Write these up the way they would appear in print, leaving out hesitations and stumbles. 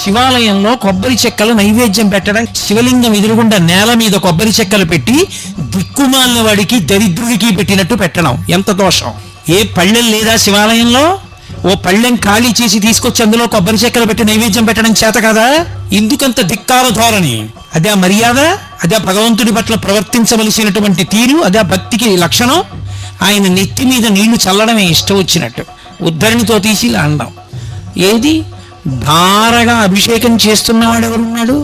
శివాలయంలో కొబ్బరి చెక్కలు నైవేద్యం పెట్టడం, శివలింగం ఎదురుగుండా నేల మీద కొబ్బరి చెక్కలు పెట్టి దిక్కుమాలిన వాడికి దరిద్రుడికి పెట్టినట్టు పెట్టడం ఎంత దోషం. ఏ పళ్ళెం లేదా శివాలయంలో? ఓ పళ్ళెం ఖాళీ చేసి తీసుకొచ్చి అందులో కొబ్బరి చెక్కలు పెట్టి నైవేద్యం పెట్టడం చేత కదా? ఎందుకంత ధిక్కార ధోరణి? అదే మర్యాద? అదే భగవంతుడి పట్ల ప్రవర్తించవలసినటువంటి తీరు? అదే భక్తికి లక్షణం? ఆయన నెత్తి మీద నీళ్లు చల్లడమే ఇష్టం వచ్చినట్టు ఉద్ధరణితో తీసి అండం. ఏది ధారగా అభిషేకం చేస్తున్నవాడు ఎవరున్నాడు?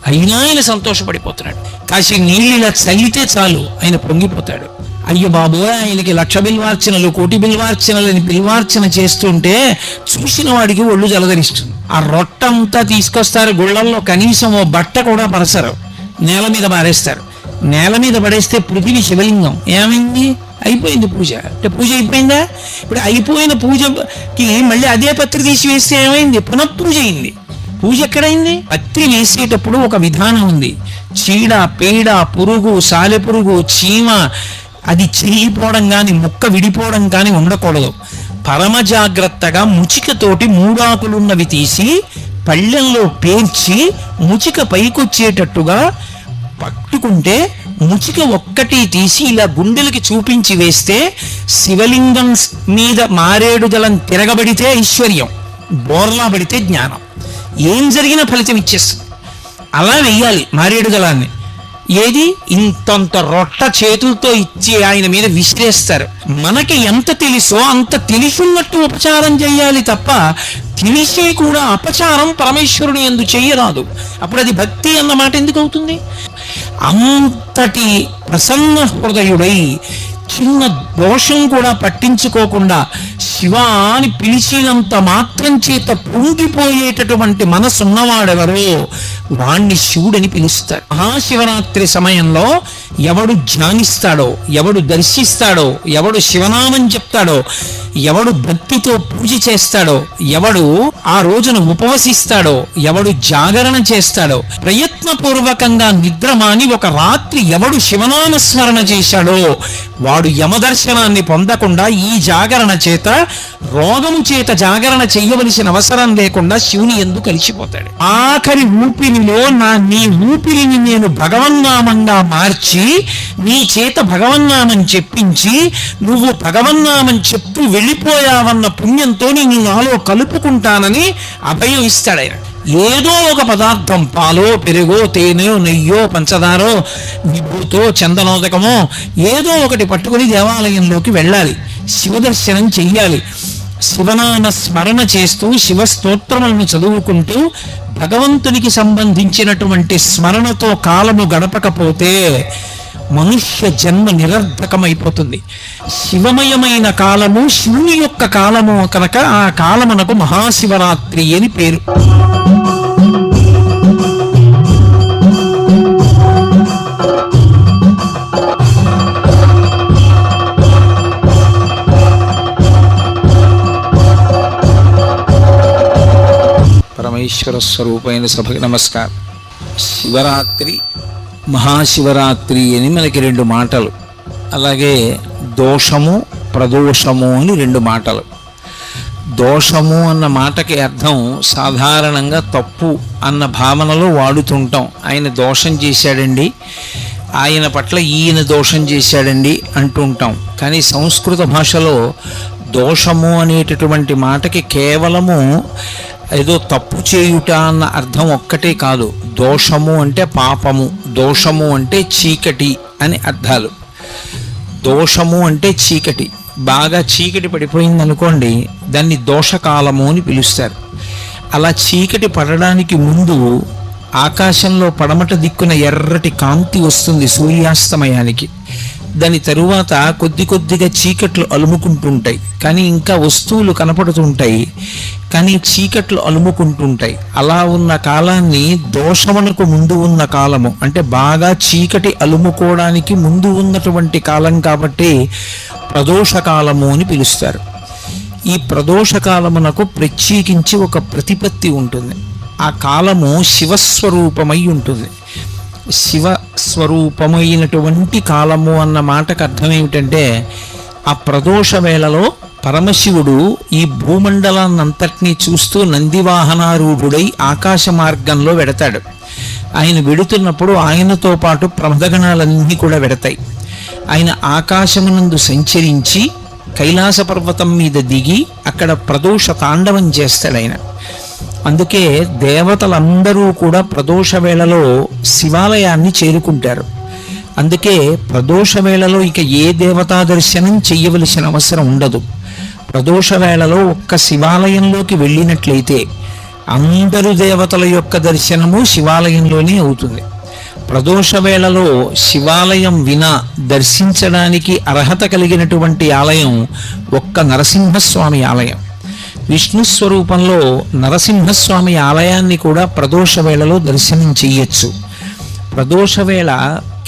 అయినా ఆయన సంతోషపడిపోతున్నాడు. కాసి నీళ్ళు ఇలా చల్లితే చాలు ఆయన పొంగిపోతాడు. అయ్యో బాబు, ఆయనకి 1,00,000 బిల్వార్చనలు, 1,00,000 బిల్వార్చనలని బిల్వార్చన చేస్తుంటే చూసిన వాడికి ఒళ్ళు జలధరిస్తుంది. ఆ రొట్టంతా తీసుకొస్తారు గుళ్ళల్లో, కనీసం ఓ బట్ట కూడా పరసరు, నేల మీద పారేస్తారు. నేల మీద పడేస్తే పృథివీ శివలింగం ఏమైంది? అయిపోయింది పూజ. అంటే పూజ అయిపోయిందా? ఇప్పుడు అయిపోయిన పూజకి మళ్ళీ అదే పత్రి తీసి వేస్తే ఏమైంది? పునఃపూజ అయింది. పూజ ఎక్కడైంది? పత్రి వేసేటప్పుడు ఒక విధానం ఉంది. చీడ, పేడ, పురుగు, సాలెపురుగు, చీమ అది చిరిగిపోవడం కానీ ముక్క విడిపోవడం కానీ ఉండకూడదు. పరమ జాగ్రత్తగా ముచికతోటి 3 ఆకులున్నవి తీసి పళ్ళెంలో పేర్చి ముచిక పైకొచ్చేటట్టుగా పట్టుకుంటే ముచిక ఒక్కటి తీసి ఇలా గుండెలకి చూపించి వేస్తే శివలింగం మీద మారేడు దళం తిరగబడితే ఐశ్వర్యం, బోర్లా పడితే జ్ఞానం. ఏం జరిగినా ఫలితం ఇచ్చేస్తుంది. అలా వెయ్యాలి మారేడు దళాన్ని. ఏది ఇంతంత రొట్ట చేతులతో ఇచ్చి ఆయన మీద విసిరేస్తారు. మనకి ఎంత తెలుసో అంత తెలిసినట్టు ఉపచారం చేయాలి తప్ప తెలిసే కూడా అపచారం పరమేశ్వరుని యందు చెయ్యరాదు. అప్పుడు అది భక్తి అన్న మాట ఎందుకు అవుతుంది? అంతటి ప్రసన్న హృదయుడై చిన్న దోషం కూడా పట్టించుకోకుండా శివా అని పిలిచినంత మాత్రం చేత పొంగిపోయేటటువంటి మనసున్నవాడెవరో వాణ్ణి శివుడని పిలుస్తారు. మహాశివరాత్రి సమయంలో ఎవడు ధ్యానిస్తాడో, ఎవడు దర్శిస్తాడో, ఎవడు శివనామం చెప్తాడో, ఎవడు భక్తితో పూజ చేస్తాడో, ఎవడు ఆ రోజున ఉపవసిస్తాడో, ఎవడు జాగరణ చేస్తాడో, ప్రయత్నపూర్వకంగా నిద్రమాని ఒక రాత్రి ఎవడు శివనామస్మరణ చేశాడో వాడు యమదర్శనాన్ని పొందకుండా ఈ జాగరణ చేత, రోగము చేత జాగరణ చెయ్యవలసిన అవసరం లేకుండా శివుని యందు కలిసిపోతాడు. ఆఖరి ఊపిరిలో నీ ఊపిరిని నేను భగవన్నామంగా మార్చి నీ చేత భగవన్నామం చెప్పించి నువ్వు భగవన్నామం చెప్పు వెళ్ళిపోయావన్న పుణ్యంతో నేను నాలో కలుపుకుంటానని అభయం ఇస్తాడు ఆయన. ఏదో ఒక పదార్థం, పాలో, పెరుగో, తేనె, నెయ్యో, పంచదారో, నిబ్బుతో, చందనోదకమో ఏదో ఒకటి పట్టుకుని దేవాలయంలోకి వెళ్ళాలి, శివదర్శనం చెయ్యాలి. శివనామ స్మరణ చేస్తూ శివస్తోత్రములను చదువుకుంటూ భగవంతునికి సంబంధించినటువంటి స్మరణతో కాలము గడపకపోతే మనుష్య జన్మ నిరర్ధకమైపోతుంది. శివమయమైన కాలము శివుని యొక్క కాలము కనుక ఆ కాలమునకు మహాశివరాత్రి అని పేరు. పరమేశ్వర స్వరూపైన సభకి నమస్కారం. శివరాత్రి, మహాశివరాత్రి అని మనకి 2 మాటలు. అలాగే దోషము, ప్రదోషము అని 2 మాటలు. దోషము అన్న మాటకి అర్థం సాధారణంగా తప్పు అన్న భావనలో వాడుతుంటాం. ఆయన దోషం చేశాడండి, ఆయన పట్ల ఈయన దోషం చేశాడండి అంటుంటాం. కానీ సంస్కృత భాషలో దోషము అనేటటువంటి మాటకి కేవలము ఏదో తప్పు చేయుట అన్న అర్థం ఒక్కటే కాదు. దోషము అంటే పాపము, దోషము అంటే చీకటి అని అర్థాలు. దోషము అంటే చీకటి, బాగా చీకటి పడిపోయింది అనుకోండి, దాన్ని దోషకాలము అని పిలుస్తారు. అలా చీకటి పడడానికి ముందు ఆకాశంలో పడమట దిక్కున ఎర్రటి కాంతి వస్తుంది సూర్యాస్తమయానికి. దాని తరువాత కొద్ది కొద్దిగా చీకట్లు అలుముకుంటుంటాయి, కానీ ఇంకా వస్తువులు కనపడుతుంటాయి, కానీ చీకట్లు అలుముకుంటుంటాయి. అలా ఉన్న కాలాన్ని దోషమునకు ముందు ఉన్న కాలము అంటే బాగా చీకటి అలుముకోవడానికి ముందు ఉన్నటువంటి కాలం కాబట్టి ప్రదోషకాలము అని పిలుస్తారు. ఈ ప్రదోషకాలమునకు ప్రత్యేకించి ఒక ప్రతిపత్తి ఉంటుంది. ఆ కాలము శివస్వరూపమై ఉంటుంది. శివస్వరూపమైనటువంటి కాలము అన్న మాటకు అర్థం ఏమిటంటే ఆ ప్రదోష వేళలో పరమశివుడు ఈ భూమండలాన్నంతటినీ చూస్తూ నందివాహనారూఢుడై ఆకాశ మార్గంలో వెడతాడు. ఆయన వెడుతున్నప్పుడు ఆయనతో పాటు ప్రమదగణాలన్నీ కూడా వెడతాయి. ఆయన ఆకాశమునందు సంచరించి కైలాస పర్వతం మీద దిగి అక్కడ ప్రదోష తాండవం చేస్తాడు ఆయన. అందుకే దేవతలందరూ కూడా ప్రదోష వేళలో శివాలయాన్ని చేరుకుంటారు. అందుకే ప్రదోష వేళలో ఇక ఏ దేవతా దర్శనం చెయ్యవలసిన అవసరం ఉండదు. ప్రదోష వేళలో ఒక్క శివాలయంలోకి వెళ్ళినట్లయితే అందరు దేవతల యొక్క దర్శనము శివాలయంలోనే అవుతుంది. ప్రదోష వేళలో శివాలయం వినా దర్శించడానికి అర్హత కలిగినటువంటి ఆలయం ఒక్క నరసింహస్వామి ఆలయం. విష్ణు స్వరూపంలో నరసింహస్వామి ఆలయాన్ని కూడా ప్రదోష వేళలో దర్శనం చెయ్యొచ్చు. ప్రదోష వేళ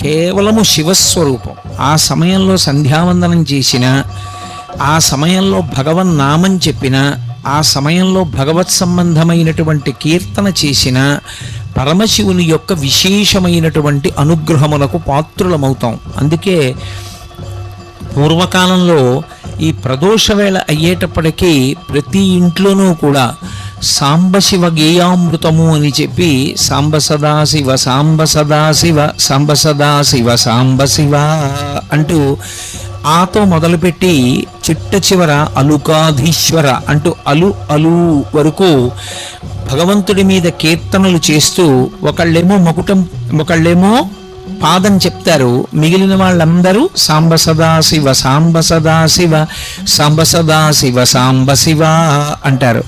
కేవలము శివస్వరూపం. ఆ సమయంలో సంధ్యావందనం చేసిన, ఆ సమయంలో భగవన్నామం చెప్పిన, ఆ సమయంలో భగవత్ సంబంధమైనటువంటి కీర్తన చేసిన పరమశివుని యొక్క విశేషమైనటువంటి అనుగ్రహమునకు పాత్రులమవుతాం. అందుకే పూర్వకాలంలో ఈ ప్రదోష వేళ అయ్యేటప్పటికీ ప్రతి ఇంట్లోనూ కూడా సాంబశివ గేయామృతము అని చెప్పి సాంబ సదాశివ సాంబ సదాశివ సాంబ సదాశివ సాంబశివ అంటూ ఆతో మొదలుపెట్టి చిట్ట చివర అలుకాధీశ్వర అంటూ అలు అలు వరకు భగవంతుడి మీద కీర్తనలు చేస్తూ ఒకళ్ళేమో మకుటం, ఒకళ్ళేమో పాదం చెప్తారు. మిగిలిన వాళ్ళందరూ సాంబ సదాశివ సాంబ సదాశివ సాంబ సదాశివ సాంబ శివ అంటారు.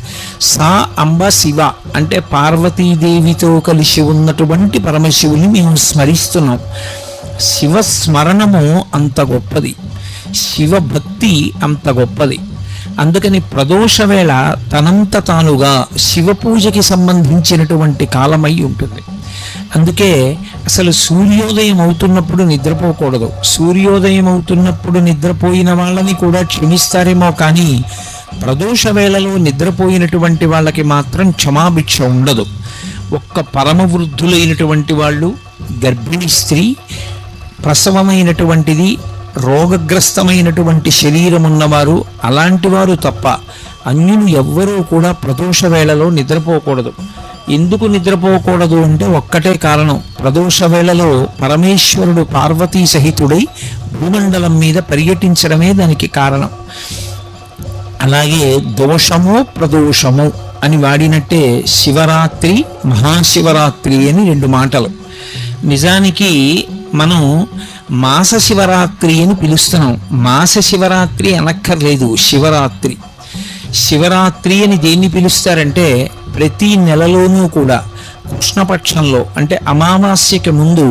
సా అంబ శివ అంటే పార్వతీదేవితో కలిసి ఉన్నటువంటి పరమశివుని మేము స్మరిస్తున్నాం. శివస్మరణము అంత గొప్పది, శివభక్తి అంత గొప్పది. అందుకని ప్రదోష వేళ తనంత తానుగా శివ పూజకి సంబంధించినటువంటి కాలమై ఉంటుంది. అందుకే అసలు సూర్యోదయం అవుతున్నప్పుడు నిద్రపోకూడదు. సూర్యోదయం అవుతున్నప్పుడు నిద్రపోయిన వాళ్ళని కూడా క్షమిస్తారేమో కానీ ప్రదోష వేళలో నిద్రపోయినటువంటి వాళ్ళకి మాత్రం క్షమాభిక్ష ఉండదు. ఒక్క పరమ వృద్ధులైనటువంటి వాళ్ళు, గర్భిణీ స్త్రీ, ప్రసవమైనటువంటిది, రోగగ్రస్తమైనటువంటి శరీరం ఉన్నవారు, అలాంటి వారు తప్ప అన్యులు ఎవ్వరూ కూడా ప్రదోష వేళలో నిద్రపోకూడదు. ఎందుకు నిద్రపోకూడదు అంటే ఒక్కటే కారణం. ప్రదోష వేళలో పరమేశ్వరుడు పార్వతీ సహితుడై భూమండలం మీద పర్యటించడమే దానికి కారణం. అలాగే దోషము ప్రదోషము అని వాడినట్టే శివరాత్రి మహాశివరాత్రి అని రెండు మాటలు. నిజానికి మనం మాస శివరాత్రి అని పిలుస్తున్నాం. మాస శివరాత్రి అనక్కర్లేదు, శివరాత్రి. శివరాత్రి అని దేన్ని పిలుస్తారంటే ప్రతి నెలలోనూ కూడా కృష్ణపక్షంలో అంటే అమావాస్యకి ముందు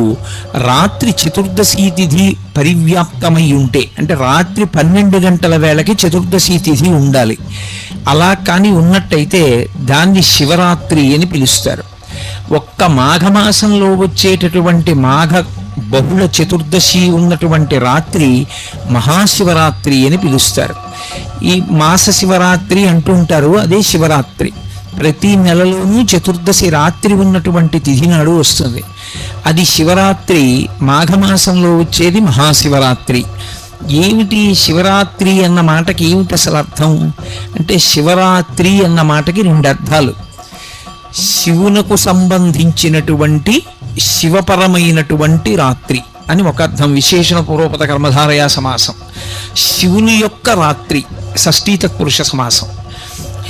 రాత్రి చతుర్దశి తిథి పరివ్యాప్తమై ఉంటే, అంటే రాత్రి 12 గంటల వేళకి చతుర్దశి తిథి ఉండాలి. అలా కానీ ఉన్నట్టయితే దాన్ని శివరాత్రి అని పిలుస్తారు. ఒక్క మాఘమాసంలో వచ్చేటటువంటి మాఘ బహుళ చతుర్దశి ఉన్నటువంటి రాత్రి మహాశివరాత్రి అని పిలుస్తారు. ఈ మాస శివరాత్రి అంటూ ఉంటారు, అదే శివరాత్రి. ప్రతి నెలలోనూ చతుర్దశి రాత్రి ఉన్నటువంటి తిథి నాడు వస్తుంది. అది శివరాత్రి. మాఘమాసంలో వచ్చేది మహాశివరాత్రి. ఏమిటి శివరాత్రి అన్న మాటకి ఏమిటి అసలు అర్థం అంటే, శివరాత్రి అన్న మాటకి 2 అర్థాలు. శివునకు సంబంధించినటువంటి శివపరమైనటువంటి రాత్రి అని ఒక అర్థం. విశేషణ పూర్వపద కర్మధారయా సమాసం. శివుని యొక్క రాత్రి షష్ఠీ తత్పురుష సమాసం.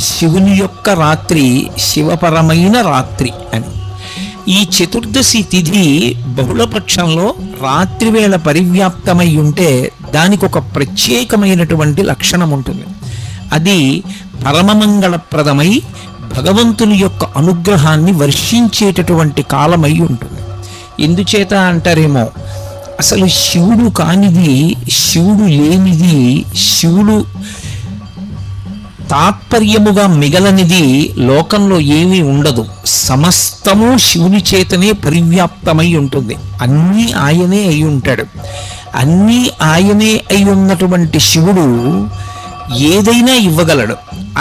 శివుని యొక్క రాత్రి శివపరమైన రాత్రి అని. ఈ చతుర్దశి తిథి బహుళపక్షంలో రాత్రి వేళ పరివ్యాప్తమై ఉంటే దానికి ఒక ప్రత్యేకమైనటువంటి లక్షణం ఉంటుంది. అది పరమమంగళప్రదమై భగవంతుని యొక్క అనుగ్రహాన్ని వర్షించేటటువంటి కాలమై ఉంటుంది. ఎందుచేత అంటారేమో, అసలు శివుడు కానిది, శివుడు లేనిది, శివుడు తాత్పర్యముగా మిగలనిది లోకంలో ఏమీ ఉండదు. సమస్తము శివుని చేతనే పరివ్యాప్తమై ఉంటుంది. అన్నీ ఆయనే అయి ఉంటాడు. అన్నీ ఆయనే అయి ఉన్నటువంటి శివుడు ఏదైనా ఇవ్వగలడు.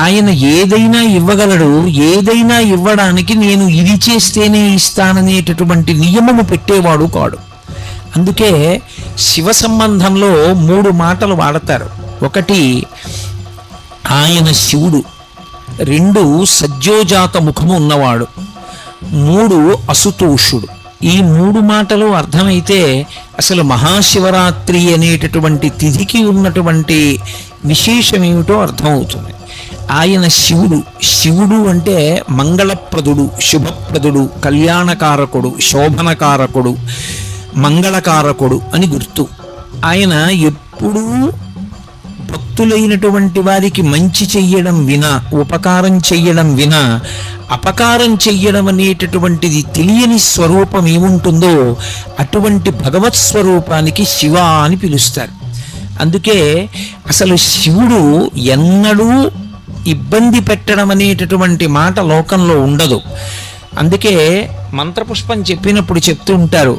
ఆయన ఏదైనా ఇవ్వగలడు. ఏదైనా ఇవ్వడానికి నేను ఇది చేస్తేనే ఇస్తాననేటటువంటి నియమము పెట్టేవాడు కాడు. అందుకే శివ సంబంధంలో 3 మాటలు వాడతారు. ఒకటి ఆయన శివుడు. 2 సజ్జోజాత ముఖము ఉన్నవాడు. 3 అసుతోషుడు. ఈ 3 మాటలు అర్థమైతే అసలు మహాశివరాత్రి అనేటటువంటి తిథికి ఉన్నటువంటి విశేషం ఏమిటో అర్థమవుతుంది. ఆయన శివుడు. శివుడు అంటే మంగళప్రదుడు, శుభప్రదుడు, కళ్యాణకారకుడు, శోభనకారకుడు, మంగళకారకుడు అని గుర్తు. ఆయన ఎప్పుడూ భక్తులైనటువంటి వారికి మంచి చెయ్యడం వినా, ఉపకారం చెయ్యడం వినా, అపకారం చెయ్యడం అనేటటువంటిది తెలియని స్వరూపం ఏముంటుందో అటువంటి భగవత్ స్వరూపానికి శివ అని పిలుస్తారు. అందుకే అసలు శివుడు ఎన్నడూ ఇబ్బంది పెట్టడం అనేటటువంటి మాట లోకంలో ఉండదు. అందుకే మంత్రపుష్పం చెప్పినప్పుడు చెప్తూ ఉంటారు,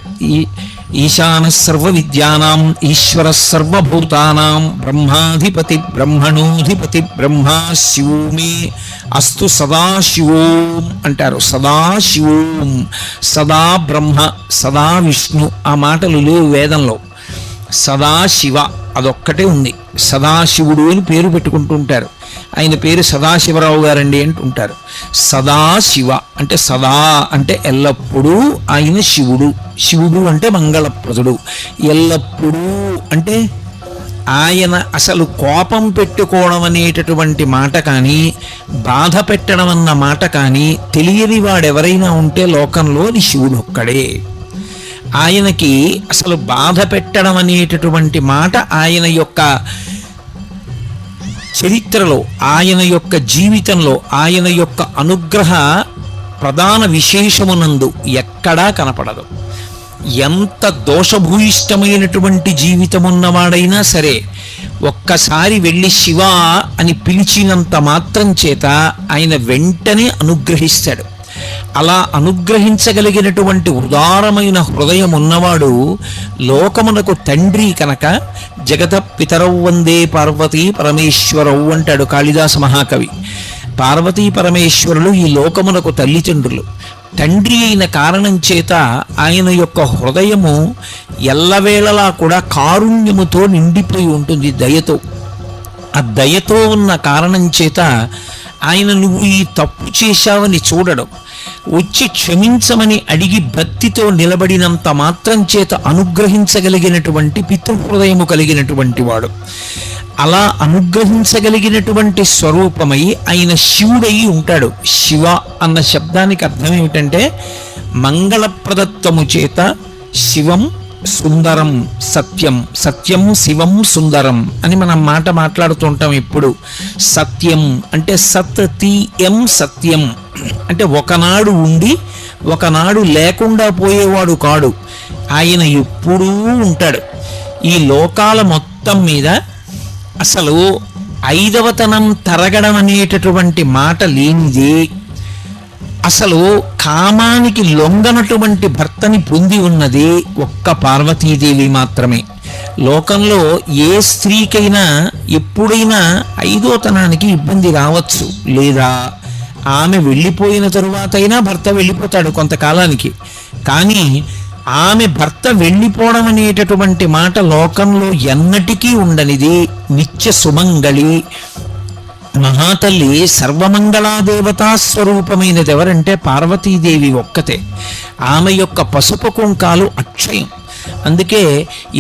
ఈశాన సర్వ విద్యానాం ఈశ్వర సర్వభూతానాం బ్రహ్మాధిపతి బ్రహ్మణోధిపతి బ్రహ్మా శివోమే అస్తు సదాశివోం అంటారు. సదాశివోం, సదా బ్రహ్మ, సదా విష్ణు. ఆ మాటలు లేవు వేదంలో. సదాశివ అదొక్కటే ఉంది. సదాశివుడు అని పేరు పెట్టుకుంటూ ఉంటారు. ఆయన పేరు సదాశివరావు గారండి అంటుంటారు. సదాశివ అంటే సదా అంటే ఎల్లప్పుడూ ఆయన శివుడు. శివుడు అంటే మంగళప్రదుడు. ఎల్లప్పుడూ అంటే ఆయన అసలు కోపం పెట్టుకోవడం అనేటటువంటి మాట కానీ, బాధ పెట్టడం అన్న మాట కానీ తెలియని వాడెవరైనా ఉంటే లోకంలో అది శివుడు ఒక్కడే. ఆయనకి అసలు బాధ పెట్టడం అనేటటువంటి మాట ఆయన యొక్క చరిత్రలో, ఆయన యొక్క జీవితంలో, ఆయన యొక్క అనుగ్రహ ప్రధాన విశేషమునందు ఎక్కడా కనపడదు. ఎంత దోషభూయిష్టమైనటువంటి జీవితమున్నవాడైనా సరే ఒక్కసారి వెళ్ళి శివ అని పిలిచినంత మాత్రం చేత ఆయన వెంటనే అనుగ్రహిస్తాడు. అలా అనుగ్రహించగలిగినటువంటి ఉదారమైన హృదయం ఉన్నవాడు లోకమునకు తండ్రి కనుక జగత పితరౌ వందే పార్వతీ పరమేశ్వరౌ అంటాడు కాళిదాస మహాకవి. పార్వతీ పరమేశ్వరులు ఈ లోకమునకు తల్లిదండ్రులు. తండ్రి అయిన కారణం చేత ఆయన యొక్క హృదయము ఎల్లవేళలా కూడా కారుణ్యముతో నిండిపోయి ఉంటుంది, దయతో. ఆ దయతో ఉన్న కారణం చేత ఆయన నువ్వు ఈ తప్పు చేశావని చూడడం, వచ్చి క్షమించమని అడిగి భక్తితో నిలబడినంత మాత్రం చేత అనుగ్రహించగలిగినటువంటి పితృహృదయము కలిగినటువంటి వాడు. అలా అనుగ్రహించగలిగినటువంటి స్వరూపమై ఆయన శివుడై ఉంటాడు. శివ అన్న శబ్దానికి అర్థం ఏమిటంటే మంగళప్రదత్వము చేత శివం సుందరం సత్యం. సత్యం శివం సుందరం అని మనం మాట మాట్లాడుతుంటాం ఎప్పుడు. సత్యం అంటే సత్ తీయం సత్యం అంటే ఒకనాడు ఉండి ఒకనాడు లేకుండా పోయేవాడు కాడు. ఆయన ఎప్పుడూ ఉంటాడు. ఈ లోకాల మొత్తం మీద అసలు 5వతనం తరగడం అనేటటువంటి మాట లేనిది, అసలు కామానికి లొంగనటువంటి భర్తని పొంది ఉన్నది ఒక్క పార్వతీదేవి మాత్రమే. లోకంలో ఏ స్త్రీకైనా ఎప్పుడైనా 5వతనానికి ఇబ్బంది రావచ్చు, లేదా ఆమె వెళ్ళిపోయిన తరువాత అయినా భర్త వెళ్ళిపోతాడు కొంతకాలానికి. కానీ ఆమె భర్త వెళ్ళిపోవడం అనేటటువంటి మాట లోకంలో ఎన్నటికీ ఉండనిది. నిత్య సుమంగళి మహాతల్లి సర్వమంగళాదేవతా స్వరూపమైనది ఎవరంటే పార్వతీదేవి ఒక్కతే. ఆమె యొక్క పసుపు కుంకాలు అక్షయం. అందుకే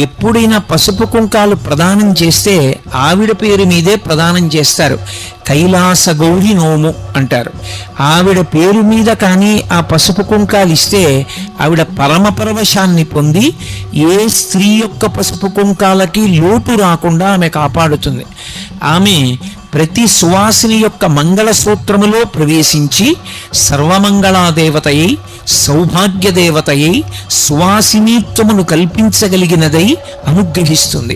ఎప్పుడైనా పసుపు కుంకాలు ప్రదానం చేస్తే ఆవిడ పేరు మీదే ప్రదానం చేస్తారు. కైలాస గౌరి నోము అంటారు. ఆవిడ పేరు మీద కానీ ఆ పసుపు కుంకాలు ఇస్తే ఆవిడ పరమపరవశాన్ని పొంది ఏ స్త్రీ యొక్క పసుపు కుంకాలకి లోటు రాకుండా ఆమె కాపాడుతుంది. ఆమె ప్రతి సువాసిని యొక్క మంగళసూత్రములో ప్రవేశించి సర్వమంగళాదేవతయై సౌభాగ్యదేవతయై సువాసినీత్వమును కల్పించగలిగినదై అనుగ్రహిస్తుంది.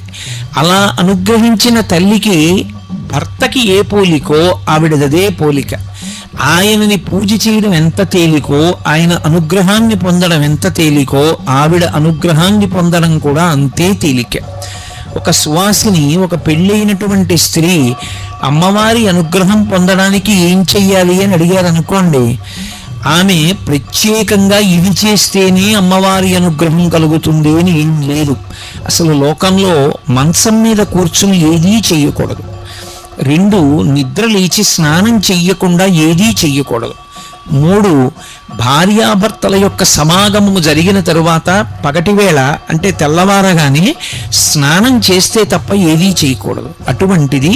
అలా అనుగ్రహించిన తల్లికి భర్తకి ఏ పోలికో ఆవిడదే పోలిక. ఆయనని పూజ చేయడం ఎంత తేలికో, ఆయన అనుగ్రహాన్ని పొందడం ఎంత తేలికో, ఆవిడ అనుగ్రహాన్ని పొందడం కూడా అంతే తేలిక. ఒక సువాసిని, ఒక పెళ్ళైనటువంటి స్త్రీ అమ్మవారి అనుగ్రహం పొందడానికి ఏం చెయ్యాలి అని అడిగారు అనుకోండి, ఆమె ప్రత్యేకంగా ఇది చేస్తేనే అమ్మవారి అనుగ్రహం కలుగుతుంది అని ఏం లేదు. అసలు లోకంలో మంచం మీద కూర్చుని ఏదీ చేయకూడదు. 2 నిద్ర లేచి స్నానం చెయ్యకుండా ఏదీ చెయ్యకూడదు. 3 భార్యాభర్తల యొక్క సమాగమము జరిగిన తరువాత పగటివేళ అంటే తెల్లవారగానే స్నానం చేస్తే తప్ప ఏదీ చేయకూడదు. అటువంటిది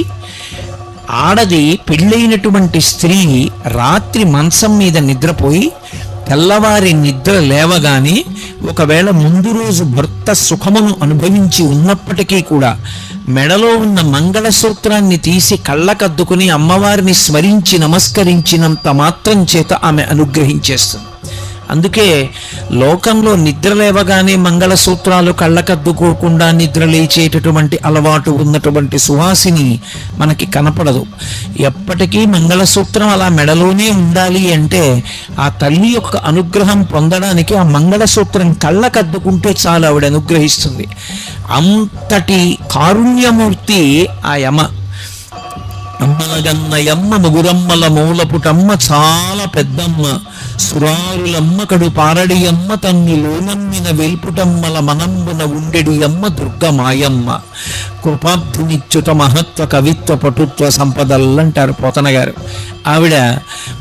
ఆడది పెళ్ళైనటువంటి స్త్రీ రాత్రి మంచం మీద నిద్రపోయి తెల్లవారి నిద్ర లేవగానే ఒకవేళ ముందు రోజు భర్త సుఖమును అనుభవించి ఉన్నప్పటికీ కూడా మెడలో ఉన్న మంగళసూత్రాన్ని తీసి కళ్ళకద్దుకుని అమ్మవారిని స్మరించి నమస్కరించినంత మాత్రం చేత ఆమె అనుగ్రహించేస్తుంది. అందుకే లోకంలో నిద్ర లేవగానే మంగళసూత్రాలు కళ్ళకద్దుకోకుండా నిద్ర లేచేటటువంటి అలవాటు ఉన్నటువంటి సువాసిని మనకి కనపడదు. ఎప్పటికీ మంగళసూత్రం అలా మెడలోనే ఉండాలి అంటే ఆ తల్లి యొక్క అనుగ్రహం పొందడానికి ఆ మంగళసూత్రం కళ్ళకద్దుకుంటే చాలు, ఆవిడ అనుగ్రహిస్తుంది. అంతటి కారుణ్యమూర్తి ఆ యమ. అమ్మలగన్నయమ్మ ముగురమ్మల మూలపుటమ్మ చాలా పెద్దమ్మ, సురారులమ్మ కడు పారడి అమ్మ తన్ని లోనమ్మిన వెల్పుటమ్మల మనంబున ఉండెడు అమ్మ దుర్గమాయమ్మ. కృపాబ్ధినిచ్యుత మహత్వ కవిత్వ పటుత్వ సంపదలంటారు పోతన గారు. ఆవిడ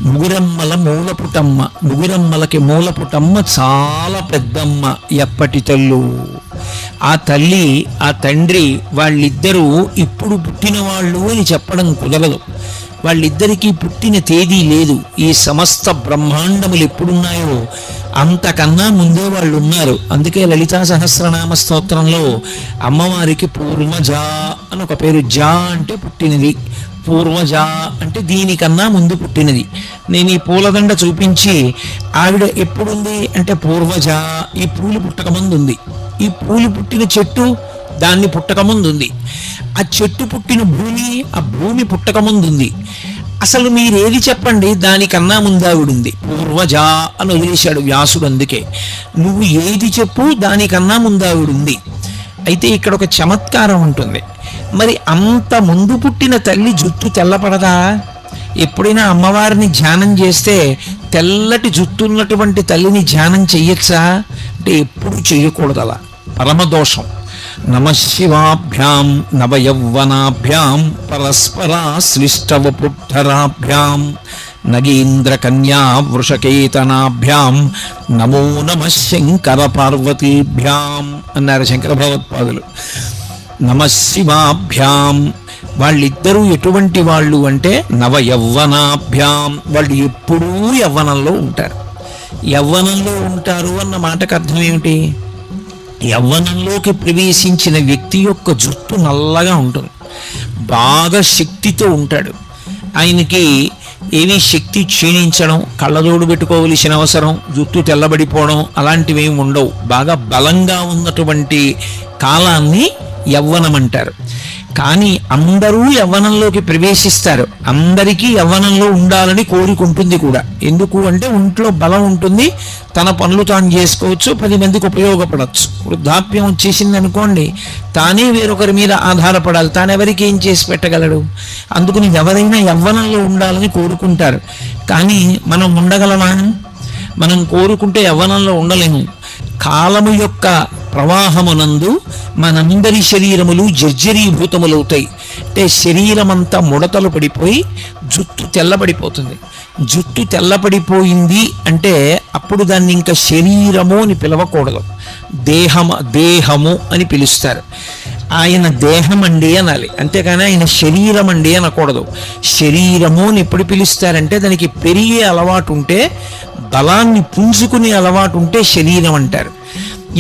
ముగురమ్మల మూలపుటమ్మ, ముగురమ్మలకి మూలపుటమ్మ చాలా పెద్దమ్మ. ఎప్పటి తల్లు ఆ తల్లి ఆ తండ్రి వాళ్ళిద్దరూ ఇప్పుడు పుట్టిన వాళ్ళు అని చెప్పడం కుదరదు. వాళ్ళిద్దరికీ పుట్టిన తేదీ లేదు. ఈ సమస్త బ్రహ్మాండములు ఎప్పుడున్నాయో అంతకన్నా ముందే వాళ్ళు ఉన్నారు. అందుకే లలితా సహస్రనామ స్తోత్రంలో అమ్మవారికి పూర్వజ అని ఒక పేరు. జా అంటే పుట్టినది, పూర్వజ అంటే దీనికన్నా ముందు పుట్టినది. నేను ఈ పూలదండ చూపించి ఆవిడ ఎప్పుడుంది అంటే పూర్వజ, ఈ పూలు పుట్టకముందు ఉంది. ఈ పూలు పుట్టిన చెట్టు దాన్ని పుట్టకముందు ఉంది. ఆ చెట్టు పుట్టిన భూమి ఆ భూమి పుట్టకముందు ఉంది. అసలు మీరేది చెప్పండి, దానికన్నా ముందావిడుంది. పూర్వజ అని వదిలేశాడు వ్యాసుడు. అందుకే నువ్వు ఏది చెప్పు దానికన్నా ముందావిడుంది. అయితే ఇక్కడ ఒక చమత్కారం ఉంటుంది. మరి అంత ముందు పుట్టిన తల్లి జుట్టు తెల్లపడదా? ఎప్పుడైనా అమ్మవారిని ధ్యానం చేస్తే తెల్లటి జుట్టున్నటువంటి తల్లిని ధ్యానం చెయ్యొచ్చా అంటే ఎప్పుడు చెయ్యకూడదు. అలా పరమదోషం. నమశివాభ్యాం నవయౌవనాభ్యాం పరస్పరాశ్లిష్టవపుట్టరాభ్యాం నగేంద్రకన్యా వృషకేతనాభ్యాం నమో నమః శంకర పార్వతీభ్యాం అన్నారు శంకర భగవత్పాదులు. నమశివాభ్యాం వాళ్ళిద్దరూ ఎటువంటి వాళ్ళు అంటే నవయౌవనాభ్యాం, వాళ్ళు ఎప్పుడూ యవ్వనంలో ఉంటారు. యవ్వనంలో ఉంటారు అన్న మాటకు అర్థం ఏమిటి? యవ్వనంలోకి ప్రవేశించిన వ్యక్తి యొక్క జుట్టు నల్లగా ఉంటుంది, బాగా శక్తితో ఉంటాడు. ఆయనకి ఏమీ శక్తి క్షీణించడం, కళ్ళజోడు పెట్టుకోవలసిన అవసరం, జుట్టు తెల్లబడిపోవడం అలాంటివి ఏమి ఉండవు. బాగా బలంగా ఉన్నటువంటి కాలాన్ని యవ్వనం అంటారు. కానీ అందరూ యవ్వనంలోకి ప్రవేశిస్తారు. అందరికీ యవ్వనంలో ఉండాలని కోరుకుంటుంది కూడా. ఎందుకు అంటే ఒంట్లో బలం ఉంటుంది, తన పనులు తాను చేసుకోవచ్చు, 10 మందికి ఉపయోగపడవచ్చు. వృద్ధాప్యం వచ్చేసింది అనుకోండి, తానే వేరొకరి మీద ఆధారపడాలి, తానెవరికి ఏం చేసి పెట్టగలడు. అందుకని ఎవరైనా యవ్వనంలో ఉండాలని కోరుకుంటారు. కానీ మనం ఉండగలమా? మనం కోరుకుంటే యవ్వనంలో ఉండలేము. కాలము యొక్క ప్రవాహమునందు మనందరి శరీరములు జర్జరీభూతములవుతాయి. అంటే శరీరమంతా ముడతలు పడిపోయి జుట్టు తెల్లబడిపోతుంది. జుట్టు తెల్లబడిపోయింది అంటే అప్పుడు దాన్ని ఇంకా శరీరము అని పిలవకూడదు, దేహము అని పిలుస్తారు. ఆయన దేహం అండి అనాలి, అంతేకాని ఆయన శరీరం అండి అనకూడదు. శరీరము అని ఎప్పుడు పిలుస్తారంటే దానికి పెరిగే అలవాటు ఉంటే, బలాన్ని పుంజుకునే అలవాటు ఉంటే శరీరం అంటారు.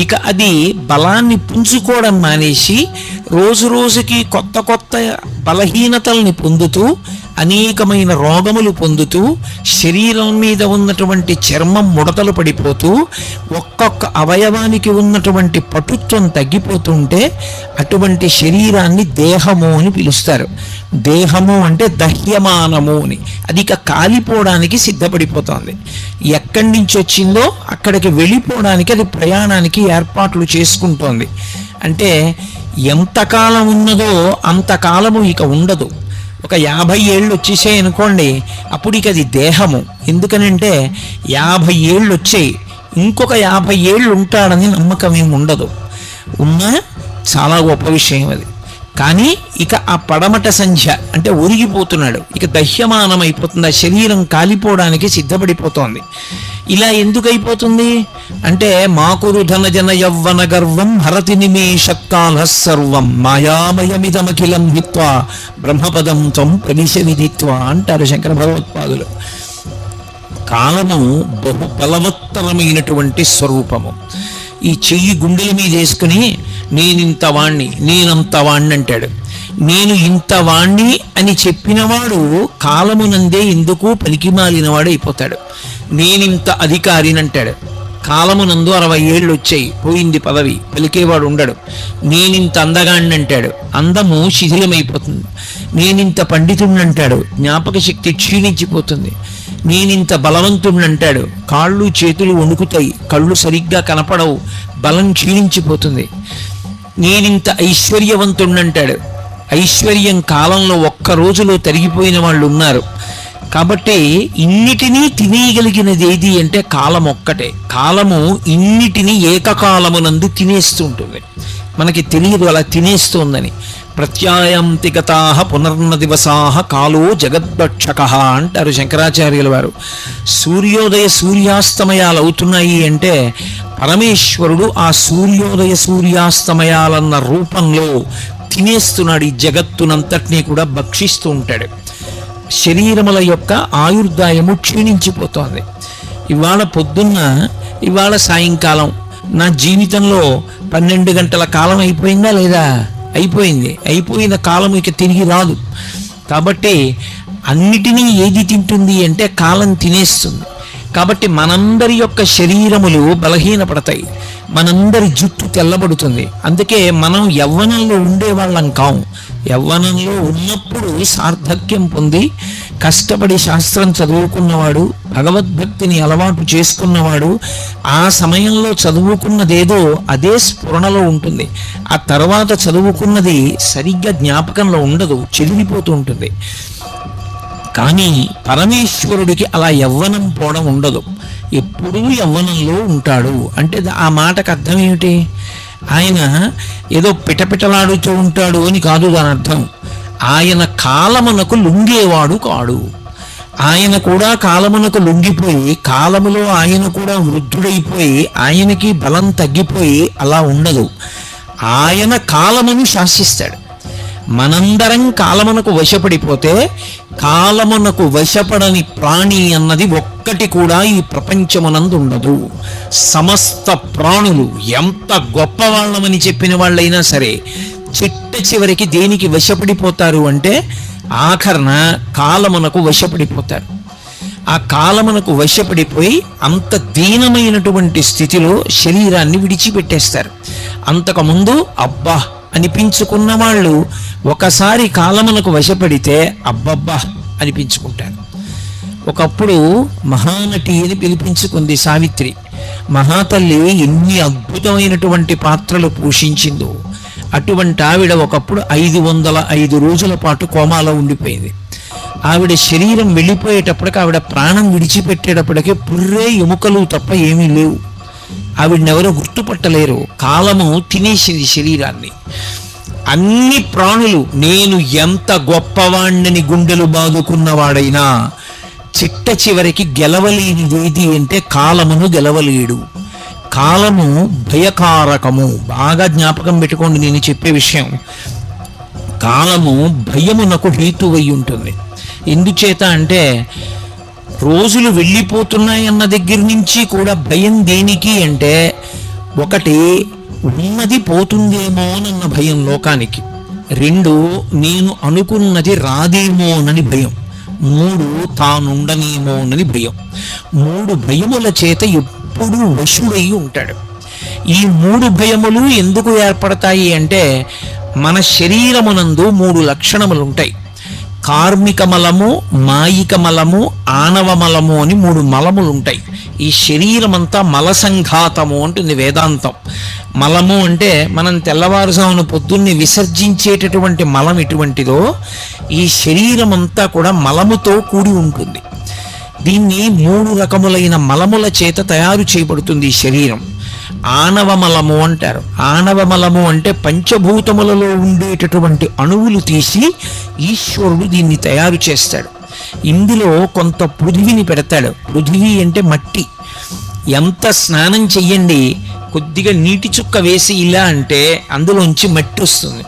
ఇక అది బలాన్ని పుంజుకోవడం మానేసి రోజు రోజుకి కొత్త కొత్త బలహీనతల్ని పొందుతూ అనేకమైన రోగములు పొందుతూ శరీరం మీద ఉన్నటువంటి చర్మం ముడతలు పడిపోతూ ఒక్కొక్క అవయవానికి ఉన్నటువంటి పటుత్వం తగ్గిపోతుంటే అటువంటి శరీరాన్ని దేహము అని పిలుస్తారు. దేహము అంటే దహ్యమానము అని. అది ఇక కాలిపోవడానికి సిద్ధపడిపోతుంది. ఎక్కడి నుంచి వచ్చిందో అక్కడికి వెళ్ళిపోవడానికి అది ప్రయాణానికి ఏర్పాట్లు చేసుకుంటోంది. అంటే ఎంతకాలం ఉన్నదో అంతకాలము ఇక ఉండదు. ఒక 50 ఏళ్ళు వచ్చేసాయి అనుకోండి, అప్పుడు ఇక అది దేహము. ఎందుకనంటే 50 ఏళ్ళు వచ్చాయి, ఇంకొక 50 ఏళ్ళు ఉంటాడని నమ్మకం ఏమి ఉండదు. ఉన్నా చాలా గొప్ప విషయం అది. కానీ ఇక ఆ పడమట సంధ్య అంటే ఒరిగిపోతున్నాడు, ఇక దహ్యమానం అయిపోతుంది, ఆ శరీరం కాలిపోవడానికి సిద్ధపడిపోతోంది. ఇలా ఎందుకు అయిపోతుంది అంటే మాకురు ధన జన యవ్వన గర్వం హరతి నిమేషకాల సర్వం మాయామయమిదమఖిలం హిత్వా బ్రహ్మపదం త్వం ప్రవిశ విదిత్వ అంటారు శంకర భగవత్పాదులు. కాలము బహు బలవత్తరమైనటువంటి స్వరూపము. ఈ చెయ్యి గుండెల మీద వేసుకుని నేనింత వాణ్ణి నేనంత వాణ్ణి అంటాడు. నేను ఇంత వాణ్ణి అని చెప్పినవాడు కాలమునందే ఎందుకు పలికిమాలినవాడు అయిపోతాడు. నేనింత అధికారిని అంటాడు. కాలమునందు 60 ఏళ్ళు వచ్చాయి, పోయింది పదవి, పలికేవాడు ఉండడు. నేనింత అందగాణ్ణి అంటాడు, అందము శిథిలమైపోతుంది. నేనింత పండితుడిని అంటాడు, జ్ఞాపక శక్తి క్షీణించిపోతుంది. నేనింత బలవంతుడిని అంటాడు, కాళ్ళు చేతులు వణుకుతాయి, కళ్ళు సరిగ్గా కనపడవు, బలం క్షీణించిపోతుంది. నేనింత ఐశ్వర్యవంతుడిని అంటాడు, ఐశ్వర్యం కాలంలో ఒక్క రోజులో తరిగిపోయిన వాళ్ళు ఉన్నారు. కాబట్టి ఇన్నిటినీ తినేయగలిగినది ఏది అంటే కాలం ఒక్కటే. కాలము ఇన్నిటినీ ఏకకాలమునందు తినేస్తూ ఉంటుంది, మనకి తెలియదు అలా తినేస్తోందని. ప్రత్యాయాంతి గతాః పునర్న దివసాః కాలో జగద్భక్షక అంటారు శంకరాచార్యుల వారు. సూర్యోదయ సూర్యాస్తమయాలు అవుతున్నాయి అంటే పరమేశ్వరుడు ఆ సూర్యోదయ సూర్యాస్తమయాలన్న రూపంలో తినేస్తున్నాడు, ఈ జగత్తునంతటినీ కూడా భక్షిస్తూ ఉంటాడు. శరీరముల యొక్క ఆయుర్దాయము క్షీణించిపోతోంది. ఇవాళ పొద్దున్న, ఇవాళ సాయంకాలం, నా జీవితంలో 12 గంటల కాలం అయిపోయిందా లేదా? అయిపోయింది. అయిపోయిన కాలం ఇక తిరిగి రాదు. కాబట్టి అన్నిటినీ ఏది తింటుంది అంటే కాలం తినేస్తుంది. కాబట్టి మనందరి యొక్క శరీరములు బలహీనపడతాయి, మనందరి జుట్టు తెల్లబడుతుంది. అందుకే మనం యవ్వనంలో ఉండేవాళ్ళం కాము. యవ్వనంలో ఉన్నప్పుడు సార్థక్యం పొంది కష్టపడి శాస్త్రం చదువుకున్నవాడు, భగవద్భక్తిని అలవాటు చేసుకున్నవాడు ఆ సమయంలో చదువుకున్నదేదో అదే స్ఫురణలో ఉంటుంది. ఆ తర్వాత చదువుకున్నది సరిగ్గా జ్ఞాపకంలో ఉండదు, చెదిరిపోతూ ఉంటుంది. కానీ పరమేశ్వరుడికి అలా యవ్వనం పోవడం ఉండదు, ఎప్పుడూ యవ్వనంలో ఉంటాడు. అంటే ఆ మాటకు అర్థం ఏమిటి? ఆయన ఏదో పిటపిటలాడుతూ ఉంటాడు అని కాదు దాని అర్థం. ఆయన కాలమునకు లొంగేవాడు కాడు. ఆయన కూడా కాలమునకు లొంగిపోయి, కాలములో ఆయన కూడా వృద్ధుడైపోయి, ఆయనకి బలం తగ్గిపోయి అలా ఉండదు. ఆయన కాలమును శాసిస్తాడు. మనందరం కాలమునకు వశపడిపోతే కాలమునకు వశపడని ప్రాణి అన్నది ఒక్కటి కూడా ఈ ప్రపంచమునందు ఉండదు. సమస్త ప్రాణులు ఎంత గొప్పవాళ్ళమని చెప్పిన వాళ్ళైనా సరే చిట్ట చివరికి దేనికి వశపడిపోతారు అంటే ఆఖరణ కాలమునకు వశపడిపోతారు. ఆ కాలమునకు వశపడిపోయి అంత దీనమైనటువంటి స్థితిలో శరీరాన్ని విడిచిపెట్టేస్తారు. అంతకుముందు అబ్బా అనిపించుకున్న వాళ్ళు ఒకసారి కాలమునకు వశపడితే అబ్బబ్బా అనిపించుకుంటారు. ఒకప్పుడు మహానటి అని పిలిపించుకుంది సావిత్రి. మహాతల్లి ఎన్ని అద్భుతమైనటువంటి పాత్రలు పోషించిందో. అటువంటి ఆవిడ ఒకప్పుడు 505 రోజుల పాటు కోమాలో ఉండిపోయింది. ఆవిడ శరీరం వెళ్ళిపోయేటప్పటికి, ఆవిడ ప్రాణం విడిచిపెట్టేటప్పటికే పుర్రే ఎముకలు తప్ప ఏమీ లేవు. ఆవిడనెవరో గుర్తుపట్టలేరు. కాలము తినేసింది శరీరాన్ని. అన్ని ప్రాణులు నేను ఎంత గొప్పవాణ్ణని గుండెలు బాదుకున్నవాడైనా చిట్ట చివరికి గెలవలేనిదేది అంటే కాలమును గెలవలేడు. కాలము భయకారకము. బాగా జ్ఞాపకం పెట్టుకోండి నేను చెప్పే విషయం. కాలము భయమునకు హేతువై ఉంటుంది. ఎందుచేత అంటే రోజులు వెళ్ళిపోతున్నాయన్న దగ్గర నుంచి కూడా భయం దేనికి అంటే, ఒకటి ఉన్నది పోతుందేమోనన్న భయం లోకానికి, 2 నేను అనుకున్నది రాదేమోనని భయం, 3 తానుండనేమోనని భయం. 3 భయముల చేత ఎప్పుడూ వశుడై ఉంటాడు. ఈ 3 భయములు ఎందుకు ఏర్పడతాయి అంటే మన శరీరమునందు 3 లక్షణములు ఉంటాయి. కార్మిక మలము, మాయిక మలము, ఆనవ మలము అని 3 మలములు ఉంటాయి. ఈ శరీరం అంతా మల సంఘాతము అంటుంది వేదాంతం. మలము అంటే మనం తెల్లవారుజామున పొద్దున్నే విసర్జించేటటువంటి మలం ఎటువంటిదో ఈ శరీరం అంతా కూడా మలముతో కూడి ఉంటుంది. దీన్ని 3 రకములైన మలముల చేత తయారు చేయబడుతుంది ఈ శరీరం. ఆనవమలము అంటారు. ఆనవమలము అంటే పంచభూతములలో ఉండేటటువంటి అణువులు తీసి ఈశ్వరుడు దీన్ని తయారు చేస్తాడు. ఇందులో కొంత పృథివిని పెడతాడు. పృథివీ అంటే మట్టి. ఎంత స్నానం చెయ్యండి, కొద్దిగా నీటి చుక్క వేసి ఇలా అంటే అందులోంచి మట్టి వస్తుంది.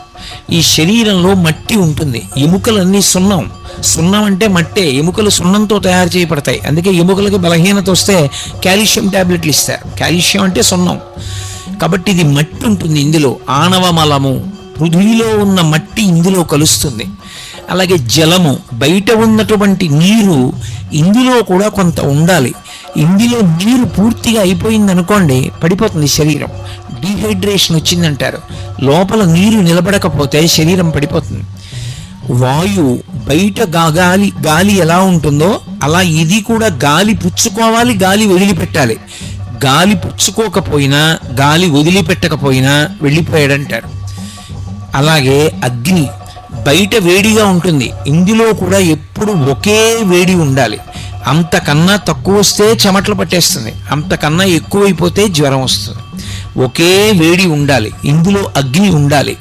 ఈ శరీరంలో మట్టి ఉంటుంది. ఎముకలన్నీ సున్నం. సున్నం అంటే మట్టే. ఎముకలు సున్నంతో తయారు చేయబడతాయి. అందుకే ఎముకలకి బలహీనత వస్తే కాల్షియం టాబ్లెట్లు ఇస్తారు. కాల్షియం అంటే సున్నం. కాబట్టి ఇది మట్టి ఉంటుంది ఇందులో. ఆనవమలము, పృథ్వీలో ఉన్న మట్టి ఇందులో కలుస్తుంది. అలాగే జలము, బయట ఉన్నటువంటి నీరు ఇందులో కూడా కొంత ఉండాలి. ఇందులో నీరు పూర్తిగా అయిపోయింది అనుకోండి, పడిపోతుంది శరీరం. డీహైడ్రేషన్ వచ్చిందంటారు. లోపల నీరు నిలబడకపోతే శరీరం పడిపోతుంది. వాయువు, బయట గాలి ఎలా ఉంటుందో అలా ఇది కూడా గాలి పుచ్చుకోవాలి, గాలి వదిలిపెట్టాలి. గాలి పుచ్చుకోకపోయినా, గాలి వదిలిపెట్టకపోయినా వెళ్ళిపోయాడంటారు. అలాగే అగ్ని, బయట వేడిగా ఉంటుంది, ఇందులో కూడా ఎప్పుడు ఒకే వేడి ఉండాలి. అంతకన్నా తక్కువ వస్తే చెమటలు పట్టేస్తుంది, అంతకన్నా ఎక్కువైపోతే జ్వరం వస్తుంది. ఒకే వేడి ఉండాలి, ఇందులో అగ్ని ఉండాలి.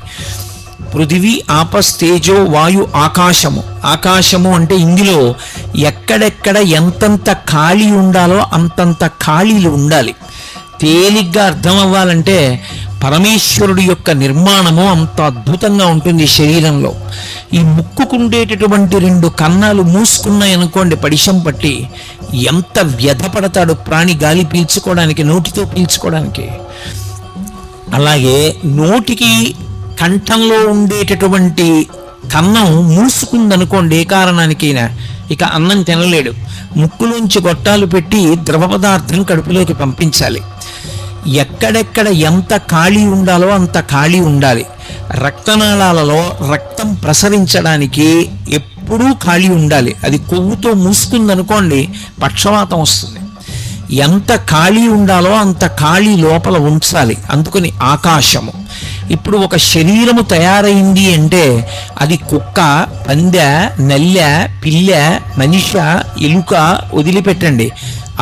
పృథివీ, ఆపస్, తేజో, వాయు, ఆకాశము. ఆకాశము అంటే ఇందులో ఎక్కడెక్కడ ఎంతంత ఖాళీ ఉండాలో అంతంత ఖాళీలు ఉండాలి. తేలిగ్గా అర్థం అవ్వాలంటే పరమేశ్వరుడి యొక్క నిర్మాణము అంత అద్భుతంగా ఉంటుంది శరీరంలో. ఈ ముక్కుకుండేటటువంటి 2 కన్నాలు మూసుకున్నాయనుకోండి పడిశం పట్టి, ఎంత వ్యధపడతాడు ప్రాణి గాలి పీల్చుకోవడానికి, నోటితో పీల్చుకోవడానికి. అలాగే నోటికి కంఠంలో ఉండేటటువంటి కన్నం మూసుకుందనుకోండి ఏ కారణానికైనా, ఇక అన్నం తినలేడు. ముక్కులోంచి గొట్టాలు పెట్టి ద్రవ పదార్థం కడుపులోకి పంపించాలి. ఎక్కడెక్కడ ఎంత ఖాళీ ఉండాలో అంత ఖాళీ ఉండాలి. రక్తనాళాలలో రక్తం ప్రసరించడానికి ఎప్పుడూ ఖాళీ ఉండాలి. అది కొవ్వుతో మూసుకుందనుకోండి పక్షవాతం వస్తుంది. ఎంత ఖాళీ ఉండాలో అంత ఖాళీ లోపల ఉంచాలి. అందుకని ఆకాశము. ఇప్పుడు ఒక శరీరము తయారైంది అంటే అది కుక్క, పందె, నల్లె, పిల్ల, మనిష, ఎలుక వదిలిపెట్టండి,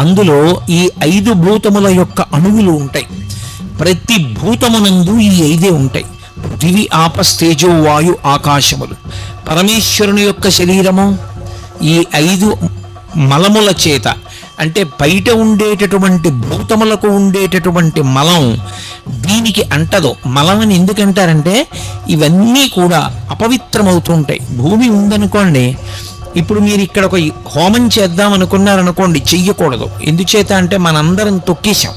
అందులో ఈ 5 భూతముల యొక్క అణువులు ఉంటాయి. ప్రతి భూతమునందు ఈ 5 ఉంటాయి. పృథివీ, ఆపస్, తేజో, వాయు, ఆకాశములు. పరమేశ్వరుని యొక్క శరీరము ఈ 5 మలముల చేత, అంటే బయట ఉండేటటువంటి భూతములకు ఉండేటటువంటి మలం దీనికి అంటదు. మలం అని ఎందుకంటారంటే ఇవన్నీ కూడా అపవిత్రమవుతుంటాయి. భూమి ఉందనుకోండి, ఇప్పుడు మీరు ఇక్కడ ఒక హోమం చేద్దాం అనుకున్నారనుకోండి, చెయ్యకూడదు. ఎందుచేత అంటే మనందరం తొక్కేశాం.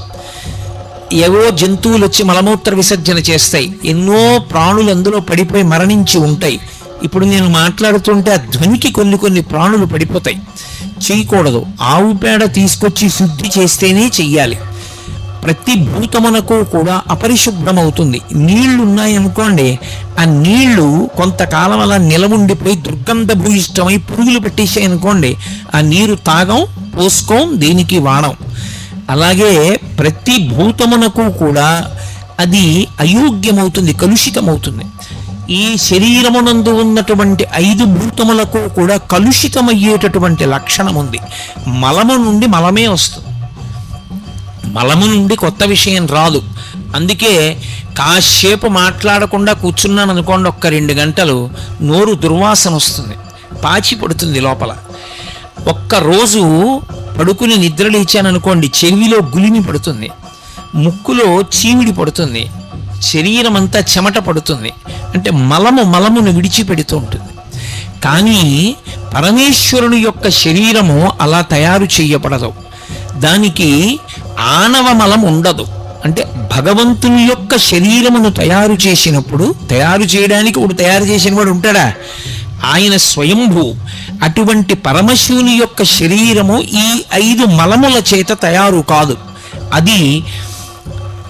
ఏవో జంతువులు వచ్చి మలమూత్ర విసర్జన చేస్తాయి, ఎన్నో ప్రాణులు అందులో పడిపోయి మరణించి ఉంటాయి. ఇప్పుడు నేను మాట్లాడుతుంటే ఆ ధ్వనికి కొన్ని ప్రాణులు పడిపోతాయి. చేయకూడదు. ఆవు పేడ తీసుకొచ్చి శుద్ధి చేస్తేనే చెయ్యాలి. ప్రతి భూతమునకు కూడా అపరిశుభ్రమవుతుంది. నీళ్లు ఉన్నాయనుకోండి, ఆ నీళ్లు కొంతకాలం అలా నిలవుండిపోయి దుర్గంధ భూయిష్టమై పురుగులు పెట్టేసాయి అనుకోండి, ఆ నీరు తాగం, పోసుకోం, దేనికి వాడం. అలాగే ప్రతి భూతమునకు కూడా అది అయోగ్యమవుతుంది, కలుషితమవుతుంది. ఈ శరీరమునందు ఉన్నటువంటి 5 భూతములకు కూడా కలుషితమయ్యేటటువంటి లక్షణం ఉంది. మలము నుండి మలమే వస్తుంది, మలము నుండి కొత్త విషయం రాదు. అందుకే కాసేపు మాట్లాడకుండా కూర్చున్నాను అనుకోండి, ఒక్క 2 గంటలు నోరు దుర్వాసన వస్తుంది, పాచి పడుతుంది లోపల. ఒక్కరోజు పడుకుని నిద్రలేచాను అనుకోండి, చెవిలో గులిమి పడుతుంది, ముక్కులో చీమిడి పడుతుంది, శరీరం అంతా చెమట పడుతుంది. అంటే మలమును విడిచిపెడుతూ ఉంటుంది. కానీ పరమేశ్వరుని యొక్క శరీరము అలా తయారు చేయబడదు. దానికి ఆనవ మలం ఉండదు. అంటే భగవంతుని యొక్క శరీరమును తయారు చేసినప్పుడు, తయారు చేయడానికి ఒకడు తయారు చేసిన వాడు ఉంటాడా? ఆయన స్వయంభూ. అటువంటి పరమశివుని యొక్క శరీరము ఈ 5 మలముల చేత తయారు కాదు. అది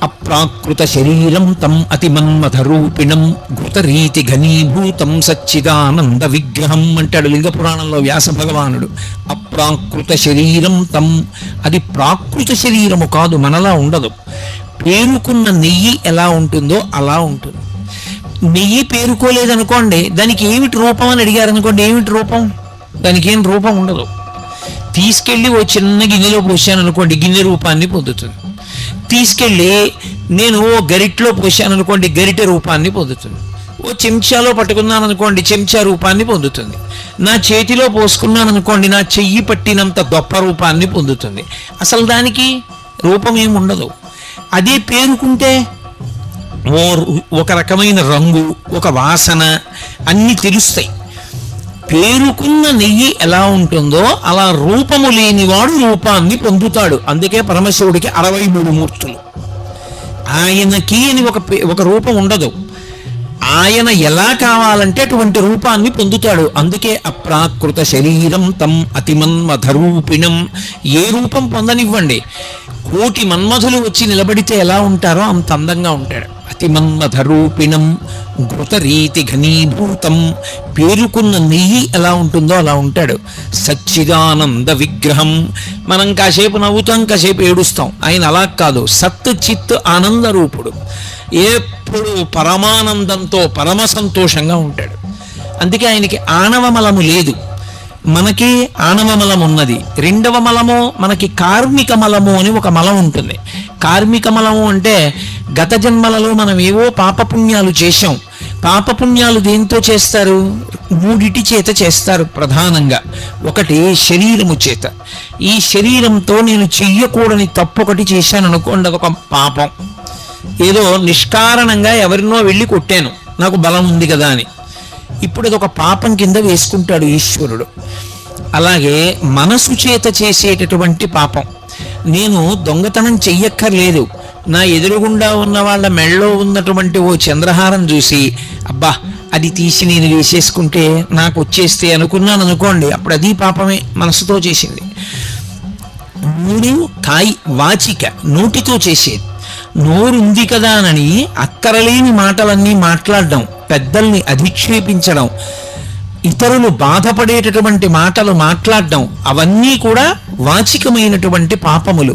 అప్రాకృత శరీరం తం అతిమన్మథరూపిణం ఘృతరీతి ఘనీభూతం సచ్చిదానంద విగ్రహం అంటాడు లింగ పురాణంలో వ్యాస భగవానుడు. అప్రాకృత శరీరం తం, అది ప్రాకృత శరీరము కాదు, మనలా ఉండదు. పేరుకున్న నెయ్యి ఎలా ఉంటుందో అలా ఉంటుంది. నెయ్యి పేరుకోలేదనుకోండి, దానికి ఏమిటి రూపం అని అడిగారు అనుకోండి, ఏమిటి రూపం? దానికి ఏం రూపం ఉండదు. తీసుకెళ్ళి ఓ చిన్న గిన్నెలో పోసాను అనుకోండి, గిన్నె రూపాన్ని పొందుతుంది. తీసుకెళ్ళి నేను ఓ గరిట్లో పోసాను అనుకోండి, గరిటె రూపాన్ని పొందుతుంది. ఓ చెంచాలో పట్టుకున్నాను అనుకోండి, చెంచా రూపాన్ని పొందుతుంది. నా చేతిలో పోసుకున్నాను అనుకోండి, నా చెయ్యి పట్టినంత గొప్ప రూపాన్ని పొందుతుంది. అసలు దానికి రూపం ఏమి ఉండదు. అదే పేరుకుంటే ఒక రకమైన రంగు, ఒక వాసన అన్నీ తెలుస్తాయి. పేరుకున్న నెయ్యి ఎలా ఉంటుందో అలా రూపము లేనివాడు రూపాన్ని పొందుతాడు. అందుకే పరమశివుడికి 63 మూర్తులు. ఆయనకి అని ఒక రూపం ఉండదు. ఆయన ఎలా కావాలంటే అటువంటి రూపాన్ని పొందుతాడు. అందుకే అప్రాకృత శరీరం తం అతిమన్మధరూపిణం. ఏ రూపం పొందనివ్వండి, 1,000,000 మన్మధులు వచ్చి నిలబడితే ఎలా ఉంటారో అంత అందంగా ఉంటాడు. అతిమన్మధరూపిణం ఘృతరీతి ఘనీభూతం. పేరుకున్న నెయ్యి ఎలా ఉంటుందో అలా ఉంటాడు. సచ్చిదానంద విగ్రహం. మనం కాసేపు నవ్వుతాం, కాసేపు ఏడుస్తాం. ఆయన అలా కాదు, సత్ చిత్ ఆనంద రూపుడు. ఎప్పుడు పరమానందంతో పరమ సంతోషంగా ఉంటాడు. అందుకే ఆయనకి ఆణవ మలము లేదు, మనకి ఆణవ మలం ఉన్నది. రెండవ మలము మనకి కార్మిక మలము అని ఒక మలం ఉంటుంది. కార్మిక మలము అంటే గత జన్మలలో మనం ఏవో పాపపుణ్యాలు చేశాం. పాపపుణ్యాలు దేంతో చేస్తారు? 3 చేత చేస్తారు ప్రధానంగా. ఒకటి శరీరము చేత. ఈ శరీరంతో నేను చెయ్యకూడని తప్పు ఒకటి చేశాను అనుకోండి, ఒక పాపం. ఏదో నిష్కారణంగా ఎవరినో వెళ్ళి కొట్టాను, నాకు బలం ఉంది కదా అని. ఇప్పుడు అది ఒక పాపం కింద వేసుకుంటాడు ఈశ్వరుడు. అలాగే మనసు చేత చేసేటటువంటి పాపం. నేను దొంగతనం చెయ్యక్కర్లేదు, నా ఎదురుగుండా ఉన్న వాళ్ళ మెళ్ళో ఉన్నటువంటి ఓ చంద్రహారం చూసి అబ్బా అది తీసి నేను వేసేసుకుంటే నాకు వచ్చేస్తే అనుకున్నాను అనుకోండి, అప్పుడు అది పాపమే, మనసుతో చేసింది. 3 వాచిక, నోటితో చేసేది. నోరుంది కదా అని అక్కరలేని మాటలన్నీ మాట్లాడడం, పెద్దల్ని అధిక్షేపించడం, ఇతరులు బాధపడేటటువంటి మాటలు మాట్లాడడం, అవన్నీ కూడా వాచికమైనటువంటి పాపములు.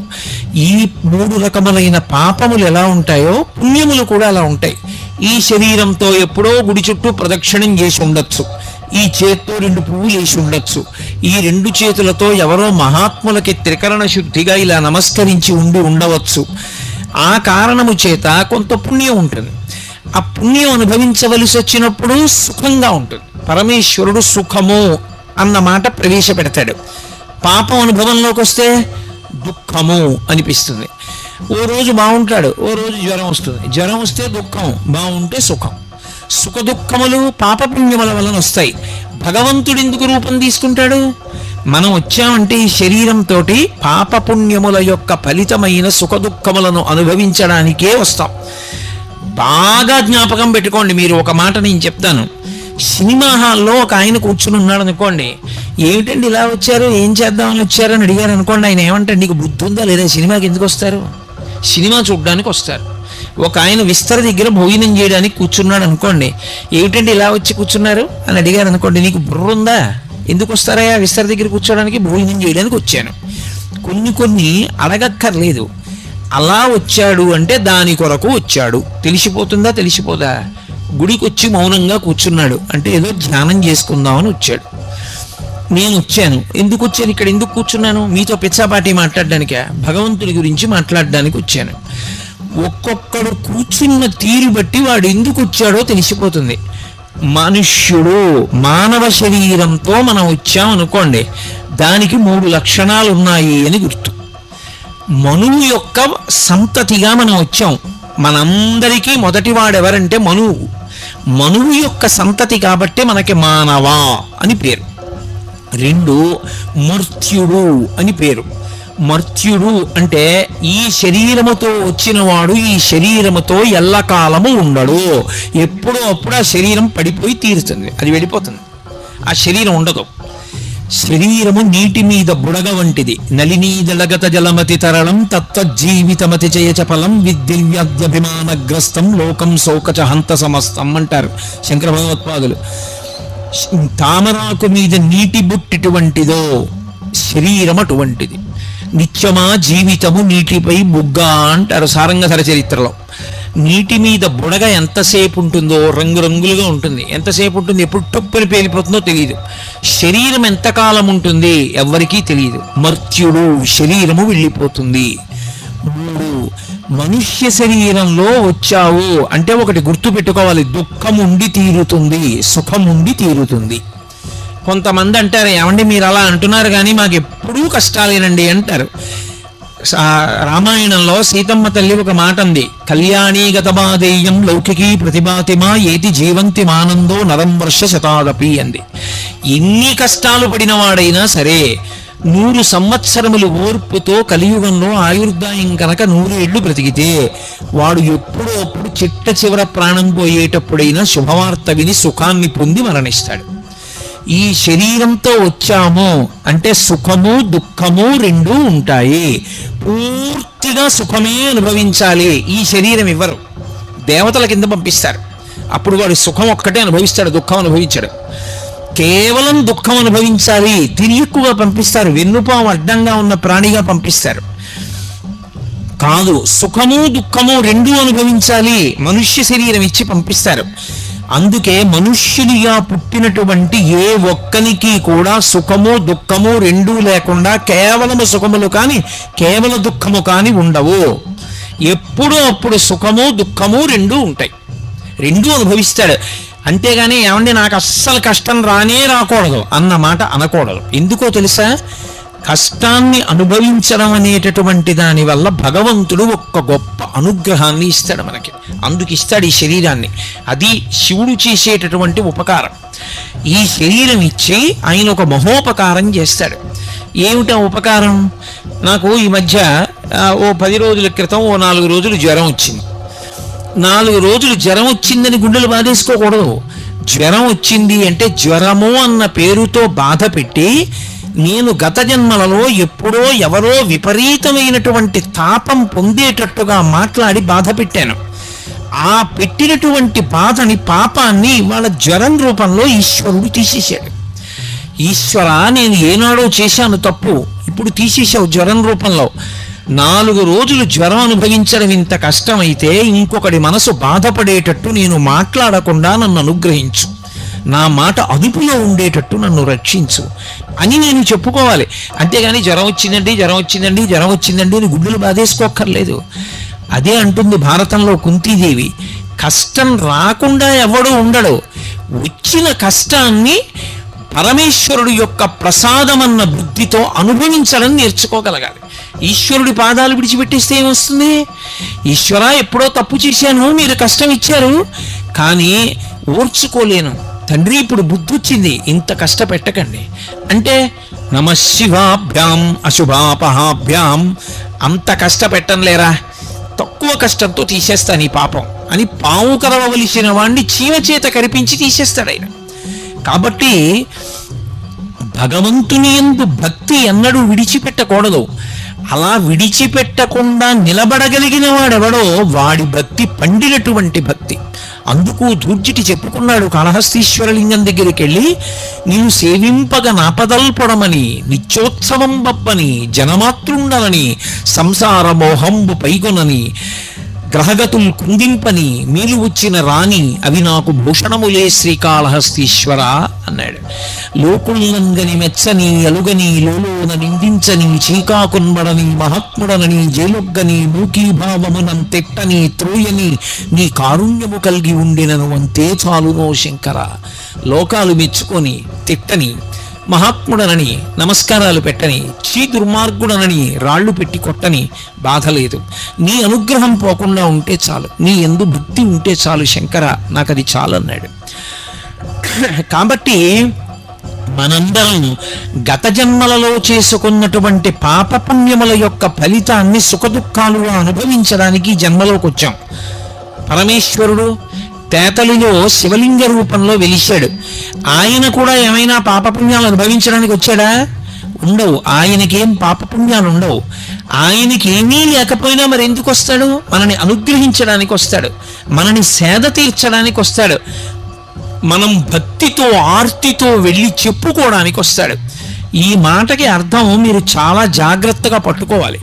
ఈ 3 రకములైన పాపములు ఎలా ఉంటాయో పుణ్యములు కూడా అలా ఉంటాయి. ఈ శరీరంతో ఎప్పుడో గుడి చుట్టూ ప్రదక్షిణం చేసి ఉండొచ్చు, ఈ చేత్తో 2 పువ్వులు వేసి ఉండొచ్చు, ఈ 2 చేతులతో ఎవరో మహాత్ములకి త్రికరణ శుద్ధిగా ఇలా నమస్కరించి ఉండవచ్చు. ఆ కారణము చేత కొంత పుణ్యం ఉంటుంది. ఆ పుణ్యం అనుభవించవలసి వచ్చినప్పుడు సుఖంగా ఉంటుంది. పరమేశ్వరుడు సుఖము అన్న మాట ప్రవేశపెడతాడు. పాపం అనుభవంలోకి వస్తే దుఃఖము అనిపిస్తుంది. ఓ రోజు బాగుంటాడు, ఓ రోజు జ్వరం వస్తుంది. జ్వరం వస్తే దుఃఖం, బాగుంటే సుఖం. సుఖ దుఃఖములు పాపపుణ్యముల వలన వస్తాయి. భగవంతుడు ఎందుకు రూపం తీసుకుంటాడు? మనం వచ్చామంటే ఈ శరీరంతో పాపపుణ్యముల యొక్క ఫలితమైన సుఖ దుఃఖములను అనుభవించడానికే వస్తాం. బాగా జ్ఞాపకం పెట్టుకోండి. మీరు ఒక మాట నేను చెప్తాను. సినిమా హాల్లో ఒక ఆయన కూర్చుని ఉన్నాడు అనుకోండి, ఏమిటండి ఇలా వచ్చారు, ఏం చేద్దామని వచ్చారు అని అడిగారు అనుకోండి, ఆయన ఏమంటాడు, నీకు బుద్ధి ఉందా లేదా, సినిమాకి ఎందుకు వస్తారు? సినిమా చూడడానికి వస్తారు. ఒక ఆయన విస్తర దగ్గర భోజనం చేయడానికి కూర్చున్నాడు అనుకోండి, ఏమిటండి ఇలా వచ్చి కూర్చున్నారు అని అడిగారు అనుకోండి, నీకు బుర్ర ఉందా, ఎందుకు వస్తారయ్యా విస్తర దగ్గర కూర్చోడానికి? భోజనం చేయడానికి వచ్చాను. కొన్ని అడగక్కర్లేదు, అలా వచ్చాడు అంటే దాని కొరకు వచ్చాడు. తెలిసిపోతుందా? తెలిసిపోదా? గుడికి వచ్చి మౌనంగా కూర్చున్నాడు అంటే ఏదో ధ్యానం చేసుకుందామని వచ్చాడు. నేను వచ్చాను, ఎందుకు వచ్చాను, ఇక్కడ ఎందుకు కూర్చున్నాను? మీతో పిచ్చాపాటి మాట్లాడడానికే, భగవంతుడి గురించి మాట్లాడడానికి వచ్చాను. ఒక్కొక్కడు కూర్చున్న తీరు బట్టి వాడు ఎందుకు వచ్చాడో తెలిసిపోతుంది. మనుష్యుడు మానవ శరీరంతో మనం వచ్చాం అనుకోండి, దానికి 3 లక్షణాలు ఉన్నాయి అని గుర్తు. మనువు యొక్క సంతతిగా మనం వచ్చాం. మనందరికీ మొదటివాడెవరంటే మనువు. మనువు యొక్క సంతతి కాబట్టి మనకి మానవ అని పేరు. 2 మర్త్యుడు అని పేరు. మర్త్యుడు అంటే ఈ శరీరముతో వచ్చినవాడు ఈ శరీరముతో ఎల్లకాలము ఉండడు. ఎప్పుడో అప్పుడు ఆ శరీరం పడిపోయి తీరుతుంది, అది వెళ్ళిపోతుంది, ఆ శరీరం ఉండదు. శరీరము నీటి మీద బుడగ వంటిది. నలినీదలగత జలమతి తరళం తత్వజీవితమతి చయచపలం విద్దివ్యాధ్యభిమానగ్రస్తం లోకం శోకచ హంత సమస్తం అంటారు శంకర భగవత్పాదులు. తామరాకు మీద నీటి బుట్టిటువంటిదో శరీరం అటువంటిది. నిత్యమా జీవితము నీటిపై బుగ్గ అంటారు సారంగధర చరిత్రలో. నీటి మీద బుడగ ఎంతసేపు ఉంటుందో రంగురంగులుగా ఉంటుంది. ఎంతసేపు ఉంటుంది, ఎప్పుడు టొప్పని పేలిపోతుందో తెలియదు. శరీరం ఎంతకాలం ఉంటుంది ఎవ్వరికీ తెలియదు. మర్త్యుడు, శరీరము వెళ్ళిపోతుంది. మూడు, మనుష్య శరీరంలో వచ్చావు అంటే ఒకటి గుర్తు పెట్టుకోవాలి, దుఃఖం ఉండి తీరుతుంది, సుఖం ఉండి తీరుతుంది. కొంతమంది అంటారు, ఏమండి మీరు అలా అంటున్నారు కానీ మాకు ఎప్పుడూ కష్టాలేనండి అంటారు. రామాయణంలో సీతమ్మ తల్లి ఒక మాట అంది, కళ్యాణీ గతమాదేయం లౌకికీ ప్రతిభాతిమా ఏతి జీవంతి మానందో నరం వర్ష శతాదపి అంది. ఎన్ని కష్టాలు పడిన వాడైనా సరే 100 సంవత్సరములు ఓర్పుతో కలియుగంలో ఆయుర్దాయం కనుక 100 ఏళ్లు బ్రతికితే వాడు ఎప్పుడో అప్పుడు చిట్ట చివర ప్రాణం పోయేటప్పుడైనా శుభవార్త విని సుఖాన్ని పొంది మరణిస్తాడు. ఈ శరీరంతో వచ్చాము అంటే సుఖము దుఃఖము రెండూ ఉంటాయి. పూర్తిగా సుఖమే అనుభవించాలి, ఈ శరీరం ఇవ్వరు, దేవతల కింద పంపిస్తారు. అప్పుడు వాడు సుఖం ఒక్కటే అనుభవిస్తాడు, దుఃఖం అనుభవించాడు. కేవలం దుఃఖం అనుభవించాలి, తిరియక్కుగా పంపిస్తారు, వెన్నుపాము అడ్డంగా ఉన్న ప్రాణిగా పంపిస్తారు. కాదు, సుఖము దుఃఖము రెండూ అనుభవించాలి, మనుష్య శరీరం ఇచ్చి పంపిస్తారు. అందుకే మనుష్యునిగా పుట్టినటువంటి ఏ ఒక్కనికి కూడా సుఖము దుఃఖము రెండూ లేకుండా కేవలము సుఖములు కానీ కేవల దుఃఖము కానీ ఉండవు. ఎప్పుడూ అప్పుడు సుఖము దుఃఖము రెండూ ఉంటాయి, రెండూ అనుభవిస్తాడు. అంతేగాని ఏమండి నాకు అస్సలు కష్టం రాకూడదు అన్న మాట అనకూడదు. ఎందుకో తెలుసా, కష్టాన్ని అనుభవించడం అనేటటువంటి దాని వల్ల భగవంతుడు ఒక్క గొప్ప అనుగ్రహాన్ని ఇస్తాడు మనకి. అందుకు ఇస్తాడు ఈ శరీరాన్ని. అది శివుడు చేసేటటువంటి ఉపకారం. ఈ శరీరం ఇచ్చి ఆయన ఒక మహోపకారం చేస్తాడు. ఏమిటా ఉపకారం? నాకు ఈ మధ్య ఓ 10 రోజుల క్రితం ఓ 4 రోజులు జ్వరం వచ్చింది. 4 రోజులు జ్వరం వచ్చిందని గుండెలు బాధేసుకోకూడదు. జ్వరం వచ్చింది అంటే జ్వరము అన్న పేరుతో బాధ పెట్టి, నేను గత జన్మలలో ఎప్పుడో ఎవరో విపరీతమైనటువంటి తాపం పొందేటట్టుగా మాట్లాడి బాధ పెట్టాను. ఆ పెట్టినటువంటి బాధని పాపాన్ని ఇవాళ జ్వరం రూపంలో ఈశ్వరుడు తీసేశాడు. ఈశ్వర, నేను ఏనాడో చేశాను తప్పు, ఇప్పుడు తీసేశావు జ్వరం రూపంలో. 4 రోజులు జ్వరం అనుభవించడం ఇంత కష్టమైతే ఇంకొకటి మనసు బాధపడేటట్టు నేను మాట్లాడకుండా నన్ను అనుగ్రహించు, నా మాట అదుపులో ఉండేటట్టు నన్ను రక్షించు అని నేను చెప్పుకోవాలి. అంతేగాని జ్వరం వచ్చిందండి అని గుడ్డలు బాధేసుకోక్కర్లేదు. అదే అంటుంది భారతంలో కుంతీదేవి, కష్టం రాకుండా ఎవడూ ఉండడు, వచ్చిన కష్టాన్ని పరమేశ్వరుడు యొక్క ప్రసాదమన్న బుద్ధితో అనుభవించడం నేర్చుకోగలగాలి. ఈశ్వరుడి పాదాలు విడిచిపెట్టేస్తే ఏమొస్తుంది? ఈశ్వర, ఎప్పుడో తప్పు చేశాను, మీరు కష్టం ఇచ్చారు, కానీ ఓర్చుకోలేను తండ్రి, ఇప్పుడు బుద్ధి వచ్చింది, ఇంత కష్టపెట్టకండి అంటే నమశివాభ్యాం అశుభాపహాభ్యాం, అంత కష్టపెట్టంలేరా, తక్కువ కష్టంతో తీసేస్తాను ఈ పాపం అని పాము కరవవలసిన వాణ్ణి చీమ చేత కరిపించి తీసేస్తాడు ఆయన. కాబట్టి భగవంతుని యందు భక్తి ఎన్నడూ విడిచిపెట్టకూడదు. అలా విడిచిపెట్టకుండా నిలబడగలిగిన వాడెవడో వాడి భక్తి పండినటువంటి భక్తి. అందుకు దూర్జిటి చెప్పుకున్నాడు కాళహస్తీశ్వరలింగం దగ్గరికి వెళ్ళి, నీవు సేవింపగ నాపదల్పడమని నిత్యోత్సవం బప్పని జనమాతృండనని సంసార మోహంబు పైగొనని గ్రహగతులు కుందింపని మీరు వచ్చిన రాణి అవి నాకు భూషణములే శ్రీకాళహస్తీశ్వర అన్నాడు. లోకుల్నంగని మెచ్చని అలుగని లోలోన నిందించని చీకాకున్బడని మహాత్ముడనని జైలొగ్గని మూకీభావమునం తెట్టని త్రోయని నీ కారుణ్యము కలిగి ఉండినను అంతే చాలునో శంకర. లోకాలు మెచ్చుకొని తిట్టని, మహాత్ముడనని నమస్కారాలు పెట్టని, చీ దుర్మార్గుడనని రాళ్లు పెట్టి కొట్టని బాధ లేదు. నీ అనుగ్రహం పోకుండా ఉంటే చాలు, నీ యందు భక్తి ఉంటే చాలు శంకర, నాకు అది చాలు అన్నాడు. కాబట్టి మనందరం గత జన్మలలో చేసుకున్నటువంటి పాపపుణ్యముల యొక్క ఫలితాన్ని సుఖదుఖాలుగా అనుభవించడానికి జన్మలోకి వచ్చాం. పరమేశ్వరుడు తేతలిలో శివలింగ రూపంలో వెలిశాడు. ఆయన కూడా ఏమైనా పాపపుణ్యాలు అనుభవించడానికి వచ్చాడా? ఉండవు. ఆయనకేం పాపపుణ్యాలు ఉండవు. ఆయనకి ఏమీ లేకపోయినా మరి ఎందుకు వస్తాడు? మనని అనుగ్రహించడానికి వస్తాడు, మనని సేద తీర్చడానికి వస్తాడు, మనం భక్తితో ఆర్తితో వెళ్ళి చెప్పుకోవడానికి వస్తాడు. ఈ మాటకి అర్థం మీరు చాలా జాగ్రత్తగా పట్టుకోవాలి.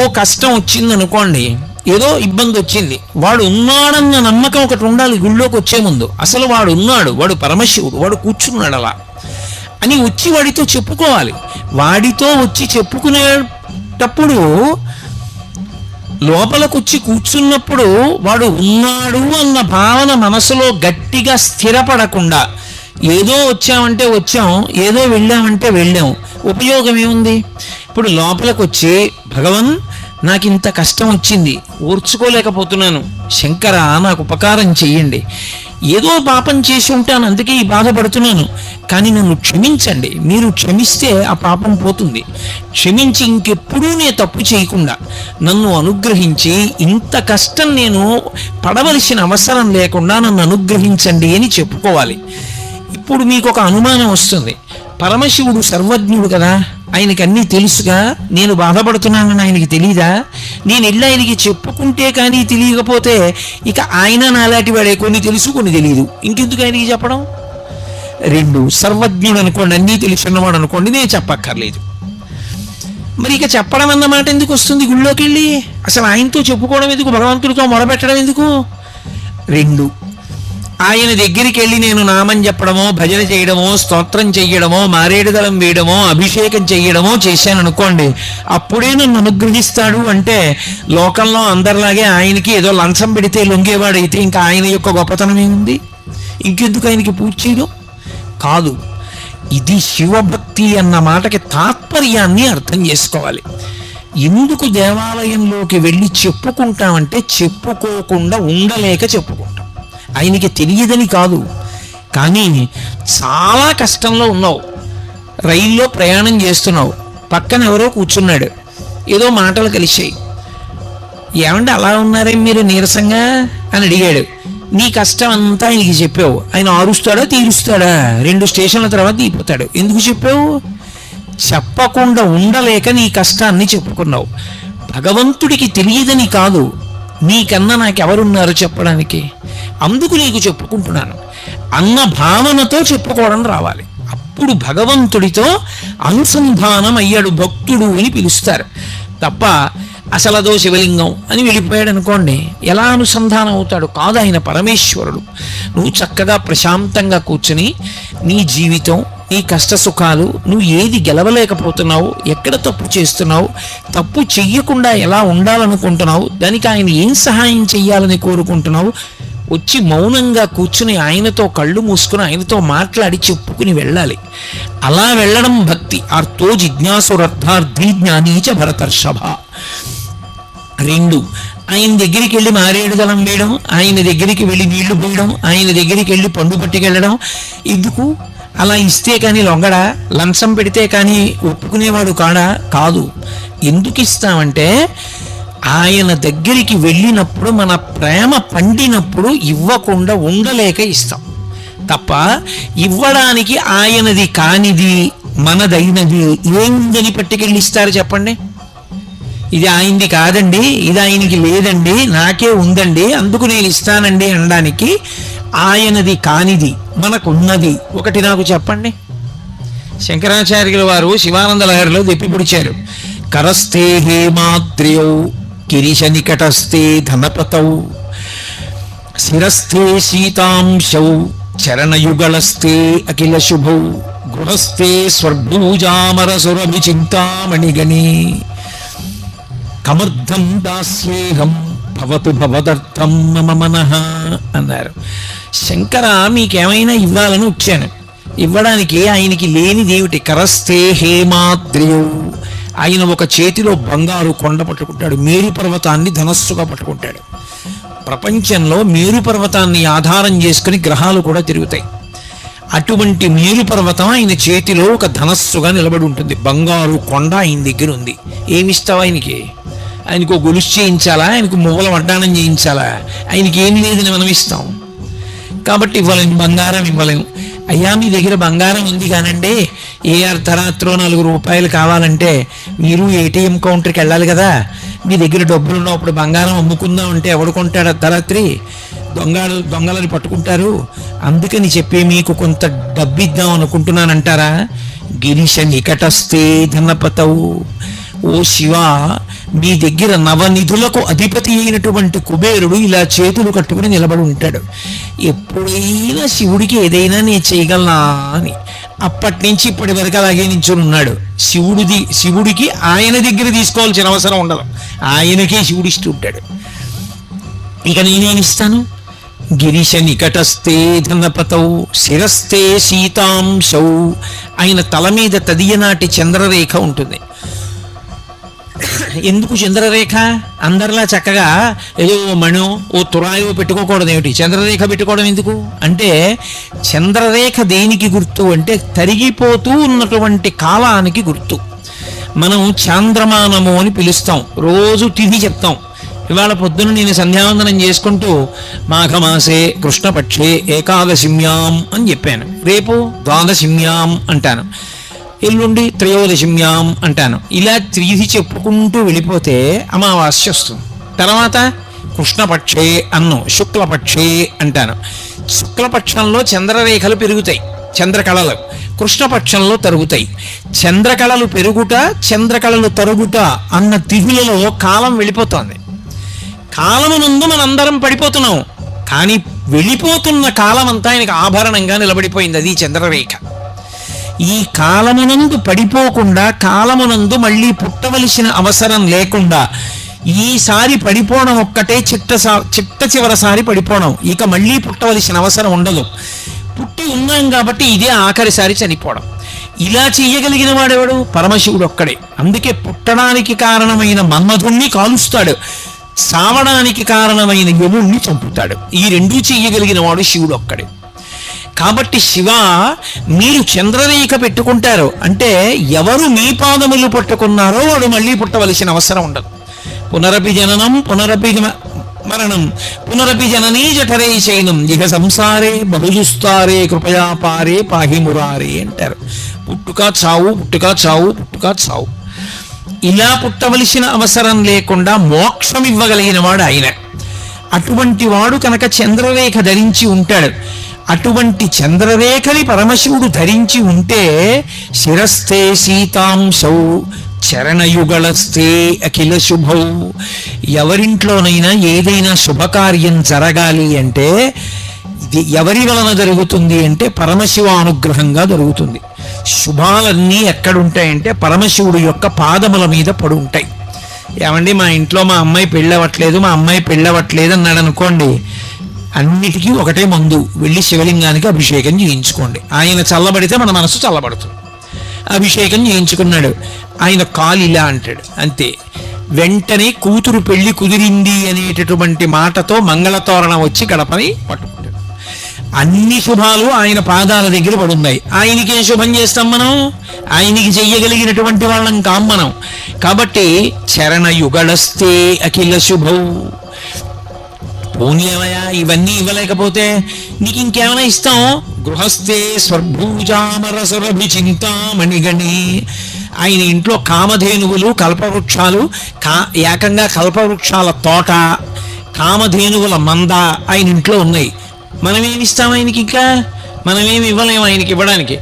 ఓ కష్టం వచ్చిందనుకోండి, ఏదో ఇబ్బంది వచ్చింది, వాడు ఉన్నాడన్న నమ్మకం ఒకటి ఉండాలి. గుళ్ళోకి వచ్చే ముందు అసలు వాడు ఉన్నాడు, వాడు పరమశివుడు, వాడు కూర్చున్నాడు అలా అని వచ్చి వాడితో చెప్పుకోవాలి. వాడితో వచ్చి చెప్పుకునే అప్పుడు లోపలికొచ్చి కూర్చున్నప్పుడు వాడు ఉన్నాడు అన్న భావన మనసులో గట్టిగా స్థిరపడకుండా ఏదో వచ్చామంటే వచ్చాం, ఏదో వెళ్ళామంటే వెళ్ళాం, ఉపయోగం ఏముంది? ఇప్పుడు లోపలికి వచ్చి భగవన్ నాకు ఇంత కష్టం వచ్చింది, ఓర్చుకోలేకపోతున్నాను, శంకర నాకు ఉపకారం చెయ్యండి, ఏదో పాపం చేసి ఉంటాను అందుకే ఈ బాధపడుతున్నాను, కానీ నన్ను క్షమించండి, మీరు క్షమిస్తే ఆ పాపం పోతుంది, క్షమించి ఇంకెప్పుడూ నేను తప్పు చేయకుండా నన్ను అనుగ్రహించి ఇంత కష్టం నేను పడవలసిన అవసరం లేకుండా నన్ను అనుగ్రహించండి అని చెప్పుకోవాలి. ఇప్పుడు మీకు ఒక అనుమానం వస్తుంది, పరమశివుడు సర్వజ్ఞుడు కదా, ఆయనకి అన్నీ తెలుసుగా, నేను బాధపడుతున్నానని ఆయనకి తెలీదా? నేను వెళ్ళి ఆయనకి చెప్పుకుంటే కానీ తెలియకపోతే ఇక ఆయన నాలాంటి వాడే, కొన్ని తెలుసు కొన్ని తెలియదు, ఇంకెందుకు ఆయనకి చెప్పడం? రెండు, సర్వజ్ఞుడు అనుకోండి, అన్నీ తెలుసున్నవాడు అనుకోండి, నేను చెప్పక్కర్లేదు. మరి ఇక చెప్పడం అన్నమాట ఎందుకు వస్తుంది? గుళ్ళోకి వెళ్ళి అసలు ఆయనతో చెప్పుకోవడం ఎందుకు, భగవంతుడితో మొరపెట్టడం ఎందుకు? రెండు, ఆయన దగ్గరికి వెళ్ళి నేను నామం చెప్పడమో, భజన చేయడమో, స్తోత్రం చెయ్యడమో, మారేడుదలం వేయడమో, అభిషేకం చెయ్యడమో చేశాను అనుకోండి, అప్పుడే నన్ను అనుగ్రహిస్తాడు అంటే లోకంలో అందరిలాగే ఆయనకి ఏదో లంచం పెడితే లొంగేవాడైతే ఇంకా ఆయన యొక్క గొప్పతనం ఏముంది? ఇంకెందుకు ఆయనకి పూజ చేయడం? కాదు, ఇది శివభక్తి అన్న మాటకి తాత్పర్యాన్ని అర్థం చేసుకోవాలి. ఎందుకు దేవాలయంలోకి వెళ్ళి చెప్పుకుంటామంటే చెప్పుకోకుండా ఉండలేక చెప్పుకుంటాం. ఆయనకి తెలియదని కాదు, కానీ చాలా కష్టంలో ఉన్నావు, రైల్లో ప్రయాణం చేస్తున్నావు, పక్కన ఎవరో కూర్చున్నాడు, ఏదో మాటలు కలిసాయి, ఏమంటే అలా ఉన్నారే మీరు నీరసంగా అని అడిగాడు. నీ కష్టం అంతా ఆయనకి చెప్పావు, ఆయన ఆరుస్తాడా తీరుస్తాడా? 2 స్టేషన్ల తర్వాత దిగిపోతాడు. ఎందుకు చెప్పావు? చెప్పకుండా ఉండలేక నీ కష్టాన్ని చెప్పుకున్నావు. భగవంతుడికి తెలియదని కాదు, నీకన్నా నాకెవరున్నారు చెప్పడానికి, అందుకు నీకు చెప్పుకుంటున్నాను అన్న భావనతో చెప్పుకోవడం రావాలి. అప్పుడు భగవంతుడితో అనుసంధానం అయ్యాడు భక్తుడు అని పిలుస్తారు తప్ప అసలు అదో శివలింగం అని వెళ్ళిపోయాడు అనుకోండి, ఎలా అనుసంధానం అవుతాడు? కాదు, ఆయన పరమేశ్వరుడు. నువ్వు చక్కగా ప్రశాంతంగా కూర్చుని నీ జీవితం, నీ కష్ట సుఖాలు, నువ్వు ఏది గెలవలేకపోతున్నావు, ఎక్కడ తప్పు చేస్తున్నావు, తప్పు చెయ్యకుండా ఎలా ఉండాలనుకుంటున్నావు, దానికి ఆయన ఏం సహాయం చెయ్యాలని కోరుకుంటున్నావు, వచ్చి మౌనంగా కూర్చుని ఆయనతో కళ్ళు మూసుకుని ఆయనతో మాట్లాడి చెప్పుకుని వెళ్ళాలి. అలా వెళ్ళడం భక్తి. అర్థో జిజ్ఞాసురర్థార్థి జ్ఞానీచ భరతర్షభ. 2, ఆయన దగ్గరికి వెళ్ళి మారేడుదలం వేయడం, ఆయన దగ్గరికి వెళ్ళి నీళ్లు పోయడం, ఆయన దగ్గరికి వెళ్ళి పండు పట్టుకెళ్ళడం ఎందుకు? అలా ఇస్తే కానీ లొంగడా? లంచం పెడితే కానీ ఒప్పుకునేవాడు కాడా? కాదు. ఎందుకు ఇస్తామంటే ఆయన దగ్గరికి వెళ్ళినప్పుడు మన ప్రేమ పండినప్పుడు ఇవ్వకుండా ఉండలేక ఇస్తాం తప్ప, ఇవ్వడానికి ఆయనది కానిది మనదైనది ఏందని పట్టుకెళ్ళి ఇస్తారు చెప్పండి? ఇది ఆయనది కాదండి, ఇది ఆయనకి లేదండి, నాకే ఉందండి అందుకు నేను ఇస్తానండి అనడానికి ఆయనది కానిది మనకున్నది ఒకటి నాకు చెప్పండి. శంకరాచార్యుల వారు శివానంద లహరిలో దెప్పిపుడిచారు. కరస్థే హేమాద్రియౌ కిరీశ నికటస్థే ధనపతౌ శిరస్థే శీతాంశౌ చరణయుగళస్థే అఖిల శుభౌ గృహస్థే స్వర్భూజామరసురభి చింతామణిగణి కమర్థం దాస్యేహం భవతు భవదర్థం మమ మనః అన్నారు. శంకర మీకేమైనా ఇవ్వాలని వచ్చాను, ఇవ్వడానికి ఆయనకి లేనిదేమిటి? కరస్థే హేమాద్రియౌ, ఆయన ఒక చేతిలో బంగారు కొండ పట్టుకుంటాడు, మేరు పర్వతాన్ని ధనస్సుగా పట్టుకుంటాడు. ప్రపంచంలో మేరు పర్వతాన్ని ఆధారం చేసుకుని గ్రహాలు కూడా తిరుగుతాయి. అటువంటి మేరు పర్వతం ఆయన చేతిలో ఒక ధనస్సుగా నిలబడి ఉంటుంది. బంగారు కొండ ఆయన దగ్గర ఉంది. ఏమిస్తావు ఆయనకి? ఆయనకు గొలుసు చేయించాలా? ఆయనకు మువ్వల వడ్డానం చేయించాలా? ఆయనకి ఏమి లేదని మనం ఇస్తాం. కాబట్టి ఇవ్వలేము, బంగారం ఇవ్వలేము. అయ్యా మీ దగ్గర బంగారం ఉంది కానండి, ఏ అర్ధరాత్రో 4 రూపాయలు కావాలంటే మీరు ఏటీఎం కౌంటర్కి వెళ్ళాలి కదా, మీ దగ్గర డబ్బులు ఉన్నప్పుడు బంగారం అమ్ముకుందాం అంటే ఎవడు కొంటాడు? అర్ధరాత్రి దొంగలని పట్టుకుంటారు. అందుకని చెప్పి మీకు కొంత డబ్బు ఇద్దాం అనుకుంటున్నానంటారా? గిరీశ నికటస్థే ధనపతవు. ఓ శివ, మీ దగ్గర నవనిధులకు అధిపతి అయినటువంటి కుబేరుడు ఇలా చేతులు కట్టుకుని నిలబడి ఉంటాడు. ఎప్పుడైనా శివుడికి ఏదైనా నేను చేయగలనా అని అప్పటి నుంచి ఇప్పటి వరకు అలాగే నించుని ఉన్నాడు. శివుడికి ఆయన దగ్గర తీసుకోవాల్సిన అవసరం ఉండదు, ఆయనకే శివుడు ఇస్తూ ఉంటాడు. ఇక నేనేమిస్తాను? గిరిశ నికటస్థే ధనపతౌ శిరస్థే సీతాంశౌ. ఆయన తల మీద తదియనాటి చంద్రరేఖ ఉంటుంది. ఎందుకు చంద్రరేఖ? అందరిలా చక్కగా ఏదో మణో ఓ తురాయో పెట్టుకోకూడదు. ఏమిటి చంద్రరేఖ పెట్టుకోవడం ఎందుకు అంటే, చంద్రరేఖ దేనికి గుర్తు అంటే తరిగిపోతూ ఉన్నటువంటి కాలానికి గుర్తు. మనం చాంద్రమానము అని పిలుస్తాం, రోజు తిథి చెప్తాం. ఇవాళ పొద్దున నేను సంధ్యావందనం చేసుకుంటూ మాఘమాసే కృష్ణపక్షే ఏకాదశిమ్యాం అని చెప్పాను. రేపు ద్వాదశిమ్యాం అంటాను, ఎల్లుండి త్రయోదశిమ్యాం అంటాను. ఇలా తిథి చెప్పుకుంటూ వెళ్ళిపోతే అమావాస్య వస్తుంది. తర్వాత కృష్ణపక్షే అన్ను, శుక్లపక్షే అంటాను. శుక్లపక్షంలో చంద్రరేఖలు పెరుగుతాయి, చంద్రకళలు. కృష్ణపక్షంలో తరుగుతాయి. చంద్రకళలు పెరుగుట, చంద్రకళలు తరుగుట అన్న తిథులలో కాలం వెళ్ళిపోతోంది. కాలమునందు మనందరం పడిపోతున్నాం, కానీ వెళ్ళిపోతున్న కాలం అంతా ఆయనకు ఆభరణంగా నిలబడిపోయింది. అది చంద్రరేఖ. ఈ కాలమునందు పడిపోకుండా, కాలమునందు మళ్ళీ పుట్టవలసిన అవసరం లేకుండా, ఈసారి పడిపోవడం ఒక్కటే చిట్ట చివరిసారి పడిపోవడం, ఇక మళ్ళీ పుట్టవలసిన అవసరం ఉండదు. పుట్టి ఉన్నాం కాబట్టి ఇదే ఆఖరిసారి చనిపోవడం. ఇలా చెయ్యగలిగిన వాడెవడు? పరమశివుడు ఒక్కడే. అందుకే పుట్టడానికి కారణమైన మన్మధుణ్ణి కాలుస్తాడు, సావడానికి కారణమైన యముణ్ణి చంపుతాడు. ఈ రెండూ చెయ్యగలిగిన వాడు శివుడు ఒక్కడే. కాబట్టి శివ, మీరు చంద్రరేఖ పెట్టుకుంటారు అంటే ఎవరు మీ పాదములు పట్టుకున్నారో వాడు మళ్ళీ పుట్టవలసిన అవసరం ఉండదు. పునరపి జననం పునరపి మరణం పునరపి జననీ జఠరే శయనం ఇహ సంసారే బహుజుస్తారే కృపయా పారే పాహి మురారే అంటారు. పుట్టుక చావు, పుట్టుక చావు, పుట్టుక చావు. ఇలా పుట్టవలసిన అవసరం లేకుండా మోక్షం ఇవ్వగలిగిన వాడు ఆయన. అటువంటి వాడు కనుక చంద్రరేఖ ధరించి ఉంటాడు. అటువంటి చంద్రరేఖని పరమశివుడు ధరించి ఉంటే శిరస్థే సీతాంశౌ చరణయుగళస్థే అఖిల శుభౌ. ఎవరింట్లోనైనా ఏదైనా శుభకార్యం జరగాలి అంటే ఇది ఎవరి వలన జరుగుతుంది అంటే పరమశివ అనుగ్రహంగా జరుగుతుంది. శుభాలన్నీ ఎక్కడుంటాయంటే పరమశివుడు యొక్క పాదముల మీద పడి ఉంటాయి. ఏమండి మా ఇంట్లో మా అమ్మాయి పెళ్ళవట్లేదు, మా అమ్మాయి పెళ్ళవట్లేదు అన్నాడు అనుకోండి, అన్నిటికీ ఒకటే మందు, వెళ్ళి శివలింగానికి అభిషేకం చేయించుకోండి. ఆయన చల్లబడితే మన మనసు చల్లబడుతుంది. అభిషేకం చేయించుకున్నాడు, ఆయన కాలు ఇలా అంటాడు, అంతే. వెంటనే కూతురు పెళ్లి కుదిరింది అనేటటువంటి మాటతో మంగళతోరణం వచ్చి గడపని పట్టుకుంటాడు. అన్ని శుభాలు ఆయన పాదాల దగ్గర పడున్నాయి. ఆయనకేం శుభం చేస్తాం మనం? ఆయనకి చెయ్యగలిగినటువంటి వాళ్ళం కాం మనం. కాబట్టి చరణయుగళస్తే అఖిల శుభౌ. పోనీయమయా, ఇవన్నీ ఇవ్వలేకపోతే నీకు ఇంకేమైనా ఇస్తాం. గృహస్థే స్వర్భూజామరసరభి చింతామణిగణి. ఆయన ఇంట్లో కామధేనువులు, కల్పవృక్షాలు, ఏకంగా కల్పవృక్షాల తోట, కామధేనువుల మంద ఆయన ఇంట్లో ఉన్నాయి. మనమేమిస్తాం ఆయనకి? ఇంకా మనమేమి ఇవ్వలేము ఆయనకి ఇవ్వడానికి.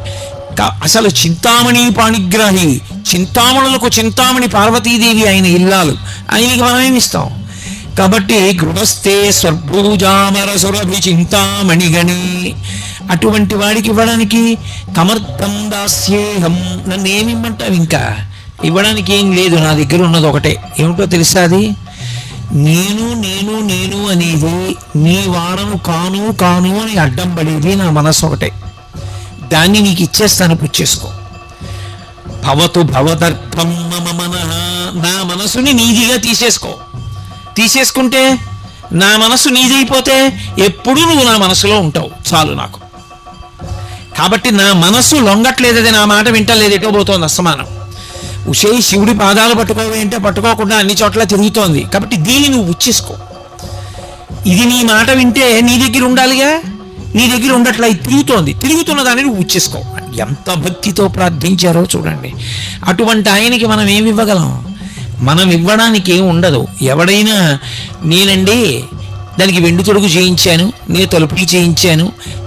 అసలు చింతామణి పాణిగ్రాహి, చింతామణులకు చింతామణి పార్వతీదేవి ఆయన ఇల్లాలు, ఆయనకి మనమేమిస్తాం? కాబట్టి గృహస్థే స్వర్భూజామరసురభి చింతామణిగణి. అటువంటి వాడికి ఇవ్వడానికి కమర్థం దాస్యేహం, నన్ను ఏమిమ్మంటావు? ఇంకా ఇవ్వడానికి ఏం లేదు, నా దగ్గర ఉన్నది ఒకటే. ఏమిటో తెలుసా? అది నేను నేను నేను అనేది, నీ వాడను కాను కాను అని అడ్డం పడేది నా మనసు ఒకటే. దాన్ని నీకు ఇచ్చేస్తాను, పుచ్చేసుకో. భవతు భవదర్థం మమ మనః, నా మనసుని నీదిగా తీసేసుకో. తీసేసుకుంటే నా మనసు నీదైపోతే ఎప్పుడూ నువ్వు నా మనసులో ఉంటావు, చాలు నాకు. కాబట్టి నా మనసు లొంగట్లేదు, అది నా మాట వింటలేదు, ఎటో పోతోంది అస్తమానం. ఉషే శివుడి పాదాలు పట్టుకోవే అంటే పట్టుకోకుండా అన్ని చోట్ల తిరుగుతోంది. కాబట్టి దీన్ని నువ్వు ఉచ్చేసుకో. ఇది నీ మాట వింటే నీ దగ్గర ఉండాలిగా, నీ దగ్గర ఉండట్లా, తిరుగుతున్న దాన్ని నువ్వు ఉచ్చేసుకో. ఎంత భక్తితో ప్రార్థించారో చూడండి. అటువంటి ఆయనకి మనం ఏమి ఇవ్వగలం? మనం ఇవ్వడానికి ఏమి ఉండదు. ఎవడైనా నేనండి దానికి వెండి తొడుగు చేయించాను, నేను తలుపులు చేయించాను,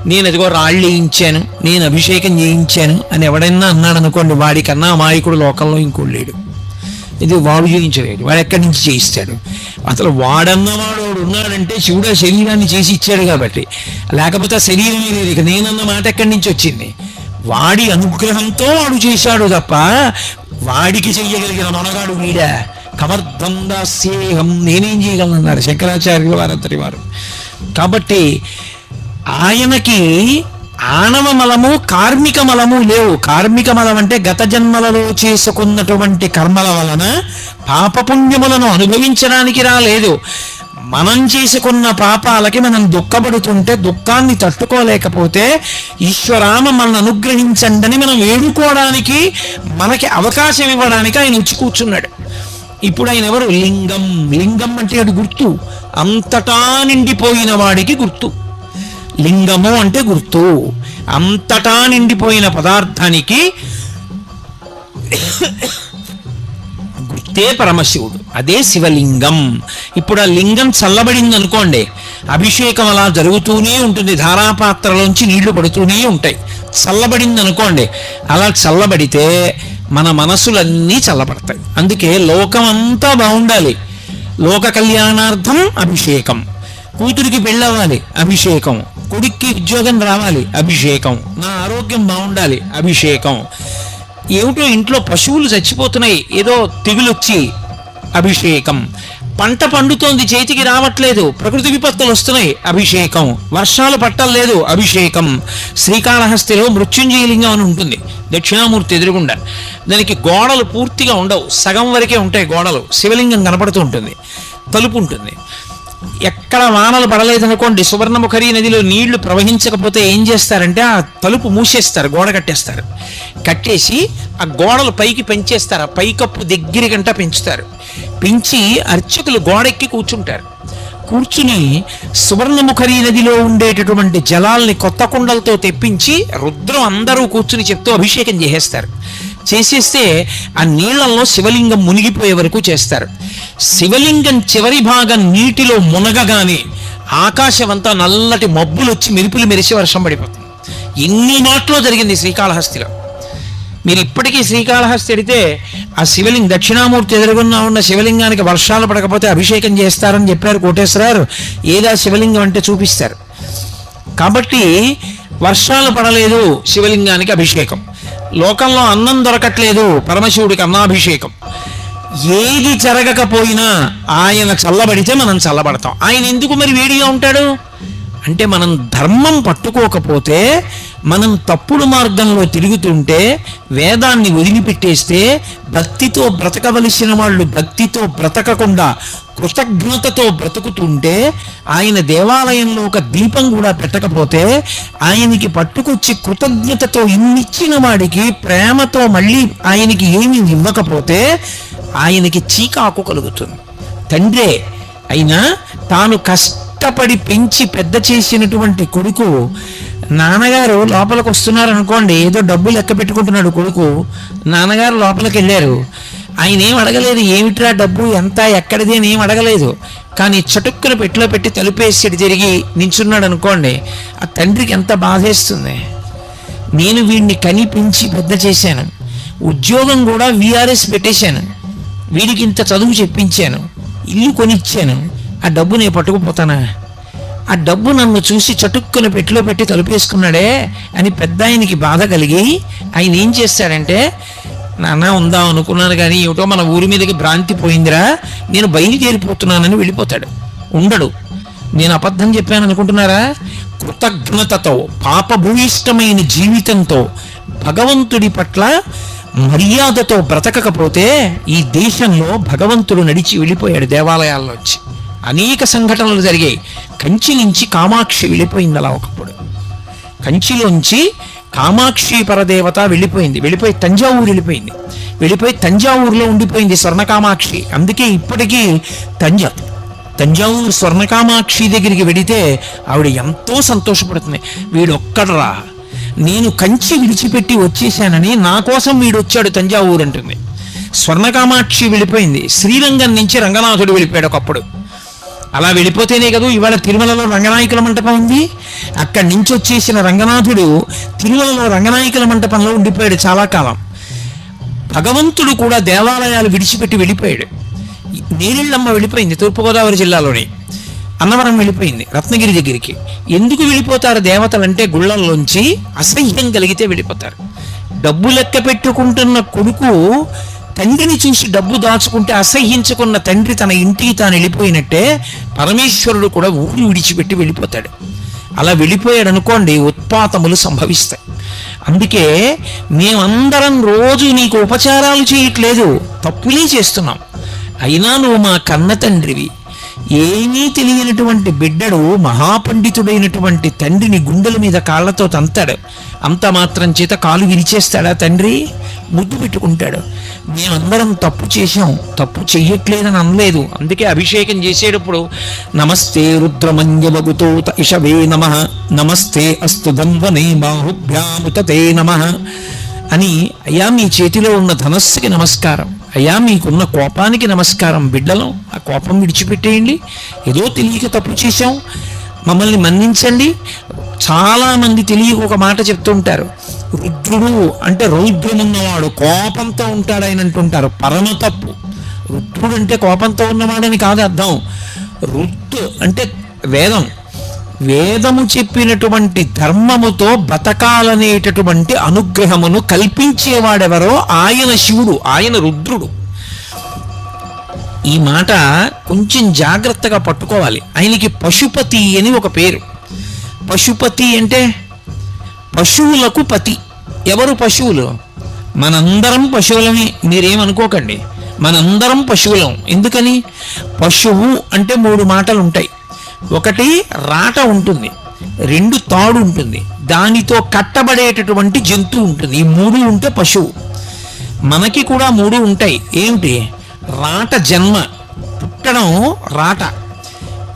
నేను అదిగో రాళ్ళు వేయించాను, నేను అభిషేకం చేయించాను అని ఎవడైనా అన్నాడు అనుకోండి, వాడికన్నా అమాయకుడు లోకంలో ఇంకోడు లేడు. ఇది వాడు చేయించలేడు, వాడు ఎక్కడి నుంచి చేయిస్తాడు? అసలు వాడన్నవాడు ఉన్నాడంటే శివుడు ఆ శరీరాన్ని చేసి ఇచ్చాడు కాబట్టి, లేకపోతే ఆ శరీరం లేదు. ఇక నేనన్న మాట ఎక్కడి నుంచి వచ్చింది? వాడి అనుగ్రహంతో వాడు చేశాడు తప్ప వాడికి చెయ్యగలిగిన మనగాడు వీడా. కమర్థం దాస్యేహం, నేనేం చేయగలనన్నారు శంకరాచార్యుల వారంతటి వారు. కాబట్టి ఆయనకి ఆణవ మలము కార్మిక మలము లేవు. కార్మిక మలం అంటే గత జన్మలలో చేసుకున్నటువంటి కర్మల వలన పాపపుణ్యములను అనుభవించడానికి రాలేదు. మనం చేసుకున్న పాపాలకి మనం దుఃఖపడుతుంటే దుఃఖాన్ని తట్టుకోలేకపోతే ఈశ్వరామ మనల్ని అనుగ్రహించండి మనం వేడుకోవడానికి మనకి అవకాశం ఇవ్వడానికి ఆయన వచ్చి కూర్చున్నాడు. ఇప్పుడు ఆయన ఎవరు? లింగం. లింగం అంటే అది గుర్తు, అంతటా నిండిపోయిన వాడికి గుర్తు. లింగము అంటే గుర్తు, అంతటా నిండిపోయిన పదార్థానికి గుర్తే పరమశివుడు, అదే శివలింగం. ఇప్పుడు ఆ లింగం చల్లబడింది అనుకోండి, అభిషేకం అలా జరుగుతూనే ఉంటుంది, ధారాపాత్రలోంచి నీళ్లు పడుతూనే ఉంటాయి. చల్లబడింది అనుకోండి, అలా చల్లబడితే మన మనసులన్నీ చల్లబడతాయి. అందుకే లోకమంతా బాగుండాలి, లోక కళ్యాణార్థం అభిషేకం. కూతురికి పెళ్ళవ్వాలి, అభిషేకం. కొడుక్కి ఉద్యోగం రావాలి, అభిషేకం. నా ఆరోగ్యం బాగుండాలి, అభిషేకం. ఏమిటో ఇంట్లో పశువులు చచ్చిపోతున్నాయి, ఏదో తెగులొచ్చి, అభిషేకం. పంట పండుతోంది, చేతికి రావట్లేదు, ప్రకృతి విపత్తులు వస్తున్నాయి, అభిషేకం. వర్షాలు పట్టలేదు, అభిషేకం. శ్రీకాళహస్తిలో మృత్యుంజయలింగం అని ఉంటుంది, దక్షిణామూర్తి ఎదురుగుండా. దానికి గోడలు పూర్తిగా ఉండవు, సగం వరకే ఉంటాయి గోడలు. శివలింగం కనపడుతూ ఉంటుంది, తలుపు ఉంటుంది. ఎక్కడ వానలు పడలేదనుకోండి, సువర్ణముఖరి నదిలో నీళ్లు ప్రవహించకపోతే ఏం చేస్తారంటే ఆ తలుపు మూసేస్తారు, గోడ కట్టేస్తారు. కట్టేసి ఆ గోడలు పైకి పెంచేస్తారు, ఆ పైకప్పు దగ్గరికంటా పెంచుతారు. పెంచి అర్చకులు గోడెక్కి కూర్చుంటారు. కూర్చుని సువర్ణముఖరి నదిలో ఉండేటటువంటి జలాల్ని కొత్త కుండలతో తెప్పించి రుద్రం అందరూ కూర్చుని చెప్తూ అభిషేకం చేసేస్తారు. చేసేస్తే ఆ నీళ్లలో శివలింగం మునిగిపోయే వరకు చేస్తారు. శివలింగం చివరి భాగం నీటిలో మునగగానే ఆకాశమంతా నల్లటి మబ్బులు వచ్చి మెరుపులు మెరిసి వర్షం పడిపోతుంది. ఎన్ని మాటలో జరిగింది శ్రీకాళహస్తిలో. మీరు ఇప్పటికీ శ్రీకాళహస్తి ఎడితే ఆ శివలింగం దక్షిణామూర్తి ఎదురుగున్నా ఉన్న శివలింగానికి వర్షాలు పడకపోతే అభిషేకం చేస్తారని చెప్పారు కోటేశ్వరారు. ఏదా శివలింగం అంటే చూపిస్తారు. కాబట్టి వర్షాలు పడలేదు, శివలింగానికి అభిషేకం. లోకంలో అన్నం దొరకట్లేదు, పరమశివుడికి అన్నాభిషేకం. ఏది జరగకపోయినా ఆయన చల్లబడితే మనం చల్లబడతాం. ఆయన ఎందుకు మరి వేడిగా ఉంటాడు అంటే, మనం ధర్మం పట్టుకోకపోతే, మనం తప్పుడు మార్గంలో తిరుగుతుంటే, వేదాన్ని వదిలిపెట్టేస్తే, భక్తితో బ్రతకవలసిన వాళ్ళు భక్తితో బ్రతకకుండా కృతజ్ఞతతో బ్రతుకుతుంటే, ఆయన దేవాలయంలో ఒక దీపం కూడా పెట్టకపోతే, ఆయనకి పట్టుకొచ్చి కృతజ్ఞతతో ఇన్నిచ్చిన వాడికి ప్రేమతో మళ్ళీ ఆయనకి ఏమీ ఇవ్వకపోతే ఆయనకి చీకాకు కలుగుతుంది. తండ్రే అయినా తాను కష్టపడి పెంచి పెద్ద చేసినటువంటి కొడుకు, నాన్నగారు లోపలికి వస్తున్నారు అనుకోండి, ఏదో డబ్బు లెక్క పెట్టుకుంటున్నాడు కొడుకు, నాన్నగారు లోపలికి వెళ్ళారు, ఆయన ఏం అడగలేదు, ఏమిట్రా డబ్బు ఎంత ఎక్కడిది అని ఏం అడగలేదు. కానీ చటుక్కున పెట్టిలో పెట్టి తలుపేసి తిరిగి నించున్నాడు అనుకోండి, ఆ తండ్రికి ఎంత బాధేస్తుంది. నేను వీడిని కని పెంచి పెద్ద చేశాను, ఉద్యోగం కూడా విఆర్ఎస్ పెట్టేశాను, వీడికి ఇంత చదువు చెప్పించాను, ఇల్లు కొనిచ్చాను, ఆ డబ్బు నేను పట్టుకుపోతానా? ఆ డబ్బు నన్ను చూసి చటుక్కున పెట్టిలో పెట్టి తలుపేసుకున్నాడే అని పెద్ద ఆయనకి బాధ కలిగి ఆయన ఏం చేస్తాడంటే, నాన్న ఉందాం అనుకున్నాను కానీ ఏమిటో మన ఊరి మీదకి భ్రాంతి పోయిందిరా, నేను బయలుదేరిపోతున్నానని వెళ్ళిపోతాడు. ఉండడు. నేను అబద్ధం చెప్పాను అనుకుంటున్నారా? కృతజ్ఞతతో పాపభూయిష్టమైన జీవితంతో భగవంతుడి పట్ల మర్యాదతో బ్రతకకపోతే ఈ దేశంలో భగవంతుడు నడిచి వెళ్ళిపోయాడు దేవాలయాల్లోంచి. అనేక సంఘటనలు జరిగాయి. కంచి నుంచి కామాక్షి వెళ్ళిపోయింది అలా ఒకప్పుడు. కంచిలోంచి కామాక్షి పరదేవత వెళ్ళిపోయి తంజావూరు వెళ్ళిపోయి తంజావూరులో ఉండిపోయింది స్వర్ణకామాక్షి. అందుకే ఇప్పటికీ తంజావూరు స్వర్ణకామాక్షి దగ్గరికి వెడితే ఆవిడ ఎంతో సంతోషపడుతుంది. వీడొక్కడరా, నేను కంచి విడిచిపెట్టి వచ్చేసానని నా కోసం వీడు వచ్చాడు తంజావూరు అంటుంది. స్వర్ణకామాక్షి వెళ్ళిపోయింది. శ్రీరంగం నుంచి రంగనాథుడు వెళ్ళిపోయాడు ఒకప్పుడు. అలా వెళ్ళిపోతేనే కదా ఇవాళ తిరుమలలో రంగనాయకుల మంటపం ఉంది. అక్కడి నుంచి వచ్చేసిన రంగనాథుడు తిరుమలలో రంగనాయకుల మంటపంలో ఉండిపోయాడు చాలా కాలం. భగవంతుడు కూడా దేవాలయాలు విడిచిపెట్టి వెళ్ళిపోయాడు. నేరెళ్ళమ్మ వెళ్ళిపోయింది తూర్పుగోదావరి జిల్లాలోని. అన్నవరం వెళ్ళిపోయింది రత్నగిరి దగ్గరికి. ఎందుకు వెళ్ళిపోతారు దేవతలంటే గుళ్ళల్లోంచి అసహ్యం కలిగితే వెళ్ళిపోతారు. డబ్బు లెక్క పెట్టుకుంటున్న కొడుకు తండ్రిని చూసి డబ్బు దాచుకుంటే అసహ్యించుకున్న తండ్రి తన ఇంటికి తాను వెళ్ళిపోయినట్టే పరమేశ్వరుడు కూడా ఊరి విడిచిపెట్టి వెళ్ళిపోతాడు. అలా వెళ్ళిపోయాడు అనుకోండి, ఉత్పాతములు సంభవిస్తాయి. అందుకే మేమందరం రోజు నీకు ఉపచారాలు చేయట్లేదు, తప్పులే చేస్తున్నాం. అయినా నువ్వు మా కన్న తండ్రివి. ఏమీ తెలియనటువంటి బిడ్డడు మహాపండితుడైనటువంటి తండ్రిని గుండెల మీద కాళ్లతో తంతాడు. అంత మాత్రం చేత కాలు విరిచేస్తాడా తండ్రి? ముద్దు పెట్టుకుంటాడు. మేమందరం తప్పు చేశాం, తప్పు చెయ్యట్లేదని అనలేదు. అందుకే అభిషేకం చేసేటప్పుడు నమస్తే రుద్రమంజవగుతో ఇషవే నమః, నమస్తే అస్తు ధన్వనే బాహుభ్యాముతే నమః అని, అయ్యా మీ చేతిలో ఉన్న ధనస్సుకి నమస్కారం, అయ్యా మీకున్న కోపానికి నమస్కారం, బిడ్డలం ఆ కోపం విడిచిపెట్టేయండి, ఏదో తెలియక తప్పు చేశాం, మమ్మల్ని మన్నించండి. చాలామంది తెలియక ఒక మాట చెప్తుంటారు, రుద్రుడు అంటే రౌద్రమున్నవాడు, కోపంతో ఉంటాడు ఆయన అంటుంటారు. పరమ తప్పు. రుద్రుడు అంటే కోపంతో ఉన్నవాడని కాదు అర్థం. రుద్దు అంటే వేదం, వేదము చెప్పినటువంటి ధర్మముతో బతకాలనేటటువంటి అనుగ్రహమును కల్పించేవాడెవరో ఆయన శివుడు, ఆయన రుద్రుడు. ఈ మాట కొంచెం జాగ్రత్తగా పట్టుకోవాలి. ఆయనకి పశుపతి అని ఒక పేరు. పశుపతి అంటే పశువులకు పతి. ఎవరు పశువులు? మనందరం పశువులమే, మీరేమనుకోకండి. మనందరం పశువులం. ఎందుకని? పశువు అంటే 3 మాటలు ఉంటాయి. ఒకటి రాట ఉంటుంది, 2 తాడు ఉంటుంది, దానితో కట్టబడేటటువంటి జంతువు ఉంటుంది. ఈ 3 ఉంటే పశువు. మనకి కూడా 3 ఉంటాయి. ఏమిటి? రాట జన్మ, పుట్టడం రాట,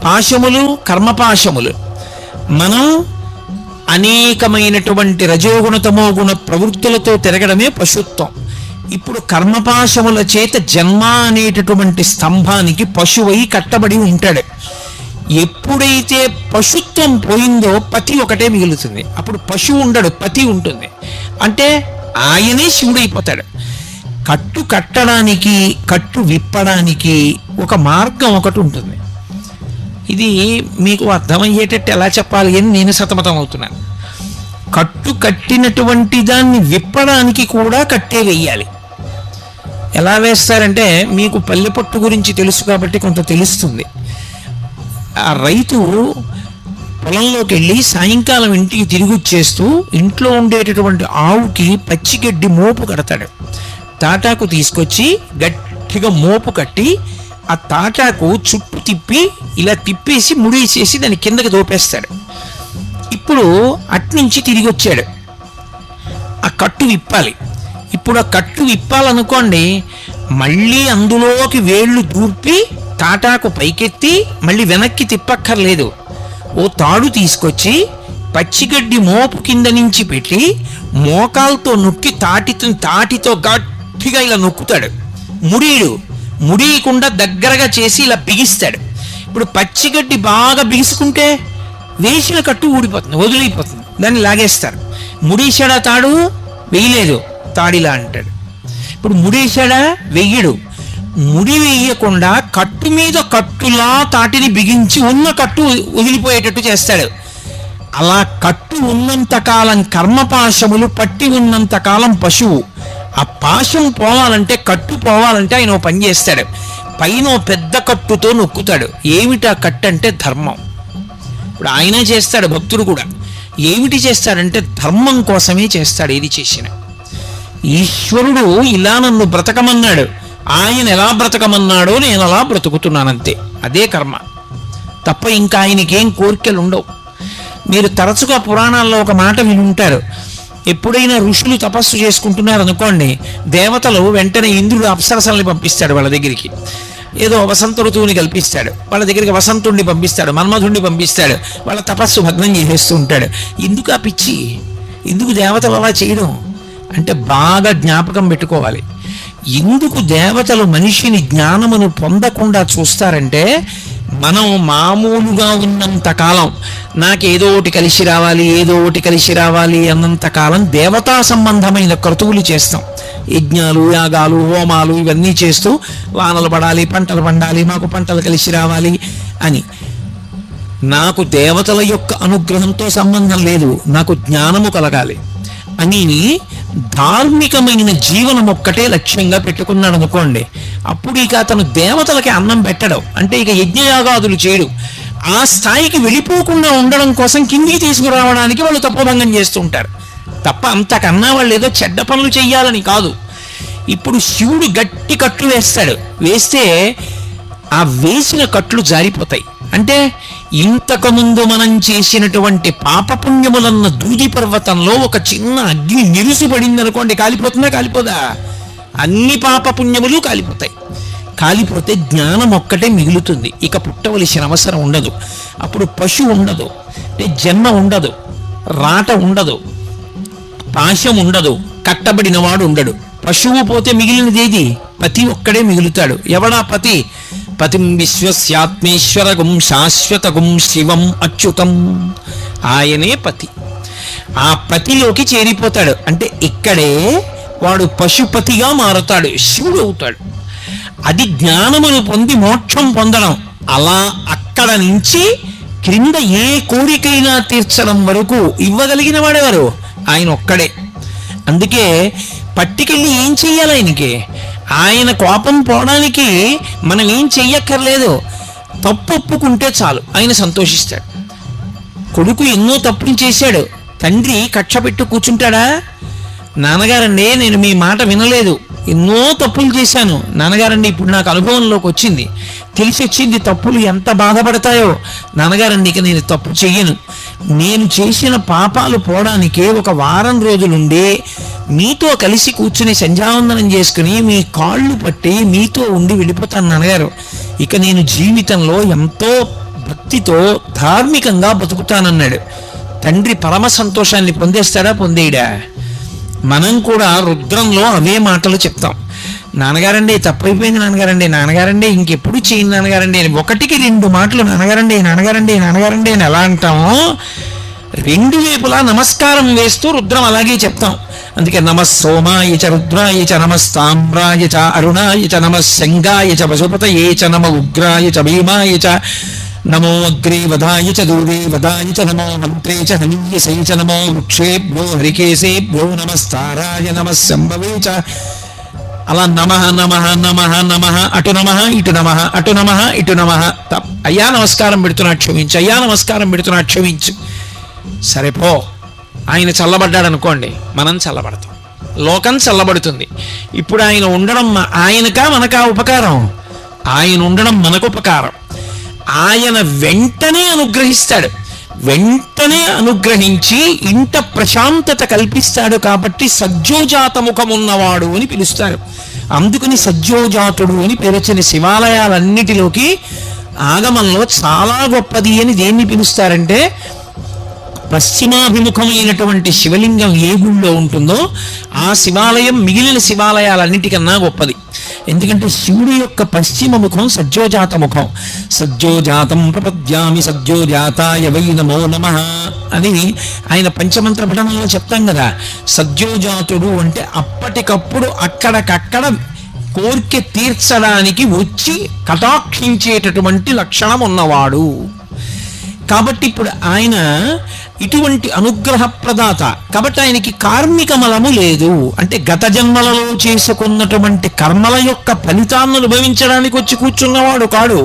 పాశములు కర్మపాశములు. మనం అనేకమైనటువంటి రజోగుణ తమోగుణ ప్రవృత్తులతో తిరగడమే పశుత్వం. ఇప్పుడు కర్మపాశముల చేత జన్మ అనేటటువంటి స్తంభానికి పశువై కట్టబడి ఉంటాడు. ఎప్పుడైతే పశుత్వం పోయిందో పతి ఒకటే మిగులుతుంది. అప్పుడు పశువు ఉండడు, పతి ఉంటుంది. అంటే ఆయనే శివుడైపోతాడు. కట్టు కట్టడానికి, కట్టు విప్పడానికి ఒక మార్గం ఒకటి ఉంటుంది. ఇది మీకు అర్థమయ్యేటట్టు ఎలా చెప్పాలి అని నేను సతమతం అవుతున్నాను. కట్టు కట్టినటువంటి దాన్ని విప్పడానికి కూడా కట్టే వేయాలి. ఎలా వేస్తారంటే, మీకు పల్లె పట్టు గురించి తెలుసు కాబట్టి కొంత తెలుస్తుంది. ఆ రైతు పొలంలోకి వెళ్ళి సాయంకాలం ఇంటికి తిరిగి వచ్చేస్తూ ఇంట్లో ఉండేటటువంటి ఆవుకి పచ్చిగడ్డి మోపు కడతాడు. తాటాకు తీసుకొచ్చి గట్టిగా మోపు కట్టి ఆ తాటాకు చుట్టూ తిప్పి ఇలా తిప్పేసి ముడేసేసి దాన్ని కిందకి దోపేస్తాడు. ఇప్పుడు అట్నుంచి తిరిగి వచ్చాడు, ఆ కట్టు విప్పాలి. ఇప్పుడు ఆ కట్టు విప్పాలనుకోండి, మళ్ళీ అందులోకి వేళ్ళు దూర్పి తాటాకు పైకెత్తి మళ్ళీ వెనక్కి తిప్పక్కర్లేదు. ఓ తాడు తీసుకొచ్చి పచ్చిగడ్డి మోపు కింద నుంచి పెట్టి మోకాలతో నొక్కి తాటితో గట్టిగా ఇలా నొక్కుతాడు. ముడియకుండా దగ్గరగా చేసి ఇలా బిగిస్తాడు. ఇప్పుడు పచ్చిగడ్డి బాగా బిగుసుకుంటే వేసిన కట్టు ఊడిపోతుంది, వదిలిపోతుంది, దాన్ని లాగేస్తారు. ముడేశాడా తాడు? వేయలేదు, తాడిలా అంటాడు. ఇప్పుడు ముడేశాడా? వెయ్యడు. ముడి వేయకుండా కట్టు మీద కట్టులా తాటిని బిగించి ఉన్న కట్టు వదిలిపోయేటట్టు చేస్తాడు. అలా కట్టు ఉన్నంతకాలం కర్మపాశములు పట్టి ఉన్నంతకాలం పశువు. ఆ పాశం పోవాలంటే, కట్టు పోవాలంటే ఆయన ఓ పని చేస్తాడు. పైన పెద్ద కట్టుతో నొక్కుతాడు. ఏమిటా కట్టు అంటే ధర్మం. ఇప్పుడు ఆయనే చేస్తాడు, భక్తుడు కూడా. ఏమిటి చేస్తాడంటే ధర్మం కోసమే చేస్తాడు ఏది చేసినా. ఈశ్వరుడు ఇలా నన్ను బ్రతకమన్నాడు, ఆయన ఎలా బ్రతకమన్నాడో నేను అలా బ్రతుకుతున్నానంతే. అదే కర్మ తప్ప ఇంకా ఆయనకేం కోరికలు ఉండవు. మీరు తరచుగా పురాణాల్లో ఒక మాట వినుంటారు. ఎప్పుడైనా ఋషులు తపస్సు చేసుకుంటున్నారు అనుకోండి, దేవతలు వెంటనే ఇంద్రుడు అప్సరసల్ని పంపిస్తాడు వాళ్ళ దగ్గరికి. ఏదో వసంత ఋతువుని కల్పిస్తాడు, వాళ్ళ దగ్గరికి వసంతుణ్ణి పంపిస్తాడు, మన్మధుణ్ణి పంపిస్తాడు, వాళ్ళ తపస్సు భగ్నం చేసేస్తూ ఉంటాడు. ఎందుకు ఆ పిచ్చి? ఎందుకు దేవతలు అలా చేయడం అంటే బాగా జ్ఞాపకం పెట్టుకోవాలి. ఎందుకు దేవతలు మనిషిని జ్ఞానమును పొందకుండా చూస్తారంటే, మనం మామూలుగా ఉన్నంతకాలం నాకేదో ఒకటి కలిసి రావాలి, ఏదో ఒకటి కలిసి రావాలి అన్నంతకాలం దేవతా సంబంధమైన క్రతువులు చేస్తాం. యజ్ఞాలు, యాగాలు, హోమాలు ఇవన్నీ చేస్తూ వానలు పడాలి, పంటలు పండాలి, మాకు పంటలు కలిసి రావాలి అని. నాకు దేవతల యొక్క అనుగ్రహంతో సంబంధం లేదు, నాకు జ్ఞానము కలగాలి అని ధార్మికమైన జీవనం ఒక్కటే లక్ష్యంగా పెట్టుకున్నాడు అనుకోండి, అప్పుడు ఇక అతను దేవతలకి అన్నం పెట్టడం అంటే ఇక యజ్ఞయాగాదులు చేయడు. ఆ స్థాయికి వెళ్ళిపోకుండా ఉండడం కోసం కిందికి తీసుకురావడానికి వాళ్ళు తపోభంగం చేస్తుంటారు తప్ప అంతకన్నా వాళ్ళు ఏదో చెడ్డ పనులు చెయ్యాలని కాదు. ఇప్పుడు శివుడు గట్టి కట్లు వేస్తాడు, వేస్తే ఆ వేసిన కట్లు జారిపోతాయి. అంటే ఇంతకుముందు మనం చేసినటువంటి పాపపుణ్యములన్న దూది పర్వతంలో ఒక చిన్న అగ్ని నిరుసుపడింది అనుకోండి, కాలిపోతుందా? కాలిపోదా? అన్ని పాపపుణ్యములు కాలిపోతాయి. కాలిపోతే జ్ఞానం ఒక్కటే మిగులుతుంది, ఇక పుట్టవలసిన అవసరం ఉండదు. అప్పుడు పశు ఉండదు, అంటే జన్మ ఉండదు, రాట ఉండదు, పాశం ఉండదు, కట్టబడినవాడు ఉండడు. పశువు పోతే మిగిలినది ఏది? పతి ఒక్కడే మిగులుతాడు. ఎవడా పతి? పతిం విశ్వస్యాత్మేశ్వరగుం శాశ్వతగుం శివం అచ్యుతం, ఆయనే పతి. ఆ పతిలోకి చేరిపోతాడు, అంటే ఇక్కడే వాడు పశుపతిగా మారుతాడు, శివుడు అవుతాడు. అది జ్ఞానమును పొంది మోక్షం పొందడం. అలా అక్కడ నుంచి క్రింద ఏ కోరికైనా తీర్చడం వరకు ఇవ్వగలిగిన వాడెవరు? ఆయన ఒక్కడే. అందుకే పట్టుకెళ్ళి ఏం చెయ్యాలి ఆయనకి? ఆయన కోపం పోవడానికి మనం ఏం చెయ్యక్కర్లేదు, తప్పు ఒప్పుకుంటే చాలు, ఆయన సంతోషిస్తాడు. కొడుకు ఎన్నో తప్పులు చేశాడు, తండ్రి కక్ష పెట్టు కూర్చుంటాడా? నాన్నగారండి నేను మీ మాట వినలేదు, ఎన్నో తప్పులు చేశాను నాన్నగారండి, ఇప్పుడు నాకు అనుభవంలోకి వచ్చింది, తెలిసి వచ్చింది తప్పులు ఎంత బాధపడతాయో నాన్నగారండి, ఇక నేను తప్పు చెయ్యను. నేను చేసిన పాపాలు పోవడానికి ఒక వారం రోజులుండి మీతో కలిసి కూర్చుని సంధ్యావందనం చేసుకుని మీ కాళ్ళు పట్టి మీతో ఉండి వెళ్ళిపోతాను నాన్నగారు. ఇక నేను జీవితంలో ఎంతో భక్తితో ధార్మికంగా బతుకుతానన్నాడు. తండ్రి పరమ సంతోషాన్ని పొందేస్తాడా? పొందేయడా? మనం కూడా రుద్రంలో అవే మాటలు చెప్తాం. నాన్నగారండి తప్పైపోయింది నాన్నగారండి, నాన్నగారండి ఇంకెప్పుడు చేయను నాన్నగారండి అని 1-2 మాటలు నాన్నగారండి నాన్నగారండి నాన్నగారండి అని ఎలా అంటామో, 2 వైపులా నమస్కారం వేస్తూ రుద్రం అలాగే చెప్తాం. అందుకే నమః సోమాయ చ రుద్రాయ చ నమస్తామ్రాయ చ అరుణాయ చ నమః శంగాయ చ పశుపతయే చ నమః ఉగ్రాయ చ భీమాయ చ నమో అగ్రే వదాయ చ దూరే వదాయ చ నమో మంత్రే చ హనీయసే చ నమో వృక్షేభ్యో హరికేశేభ్యో నమస్తారాయ నమః శంభవే చ. అలా నమః నమః నమః నమః, అటు నమః ఇటు నమః, అటు నమః ఇటు నమః. అయ్యా నమస్కారం పెడుతున్నా క్షమించు, అయ్యా నమస్కారం పెడుతున్నా క్షమించు. సరే పో. ఆయన చల్లబడ్డాడు అనుకోండి, మనం చల్లబడతాం, లోకం చల్లబడుతుంది. ఇప్పుడు ఆయన ఉండడం ఆయనకా మనకా ఉపకారం? ఆయన ఉండడం మనకు ఉపకారం. ఆయన వెంటనే అనుగ్రహిస్తాడు, వెంటనే అనుగ్రహించి ఇంట ప్రశాంతత కల్పిస్తాడు. కాబట్టి సజ్జోజాత ముఖమున్నవాడు అని పిలుస్తారు. అందుకని సజ్జోజాతుడు అని పేరొచ్చిన శివాలయాలన్నిటిలోకి ఆగమంలో చాలా గొప్పది అని దేన్ని పిలుస్తారంటే, పశ్చిమాభిముఖమైనటువంటి శివలింగం ఏ గుళ్ళో ఉంటుందో ఆ శివాలయం మిగిలిన శివాలయాలన్నిటికన్నా గొప్పది. ఎందుకంటే శివుడి యొక్క పశ్చిమ ముఖం సజ్జోజాత ముఖం. సజ్జోజాతం ప్రపద్యామి సజ్జోజాతాయ వై నమో నమః అని ఆయన పంచమంత్ర పఠనంలో చెప్తాం కదా. సజ్జోజాతుడు అంటే అప్పటికప్పుడు అక్కడికక్కడ కోరిక తీర్చడానికి వచ్చి కటాక్షించేటటువంటి లక్షణం ఉన్నవాడు. కాబట్టి ఇప్పుడు ఆయన ఇటువంటి అనుగ్రహ ప్రదాత. కాబట్టి ఆయనకి కార్మిక మలము లేదు, అంటే గత జన్మలలో చేసుకున్నటువంటి కర్మల యొక్క ఫలితాన్ని అనుభవించడానికి వచ్చి కూర్చున్నవాడు కాడు.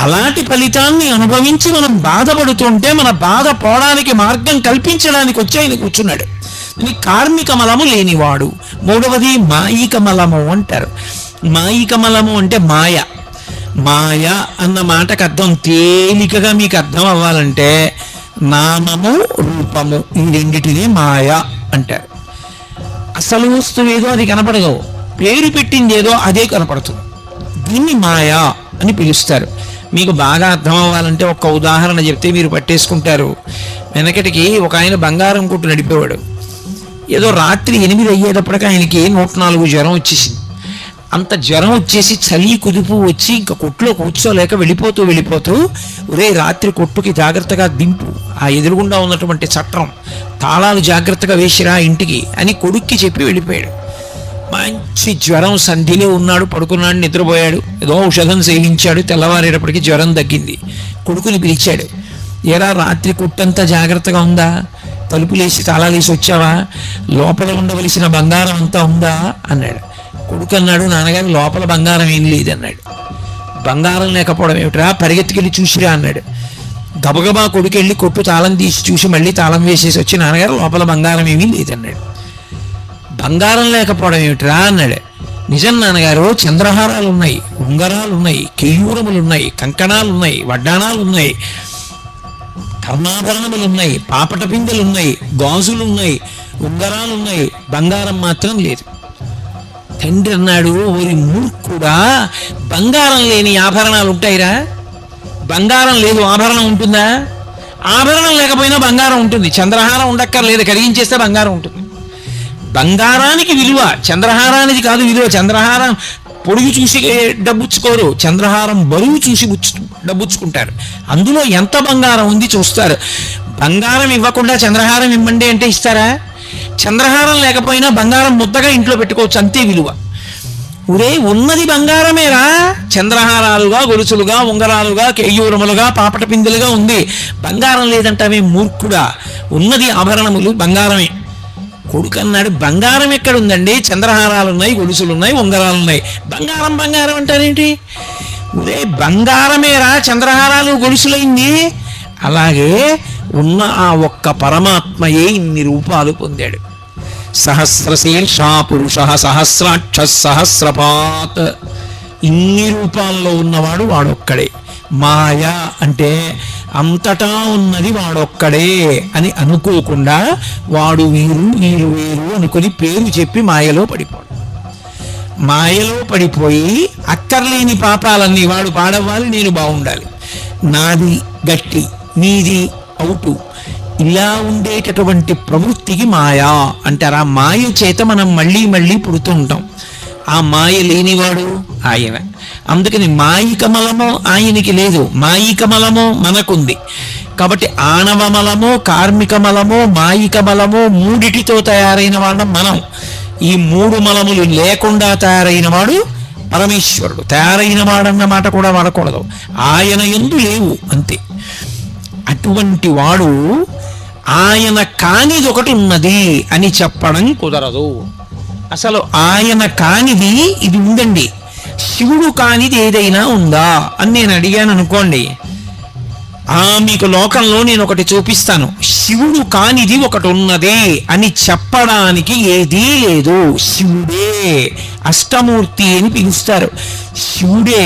అలాంటి ఫలితాన్ని అనుభవించి మనం బాధపడుతుంటే మన బాధ పోవడానికి మార్గం కల్పించడానికి వచ్చి ఆయన కూర్చున్నాడు. కార్మిక మలము లేనివాడు. 3వది మాయిక మలము అంటారు. మాయిక మలము అంటే మాయ. మాయ అన్న మాటకు అర్థం తేలికగా మీకు అర్థం అవ్వాలంటే నామము రూపము ఈ రెండిటిని మాయ అంటారు. అసలు వస్తువు ఏదో అది కనపడదు, పేరు పెట్టింది ఏదో అదే కనపడుతుంది, దీన్ని మాయా అని పిలుస్తారు. మీకు బాగా అర్థం అవ్వాలంటే ఒక్క ఉదాహరణ చెప్తే మీరు పట్టేసుకుంటారు. వెనకటికి ఒక ఆయన బంగారం కొట్టు నడిపేవాడు. ఏదో రాత్రి 8 అయ్యేటప్పటికి ఆయనకి 104 జ్వరం వచ్చేసింది. అంత జ్వరం వచ్చేసి చలి కుదుపు వచ్చి ఇంకా కొట్టులో కూర్చోలేక వెళ్ళిపోతూ ఒరే రాత్రి కొట్టుకి జాగ్రత్తగా దింపు, ఆ ఎదురుగుండా ఉన్నటువంటి చట్రం తాళాలు జాగ్రత్తగా వేసిరా ఇంటికి అని కొడుక్కి చెప్పి వెళ్ళిపోయాడు. మంచి జ్వరం, సంధిలో ఉన్నాడు, పడుకున్నాడు, నిద్రపోయాడు, ఏదో ఔషధం సేవించాడు. తెల్లవారేటప్పటికి జ్వరం తగ్గింది. కొడుకుని పిలిచాడు. ఏరా రాత్రి కొట్టంతా జాగ్రత్తగా ఉందా? తలుపులేసి తాళాలేసి వచ్చావా? లోపల ఉండవలసిన బంగారం అంతా ఉందా అన్నాడు. కొడుకు అన్నాడు, నాన్నగారు లోపల బంగారం ఏం లేదన్నాడు. బంగారం లేకపోవడం ఏమిట్రా, పరిగెత్తుకెళ్ళి చూసిరా అన్నాడు. గబగబా కొడుకు వెళ్ళి కొట్టు తాళం తీసి చూసి మళ్ళీ తాళం వేసేసి వచ్చి, నాన్నగారు లోపల బంగారం ఏమీ లేదన్నాడు. బంగారం లేకపోవడం ఏమిట్రా అన్నాడు. నిజం నాన్నగారు, చంద్రహారాలు ఉన్నాయి, ఉంగరాలు ఉన్నాయి, కేయూరములు ఉన్నాయి, కంకణాలు ఉన్నాయి, వడ్డాణాలు ఉన్నాయి, కర్ణాభరణములు ఉన్నాయి, పాపట పిందెలు ఉన్నాయి, గాజులు ఉన్నాయి, ఉంగరాలు ఉన్నాయి, బంగారం మాత్రం లేదు. తండ్రి అన్నాడు, ఓరి మూర్ఖుడా, బంగారం లేని ఆభరణాలు ఉంటాయిరా? బంగారం లేదు ఆభరణం ఉంటుందా? ఆభరణం లేకపోయినా బంగారం ఉంటుంది. చంద్రహారం ఉండక్కర్లేదు, కరిగించేస్తే బంగారం ఉంటుంది. బంగారానికి విలువ, చంద్రహారానికి కాదు విలువ. చంద్రహారం పొడుగు చూసి డబ్బుచ్చుకోరు, చంద్రహారం బరువు చూసి డబ్బుచ్చుకుంటారు. అందులో ఎంత బంగారం ఉంది చూస్తారు. బంగారం ఇవ్వకుండా చంద్రహారం ఇవ్వండి అంటే ఇస్తారా? చంద్రహారం లేకపోయినా బంగారం ముద్దగా ఇంట్లో పెట్టుకోవచ్చు, అంతే విలువ. ఒరే, ఉన్నది బంగారమేరా, చంద్రహారాలుగా, గొలుసులుగా, ఉంగరాలుగా, కేయూరములుగా, పాపట పిందులుగా ఉంది. బంగారం లేదంటావే మూర్ఖుడా, ఉన్నది ఆభరణములు, బంగారమే. కొడుకు అన్నాడు, బంగారం ఎక్కడుందండి? చంద్రహారాలు ఉన్నాయి, గొలుసులు ఉన్నాయి, ఉంగరాలు ఉన్నాయి, బంగారం బంగారం అంటారేంటి? ఒరే, బంగారమేరా చంద్రహారాలు గొలుసులైంది. అలాగే ఉన్న ఆ ఒక్క పరమాత్మయే ఇన్ని రూపాలు పొందాడు. సహస్రశీర్షా పురుష సహస్రాక్ష సహస్రపాత్. ఇన్ని రూపాల్లో ఉన్నవాడు వాడొక్కడే. మాయ అంటే అంతటా ఉన్నది వాడొక్కడే అని అనుకోకుండా వాడు వీరు వీరు వేరు అనుకుని పేరు చెప్పి మాయలో పడిపోడు. మాయలో పడిపోయి అక్కర్లేని పాపాలన్నీ వాడు పాడవ్వాలి, నేను బాగుండాలి, నాది గట్టి నీది అవుటు, ఇలా ఉండేటటువంటి ప్రవృత్తికి మాయా అంటారు. ఆ మాయ చేత మనం మళ్ళీ మళ్ళీ పుడుతూ ఉంటాం. ఆ మాయ లేనివాడు ఆయన. అందుకని మాయిక మలము ఆయనకి లేదు, మాయిక మలము మనకుంది. కాబట్టి ఆణవ మలము, కార్మిక మలము, మాయిక మలము మూడిటితో తయారైన వాళ్ళం మనం. ఈ మూడు మలములు లేకుండా తయారైన వాడు పరమేశ్వరుడు. తయారైన వాడన్న మాట కూడా వాడకూడదు, ఆయన యందు లేవు అంతే. అటువంటి వాడు ఆయన కానిది ఒకటి ఉన్నది అని చెప్పడం కుదరదు. అసలు ఆయన కానిది ఇది ఉందండి, శివుడు కానిది ఏదైనా ఉందా అని నేను అడిగాను అనుకోండి, మీకు లోకంలో నేను ఒకటి చూపిస్తాను, శివుడు కానిది ఒకటి ఉన్నదే అని చెప్పడానికి ఏదీ లేదు. శివుడే అష్టమూర్తి అని పిలుస్తారు. శివుడే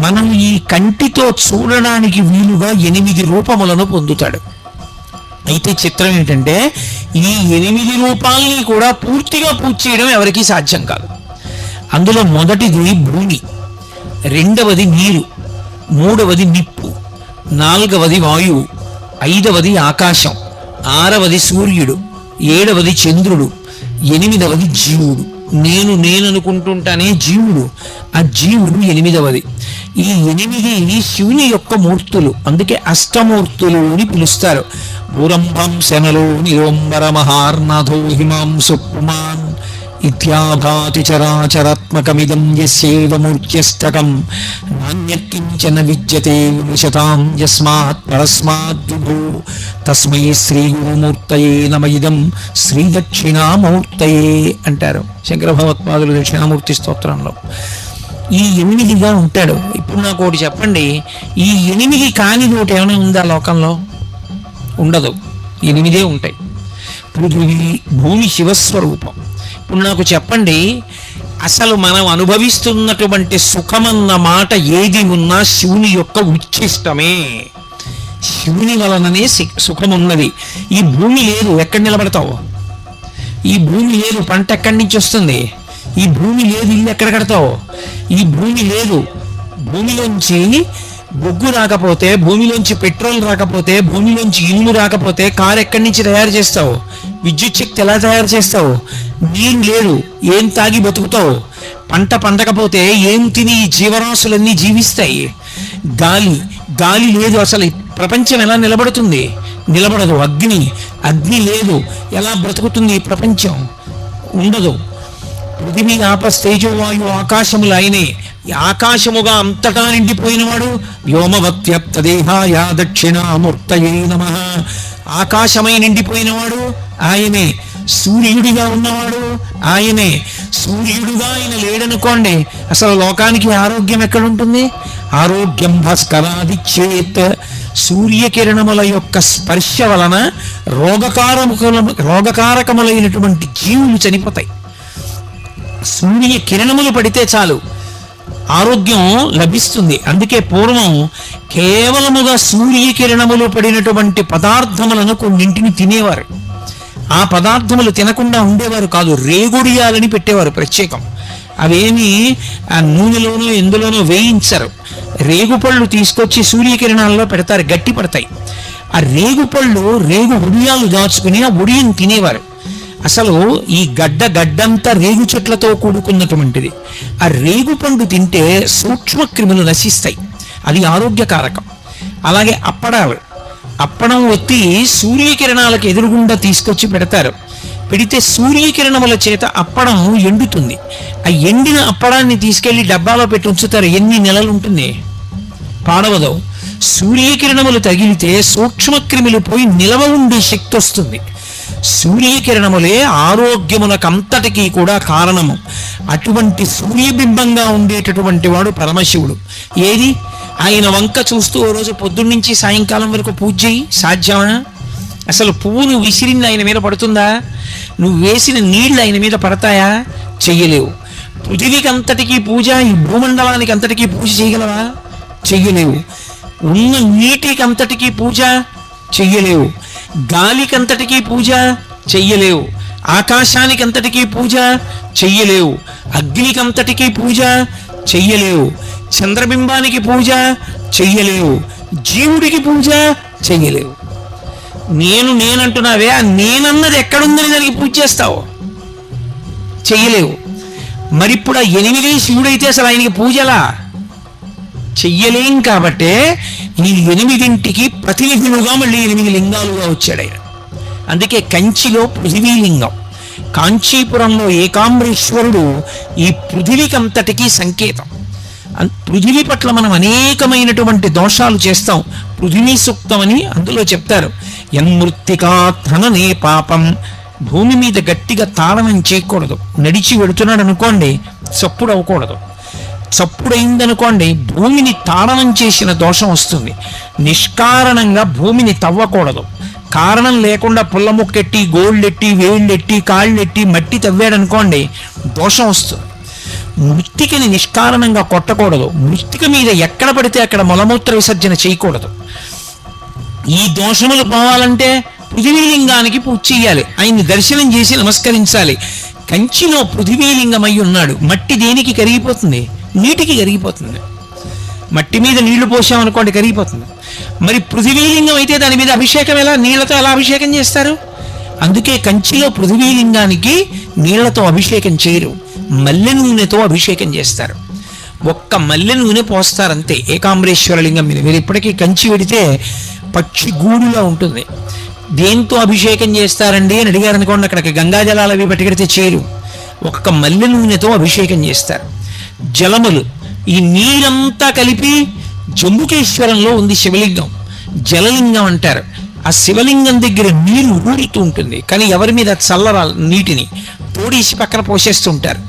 మనం ఈ కంటితో చూడడానికి వీలుగా 8 రూపములను పొందుతాడు. అయితే చిత్రం ఏంటంటే, ఈ 8 రూపాలని కూడా పూర్తిగా పూర్తి చేయడం ఎవరికీ సాధ్యం కాదు. అందులో మొదటిది భూమి, రెండవది నీరు, మూడవది నిప్పు, నాలుగవది వాయువు, ఐదవది ఆకాశం, ఆరవది సూర్యుడు, ఏడవది చంద్రుడు, ఎనిమిదవది జీవుడు. నేను అనుకుంటుంటానే జీవుడు, ఆ జీవుడు 8వది. ఈ 8 శివుని యొక్క మూర్తులు, అందుకే అష్టమూర్తులు అని పిలుస్తారు. భూరంభం శనలో నిరోంబర మహార్నాథో హిమాంసు పుమాన్ ఇత్యాభాతి చరాచరాత్మకమిదం యస్యైవ మూర్త్యష్టకం నాణ్యత్కించన విద్యతే విశతాం యస్మాత్ పరస్మాద్ విభూ తస్మై శ్రీ గురుమూర్తయే నమ ఇదం శ్రీ దక్షిణామూర్తయే అంటారు శంకర భగవత్పాదులు దక్షిణామూర్తి స్తోత్రంలో. ఈ 8గా ఉంటాడు. ఇప్పుడు నాకు ఒకటి చెప్పండి, ఈ 8 కానిది ఒకటి ఏమైనా ఉందా లోకంలో? ఉండదు. 8 ఉంటాయి. పృథివీ భూమి శివస్వరూపం. ఇప్పుడు నాకు చెప్పండి, అసలు మనం అనుభవిస్తున్నటువంటి సుఖమన్న మాట ఏది ఉన్నా శివుని యొక్క ఉచ్ఛిష్టమే. శివుని వలననే సుఖం ఉన్నది. ఈ భూమి లేదు, ఎక్కడ నిలబడతావు? ఈ భూమి లేదు, పంట ఎక్కడి నుంచి వస్తుంది? ఈ భూమి లేదు, ఇల్లు ఎక్కడ కడతావు? ఈ భూమి లేదు, భూమిలోంచి బొగ్గు రాకపోతే, భూమిలోంచి పెట్రోల్ రాకపోతే, భూమిలోంచి ఇల్లు రాకపోతే కారు ఎక్కడి నుంచి తయారు చేస్తావు? విద్యుత్ శక్తి ఎలా తయారు చేస్తావు? నీరు లేదు, ఏం తాగి బతుకుతావు? పంట పండకపోతే ఏం తిని ఈ జీవరాశులన్నీ జీవిస్తాయి? గాలి లేదు, అసలు ప్రపంచం ఎలా నిలబడుతుంది? నిలబడదు. అగ్ని లేదు, ఎలా బ్రతుకుతుంది ప్రపంచం? ఉండదు. పృథివీ ఆపస్తేజోవాయు ఆకాశములు ఆయనే. ఆకాశముగా అంతటా నిండిపోయినవాడు. వ్యోమవత్యప్తదేహాయ దక్షిణామూర్తయే నమః. ఆకాశమై నిండిపోయినవాడు ఆయనే. సూర్యుడిగా ఉన్నవాడు ఆయనే. సూర్యుడుగా ఆయన లేడనుకోండి, అసలు లోకానికి ఆరోగ్యం ఎక్కడుంటుంది? ఆరోగ్యం భాస్కరాదిచ్చేత్. సూర్యకిరణముల యొక్క స్పర్శ వలన రోగకారకములైనటువంటి జీవులు చనిపోతాయి. సూర్య కిరణములు పడితే చాలు ఆరోగ్యం లభిస్తుంది. అందుకే పూర్వం కేవలముగా సూర్యకిరణములు పడినటువంటి పదార్థములను కొన్నింటిని తినేవారు. ఆ పదార్థములు తినకుండా ఉండేవారు కాదు. రేగుడియాలని పెట్టేవారు ప్రత్యేకం. అవేమి ఆ నూనెలోనో ఎందులోనో వేయించరు. రేగుపళ్ళు తీసుకొచ్చి సూర్యకిరణాల్లో పెడతారు, గట్టి పడతాయి. ఆ రేగు ఉడియాలు దాచుకుని ఆ ఉడియం తినేవారు. అసలు ఈ గడ్డంతా రేగు చెట్లతో కూడుకున్నటువంటిది. ఆ రేగు పండు తింటే సూక్ష్మక్రిములు నశిస్తాయి, అది ఆరోగ్యకారకం. అలాగే అప్పడం ఒత్తి సూర్యకిరణాలకు ఎదురుగుండా తీసుకొచ్చి పెడతారు. పెడితే సూర్యకిరణముల చేత అప్పడం ఎండుతుంది. ఆ ఎండిన అప్పడాన్ని తీసుకెళ్లి డబ్బాలో పెట్టి ఉంచుతారు. ఎన్ని నెలలు ఉంటుంది? పాడవదు. సూర్యకిరణములు తగిలితే సూక్ష్మక్రిములు పోయి నిలవ ఉండే శక్తి వస్తుంది. సూర్యకిరణములే ఆరోగ్యమునకంతటికీ కూడా కారణము. అటువంటి సూర్యబింబంగా ఉండేటటువంటి వాడు పరమశివుడు. ఏది? ఆయన వంక చూస్తూ ఓ రోజు పొద్దున్నుంచి సాయంకాలం వరకు పూజ చేయి, సాధ్యమా? అసలు పువ్వును విసిరింది ఆయన మీద పడుతుందా? నువ్వు వేసిన నీళ్లు ఆయన మీద పడతాయా? చెయ్యలేవు. పృథివీకి అంతటికీ పూజ, ఈ భూమండలానికి అంతటికీ పూజ చేయగలవా? చెయ్యలేవు. ఉన్న నీటికి అంతటికీ పూజ చెయ్యలేవు. గాలికంతటికీ పూజ చెయ్యలేవు. ఆకాశానికి అంతటికీ పూజ చెయ్యలేవు. అగ్నికంతటికీ పూజ చెయ్యలేవు. చంద్రబింబానికి పూజ చెయ్యలేవు. జీవుడికి పూజ చెయ్యలేవు. నేనంటున్నావే, ఆ నేనన్నది ఎక్కడుందని దానికి పూజ చేస్తావు? చెయ్యలేవు. మరిప్పుడు ఆ 8 శివుడైతే అసలు ఆయనకి పూజలా చెయ్యలేం. కాబట్టే ఈ 8ంటికి ప్రతినిధులుగా మళ్ళీ 8 లింగాలుగా వచ్చాడు ఆయన. అందుకే కంచిలో పృథివీలింగం, కాంచీపురంలో ఏకాంబరేశ్వరుడు ఈ పృథివీకంతటికీ సంకేతం. పృథివీ పట్ల మనం అనేకమైనటువంటి దోషాలు చేస్తాం. పృథివీ సూక్తం అని అందులో చెప్తారు. యన్మృత్తికాధననే పాపం. భూమి మీద గట్టిగా తాళనం చేయకూడదు. నడిచి వెడుతున్నాడు అనుకోండి, చప్పుడు అవ్వకూడదు. చప్పుడైందనుకోండి, భూమిని తాళనం చేసిన దోషం వస్తుంది. నిష్కారణంగా భూమిని తవ్వకూడదు. కారణం లేకుండా పుల్ల ముక్కెట్టి, గోళ్ళెట్టి, వేళ్ళెట్టి, కాళ్ళెట్టి మట్టి తవ్వాడనుకోండి, దోషం వస్తుంది. మృత్తికని నిష్కారణంగా కొట్టకూడదు. మృత్తిక మీద ఎక్కడ పడితే అక్కడ మలమూత్ర విసర్జన చేయకూడదు. ఈ దోషములు పోవాలంటే పృథివీలింగానికి పూజ చేయాలి. ఆయన్ని దర్శనం చేసి నమస్కరించాలి. కంచిలో పృథివీలింగం అయి ఉన్నాడు. మట్టి దేనికి కరిగిపోతుంది? నీటికి కరిగిపోతుంది. మట్టి మీద నీళ్లు పోసామనుకోండి, కరిగిపోతుంది. మరి పృథివీలింగం అయితే దాని మీద అభిషేకం ఎలా? నీళ్లతో ఎలా అభిషేకం చేస్తారు? అందుకే కంచిలో పృథివీలింగానికి నీళ్లతో అభిషేకం చేయరు, మల్లె నూనెతో అభిషేకం చేస్తారు. ఒక్క మల్లె నూనె పోస్తారంతే ఏకాంబరేశ్వర లింగం మీద. మీరు ఇప్పటికీ కంచి వెడితే పక్షి గూడులా ఉంటుంది. దేంతో అభిషేకం చేస్తారండి అని అడిగారు అనుకోండి, అక్కడికి గంగాజలాలు అవి పట్టుకెడితే చేరు. ఒక్క మల్లె నూనెతో అభిషేకం చేస్తారు. జలములు, ఈ నీరంతా కలిపి జంబుకేశ్వరంలో ఉంది శివలింగం, జలలింగం అంటారు. ఆ శివలింగం దగ్గర నీరు ఊరుతూ ఉంటుంది, కానీ ఎవరి మీద చల్లరా నీటిని తోడేసి పక్కన పోసేస్తుంటారు.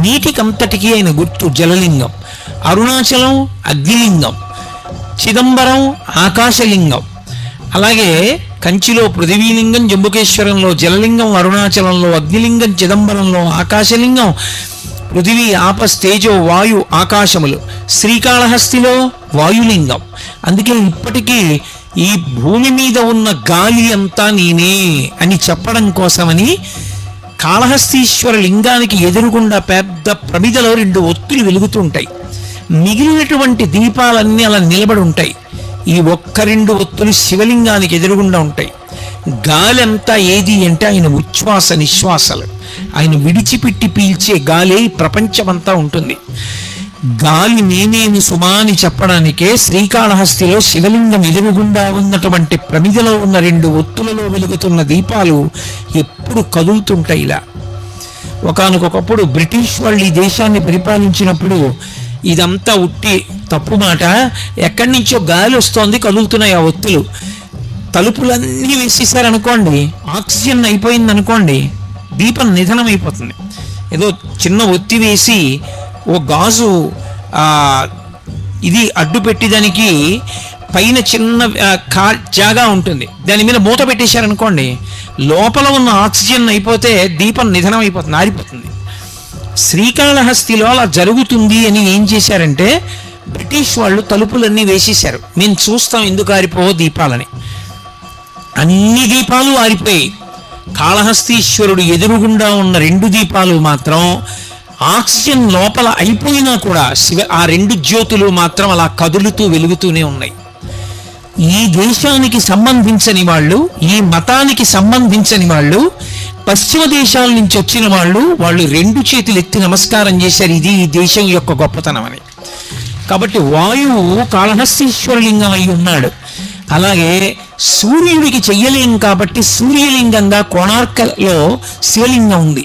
నీటికంతటికీ ఆయన గుర్తు జలలింగం. అరుణాచలం అగ్నిలింగం, చిదంబరం ఆకాశలింగం. అలాగే కంచిలో పృథివీలింగం, జంబుకేశ్వరంలో జలలింగం, అరుణాచలంలో అగ్నిలింగం, చిదంబరంలో ఆకాశలింగం. పృథివీ ఆపస్తేజో వాయు ఆకాశములు. శ్రీకాళహస్తిలో వాయులింగం. అందుకే ఇప్పటికీ ఈ భూమి మీద ఉన్న గాలి అంతా నేనే అని చెప్పడం కోసమని కాళహస్తీశ్వర లింగానికి ఎదురుగుండా పెద్ద ప్రమిదలో 2 ఒత్తులు వెలుగుతూ ఉంటాయి. మిగిలినటువంటి దీపాలన్నీ అలా నిలబడి ఉంటాయి. ఈ ఒక్క 2 ఒత్తులు శివలింగానికి ఎదురుగుండా ఉంటాయి. గాలి అంతా ఏది అంటే ఆయన ఉచ్ఛ్వాస నిశ్వాసలు. ఆయన విడిచిపెట్టి పీల్చే గాలి ప్రపంచమంతా ఉంటుంది. గాలి నేనేమి సుమా అని చెప్పడానికే శ్రీకాళహస్తిలో శివలింగం ఎదురుగుండా ఉన్నటువంటి ప్రమిదలో ఉన్న 2 ఒత్తులలో వెలుగుతున్న దీపాలు ఎప్పుడు కదులుతుంటాయి. ఇలా ఒకానొకప్పుడు బ్రిటిష్ వాళ్ళు ఈ దేశాన్ని పరిపాలించినప్పుడు ఇదంతా ఉట్టి తప్పు మాట, ఎక్కడి నుంచో గాలి వస్తోంది, కదులుతున్నాయి ఆ ఒత్తులు, తలుపులన్నీ వేసేసారనుకోండి, ఆక్సిజన్ అయిపోయింది అనుకోండి, దీపం నిధనం అయిపోతుంది. ఏదో చిన్న ఒత్తి వేసి ఓ గాజు ఇది అడ్డు పెట్టేదానికి పైన చిన్న జాగా ఉంటుంది, దాని మీద మూత పెట్టేశారనుకోండి, లోపల ఉన్న ఆక్సిజన్ అయిపోతే దీపం నిధనం అయిపోతుంది, ఆరిపోతుంది. శ్రీకాళహస్తిలో అలా జరుగుతుంది అని ఏం చేశారంటే బ్రిటిష్ వాళ్ళు తలుపులన్నీ వేసేశారు. మేము చూస్తాం ఎందుకు ఆరిపో దీపాలని. అన్ని దీపాలు ఆరిపోయాయి. కాళహస్తీశ్వరుడు ఎదురుగుండా ఉన్న 2 దీపాలు మాత్రం ఆక్సిజన్ లోపల అయిపోయినా కూడా ఆ 2 జ్యోతులు మాత్రం అలా కదులుతూ వెలుగుతూనే ఉన్నాయి. ఈ దేశానికి సంబంధించని వాళ్ళు, ఈ మతానికి సంబంధించని వాళ్ళు, పశ్చిమ దేశాల నుంచి వచ్చిన వాళ్ళు 2 చేతులు ఎత్తి నమస్కారం చేశారు. ఇది ఈ దేశం యొక్క గొప్పతనం అని. కాబట్టి వాయువు కాళహస్తీశ్వరలింగం అయి ఉన్నాడు. అలాగే సూర్యుడికి చెయ్యలేం కాబట్టి సూర్యలింగంగా కోణార్కలో శివలింగం ఉంది.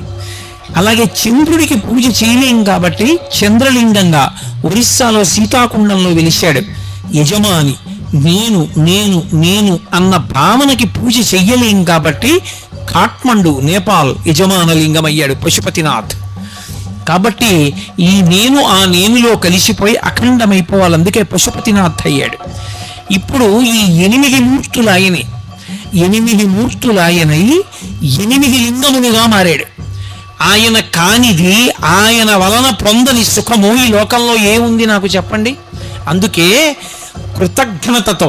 అలాగే చంద్రుడికి పూజ చేయలేం కాబట్టి చంద్రలింగంగా ఒరిస్సాలో సీతాకుండంలో వెలిశాడు. యజమాని నేను నేను నేను అన్న భావనకి పూజ చెయ్యలేం కాబట్టి కాఠ్మండు నేపాల్ యజమానలింగం అయ్యాడు పశుపతినాథ్. కాబట్టి ఈ నేను ఆ నేనులో కలిసిపోయి అఖండమైపోవాలి, అందుకే పశుపతినాథ్ అయ్యాడు. ఇప్పుడు ఈ 8 మూర్తులాయని 8 మూర్తులాయనై 8 లింగమునిగా మారాడు. ఆయన కానిది, ఆయన వలన పొందని సుఖము ఈ లోకంలో ఏముంది నాకు చెప్పండి. అందుకే కృతజ్ఞతతో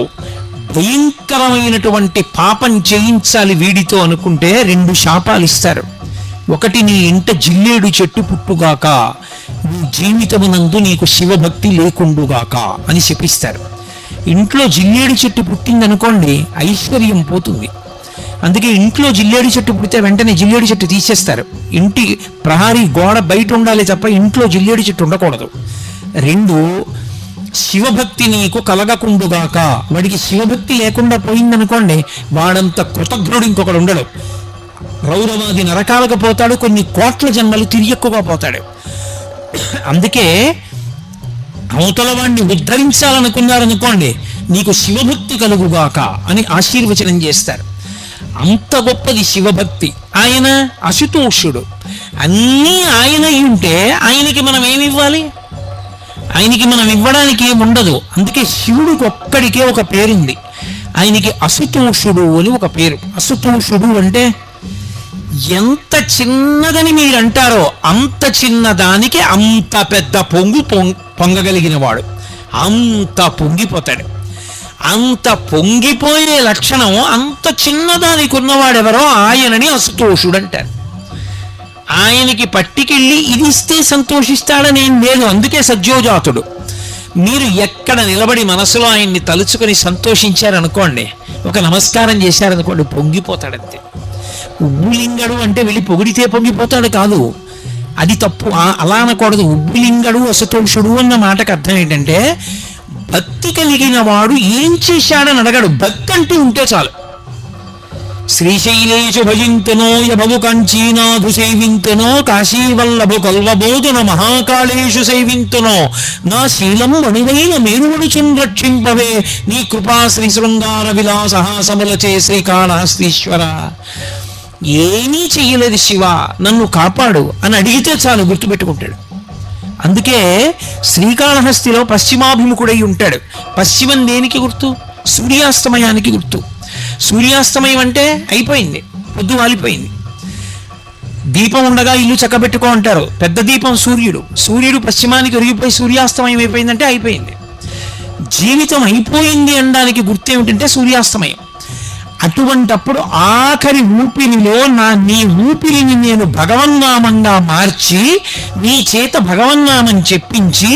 భయంకరమైనటువంటి పాపం చేయించాలి వీడితో అనుకుంటే 2 శాపాలు ఇస్తారు. ఒకటి, నీ ఇంట జిల్లేడు చెట్టు పుట్టుగాక, నీ జీవితమునందు నీకు శివభక్తి లేకుండుగాక అని శపిస్తారు. ఇంట్లో జిల్లేడు చెట్టు పుట్టిందనుకోండి ఐశ్వర్యం పోతుంది. అందుకే ఇంట్లో జిల్లేడు చెట్టు పుడితే వెంటనే జిల్లేడు చెట్టు తీసేస్తారు. ఇంటి ప్రహారీ గోడ బయట ఉండాలి తప్ప ఇంట్లో జిల్లేడు చెట్టు ఉండకూడదు. 2, శివభక్తి నీకు కలగకుండుగాక. వాడికి శివభక్తి లేకుండా పోయిందనుకోండి, వాడంత కృతజ్ఞుడు ఇంకొకడు ఉండడు. రౌరవాది నరకాలకు పోతాడు, కొన్ని కోట్ల జన్మలు తిరియక్కుగా పోతాడు. అందుకే అవతల వాడిని ఉద్ధరించాలనుకున్నారనుకోండి, నీకు శివభక్తి కలుగుగాక అని ఆశీర్వచనం చేస్తారు. అంత గొప్పది శివభక్తి. ఆయన అశుతోషుడు, అన్నీ ఆయన ఉంటే ఆయనకి మనం ఏమివ్వాలి? ఆయనకి మనం ఇవ్వడానికి ఏముండదు. అందుకే శివుడికి ఒక్కడికే ఒక పేరుంది, ఆయనకి అశుతోషుడు అని ఒక పేరు. అశుతోషుడు అంటే ఎంత చిన్నదని మీరు అంటారో అంత చిన్నదానికి అంత పెద్ద పొంగగలిగిన వాడు, అంత పొంగిపోతాడు. అంత పొంగిపోయే లక్షణం అంత చిన్నదానికి ఉన్నవాడెవరో ఆయనని అశుతోషుడు అంటారు. ఆయనకి పట్టికెళ్ళి ఇది ఇస్తే సంతోషిస్తాడని ఏం లేదు, అందుకే సజ్జోజాతుడు. మీరు ఎక్కడ నిలబడి మనసులో ఆయన్ని తలుచుకొని సంతోషించారనుకోండి, ఒక నమస్కారం చేశారనుకోండి, పొంగిపోతాడంతే. ఉబ్బులింగడు అంటే వెళ్ళి పొగిడితే పొంగిపోతాడు కాదు, అది తప్పు. అలా అనకూడదు. ఉబ్బులింగడు అశుతోషుడు అన్న మాటకు అర్థం ఏంటంటే భక్తి కలిగిన వాడు ఏం చేశాడని అడగడు, భక్తి అంటూ ఉంటే చాలు. శ్రీశైలేషు భజింతునో యభవు కంచీనాథు సేవింతునో కాశీవల్లభు కల్వబోధున మహాకాళేషు సేవింతునో నా శీలం మణివైన మేరువడుచున్ రక్షింపవే నీ కృపా శ్రీ శృంగార విలాసహాసములచే శ్రీకాళహస్తీశ్వర. ఏమీ చెయ్యలేదు శివ, నన్ను కాపాడు అని అడిగితే చాలు, గుర్తుపెట్టుకుంటాడు. అందుకే శ్రీకాళహస్తిలో పశ్చిమాభిముఖుడై ఉంటాడు. పశ్చిమం దేనికి గుర్తు? సూర్యాస్తమయానికి గుర్తు. సూర్యాస్తమయం అంటే అయిపోయింది, పొద్దు వాలిపోయింది. దీపం ఉండగా ఇల్లు చక్కబెట్టుకో అంటారు. పెద్ద దీపం సూర్యుడు. సూర్యుడు పశ్చిమానికి ఒరిగిపోయి సూర్యాస్తమయం అయిపోయిందంటే అయిపోయింది. జీవితం అయిపోయింది అనడానికి గుర్తు ఏమిటంటే సూర్యాస్తమయం. అటువంటప్పుడు ఆఖరి ఊపిరిలో నీ ఊపిరిని నేను భగవన్నామంగా మార్చి నీ చేత భగవన్నామం చెప్పించి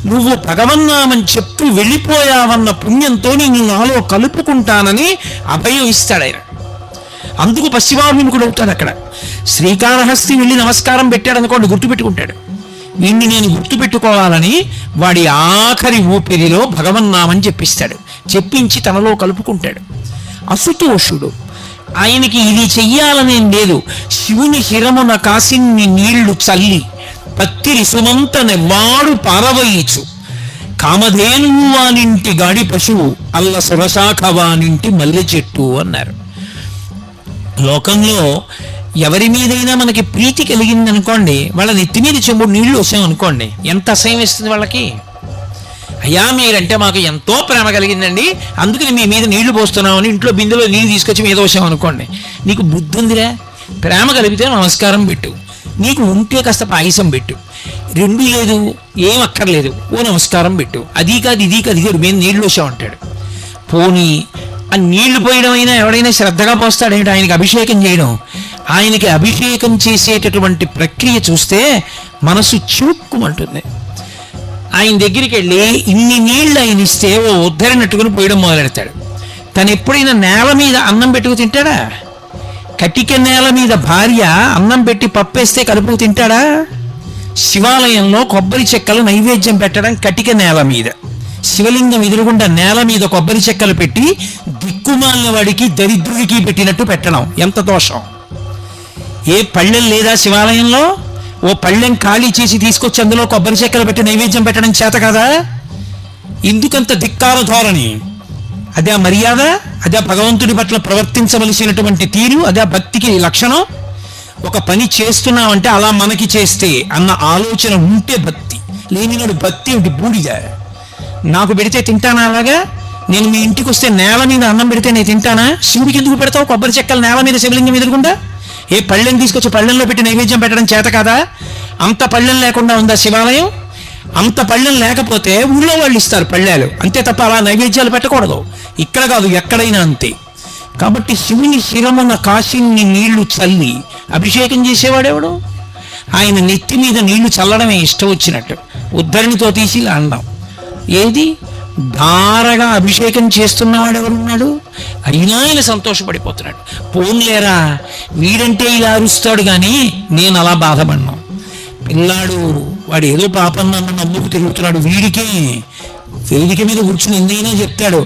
నువ్వు భగవన్నామం చెప్తూ వెళ్ళిపోయావన్న పుణ్యంతో నేను నాలో కలుపుకుంటానని అభయం ఇస్తాడు ఆయన. అందుకు పశ్చిమాభిముఖుడు అవుతాడు. అక్కడ శ్రీకాళహస్తి వెళ్ళి నమస్కారం పెట్టాడు అనుకోండి, గుర్తుపెట్టుకుంటాడు. వీణ్ణి నేను గుర్తుపెట్టుకోవాలని వాడి ఆఖరి ఊపిరిలో భగవన్నామని చెప్పిస్తాడు. చెప్పించి తనలో కలుపుకుంటాడు. అశుతోషుడు ఆయనకి ఇది చెయ్యాలనేం లేదు. శివుని శిరమున కాసిన్ని నీళ్లు చల్లి పత్తిరి సుమంతనే వాడు పారవయిచు కామధేనువు వానింటి గాడి పశువు అల్ల సురశాఖ వానింటి మల్లె చెట్టు అన్నారు. లోకంలో ఎవరి మీదైనా మనకి ప్రీతి కలిగింది అనుకోండి, వాళ్ళ నెత్తి మీద చెంబుడు నీళ్లు వచ్చామనుకోండి, ఎంత అసహ్యం వేస్తుంది వాళ్ళకి. అయ్యా మీరంటే మాకు ఎంతో ప్రేమ కలిగిందండి, అందుకని మీ మీద నీళ్లు పోస్తున్నామని ఇంట్లో బిందెలో నీళ్ళు తీసుకొచ్చి మీద వచ్చామనుకోండి, నీకు బుద్ధి ఉందిరా? ప్రేమ కలిగితే నమస్కారం పెట్టు, నీకు ఉంటే కాస్త పాయసం పెట్టు, రెండు లేదు ఏం అక్కర్లేదు ఓ నమస్కారం పెట్టు, అది కాదు ఇది కాదు ఇది మీద నీళ్లు వచ్చామంటాడు. పోనీ ఆ నీళ్లు పోయడం అయినా ఎవడైనా శ్రద్ధగా పోస్తాడేంటి? ఆయనకి అభిషేకం చేయడం, ఆయనకి అభిషేకం చేసేటటువంటి ప్రక్రియ చూస్తే మనసు చూక్కుమంటుంది. ఆయన దగ్గరికి వెళ్ళి ఇన్ని నీళ్లు ఆయన ఇస్తే ఓ ఉద్ధరినట్టుకుని పోయడం మొదలెడతాడు. తను ఎప్పుడైనా నేల మీద అన్నం పెట్టుకు తింటాడా? కటిక నేల మీద భార్య అన్నం పెట్టి పప్పేస్తే కలుపుకు తింటాడా? శివాలయంలో కొబ్బరి చెక్కలు నైవేద్యం పెట్టడం కటిక నేల మీద, శివలింగం ఎదురుగుండా నేల మీద కొబ్బరి చెక్కలు పెట్టి దిక్కుమాలిన వాడికి దరిద్రుడికి పెట్టినట్టు పెట్టడం ఎంత దోషం! ఏ పళ్ళెం లేదా శివాలయంలో? ఓ పళ్ళెం ఖాళీ చేసి తీసుకొచ్చి అందులో కొబ్బరి చెక్కలు పెట్టి నైవేద్యం పెట్టడం చేత కదా? ఎందుకంత ధిక్కార ధోరణి? అదే మర్యాద? అదే భగవంతుడి పట్ల ప్రవర్తించవలసినటువంటి తీరు? అదే భక్తికి లక్షణం? ఒక పని చేస్తున్నామంటే అలా మనకి చేస్తే అన్న ఆలోచన ఉంటే భక్తి, లేనినాడు భక్తి ఏమిటి? బూడిద. నాకు పెడితే తింటానా? అలాగా నేను మీ ఇంటికి వస్తే నేల మీద అన్నం పెడితే నేను తింటానా? శివుడికి ఎందుకు పెడతావు కొబ్బరి చెక్కలు నేల మీద శివలింగం ఎదురుగుండా? ఏ పళ్ళెం తీసుకొచ్చి పళ్ళెంలో పెట్టి నైవేద్యం పెట్టడం చేత కాదా? అంత పళ్ళెం లేకుండా ఉందా శివాలయం? అంత పళ్ళెం లేకపోతే ఊళ్ళో వాళ్ళు ఇస్తారు పళ్ళాలు, అంతే తప్ప అలా నైవేద్యాలు పెట్టకూడదు. ఇక్కడ కాదు ఎక్కడైనా అంతే. కాబట్టి శివుని శిరమున కాసిన్ని నీళ్లు చల్లి అభిషేకం చేసేవాడెవడు? ఆయన నెత్తి మీద నీళ్లు చల్లడమే ఇష్టం వచ్చినట్టు, ఉద్ధరణితో తీసి అండం. ఏది ధారగా అభిషేకం చేస్తున్నవాడు ఎవరున్నాడు? అయినా ఆయన సంతోషపడిపోతున్నాడు. పోన్లేరా వీడంటే ఇలా అరుస్తాడు కానీ నేను అలా బాధపడినాం. పిల్లాడు వాడు ఏదో పాపం నన్ను నమ్ముకు తిరుగుతున్నాడు, వీడికి వేదిక మీద కూర్చుని ఎందుకైనా చెప్తాడు.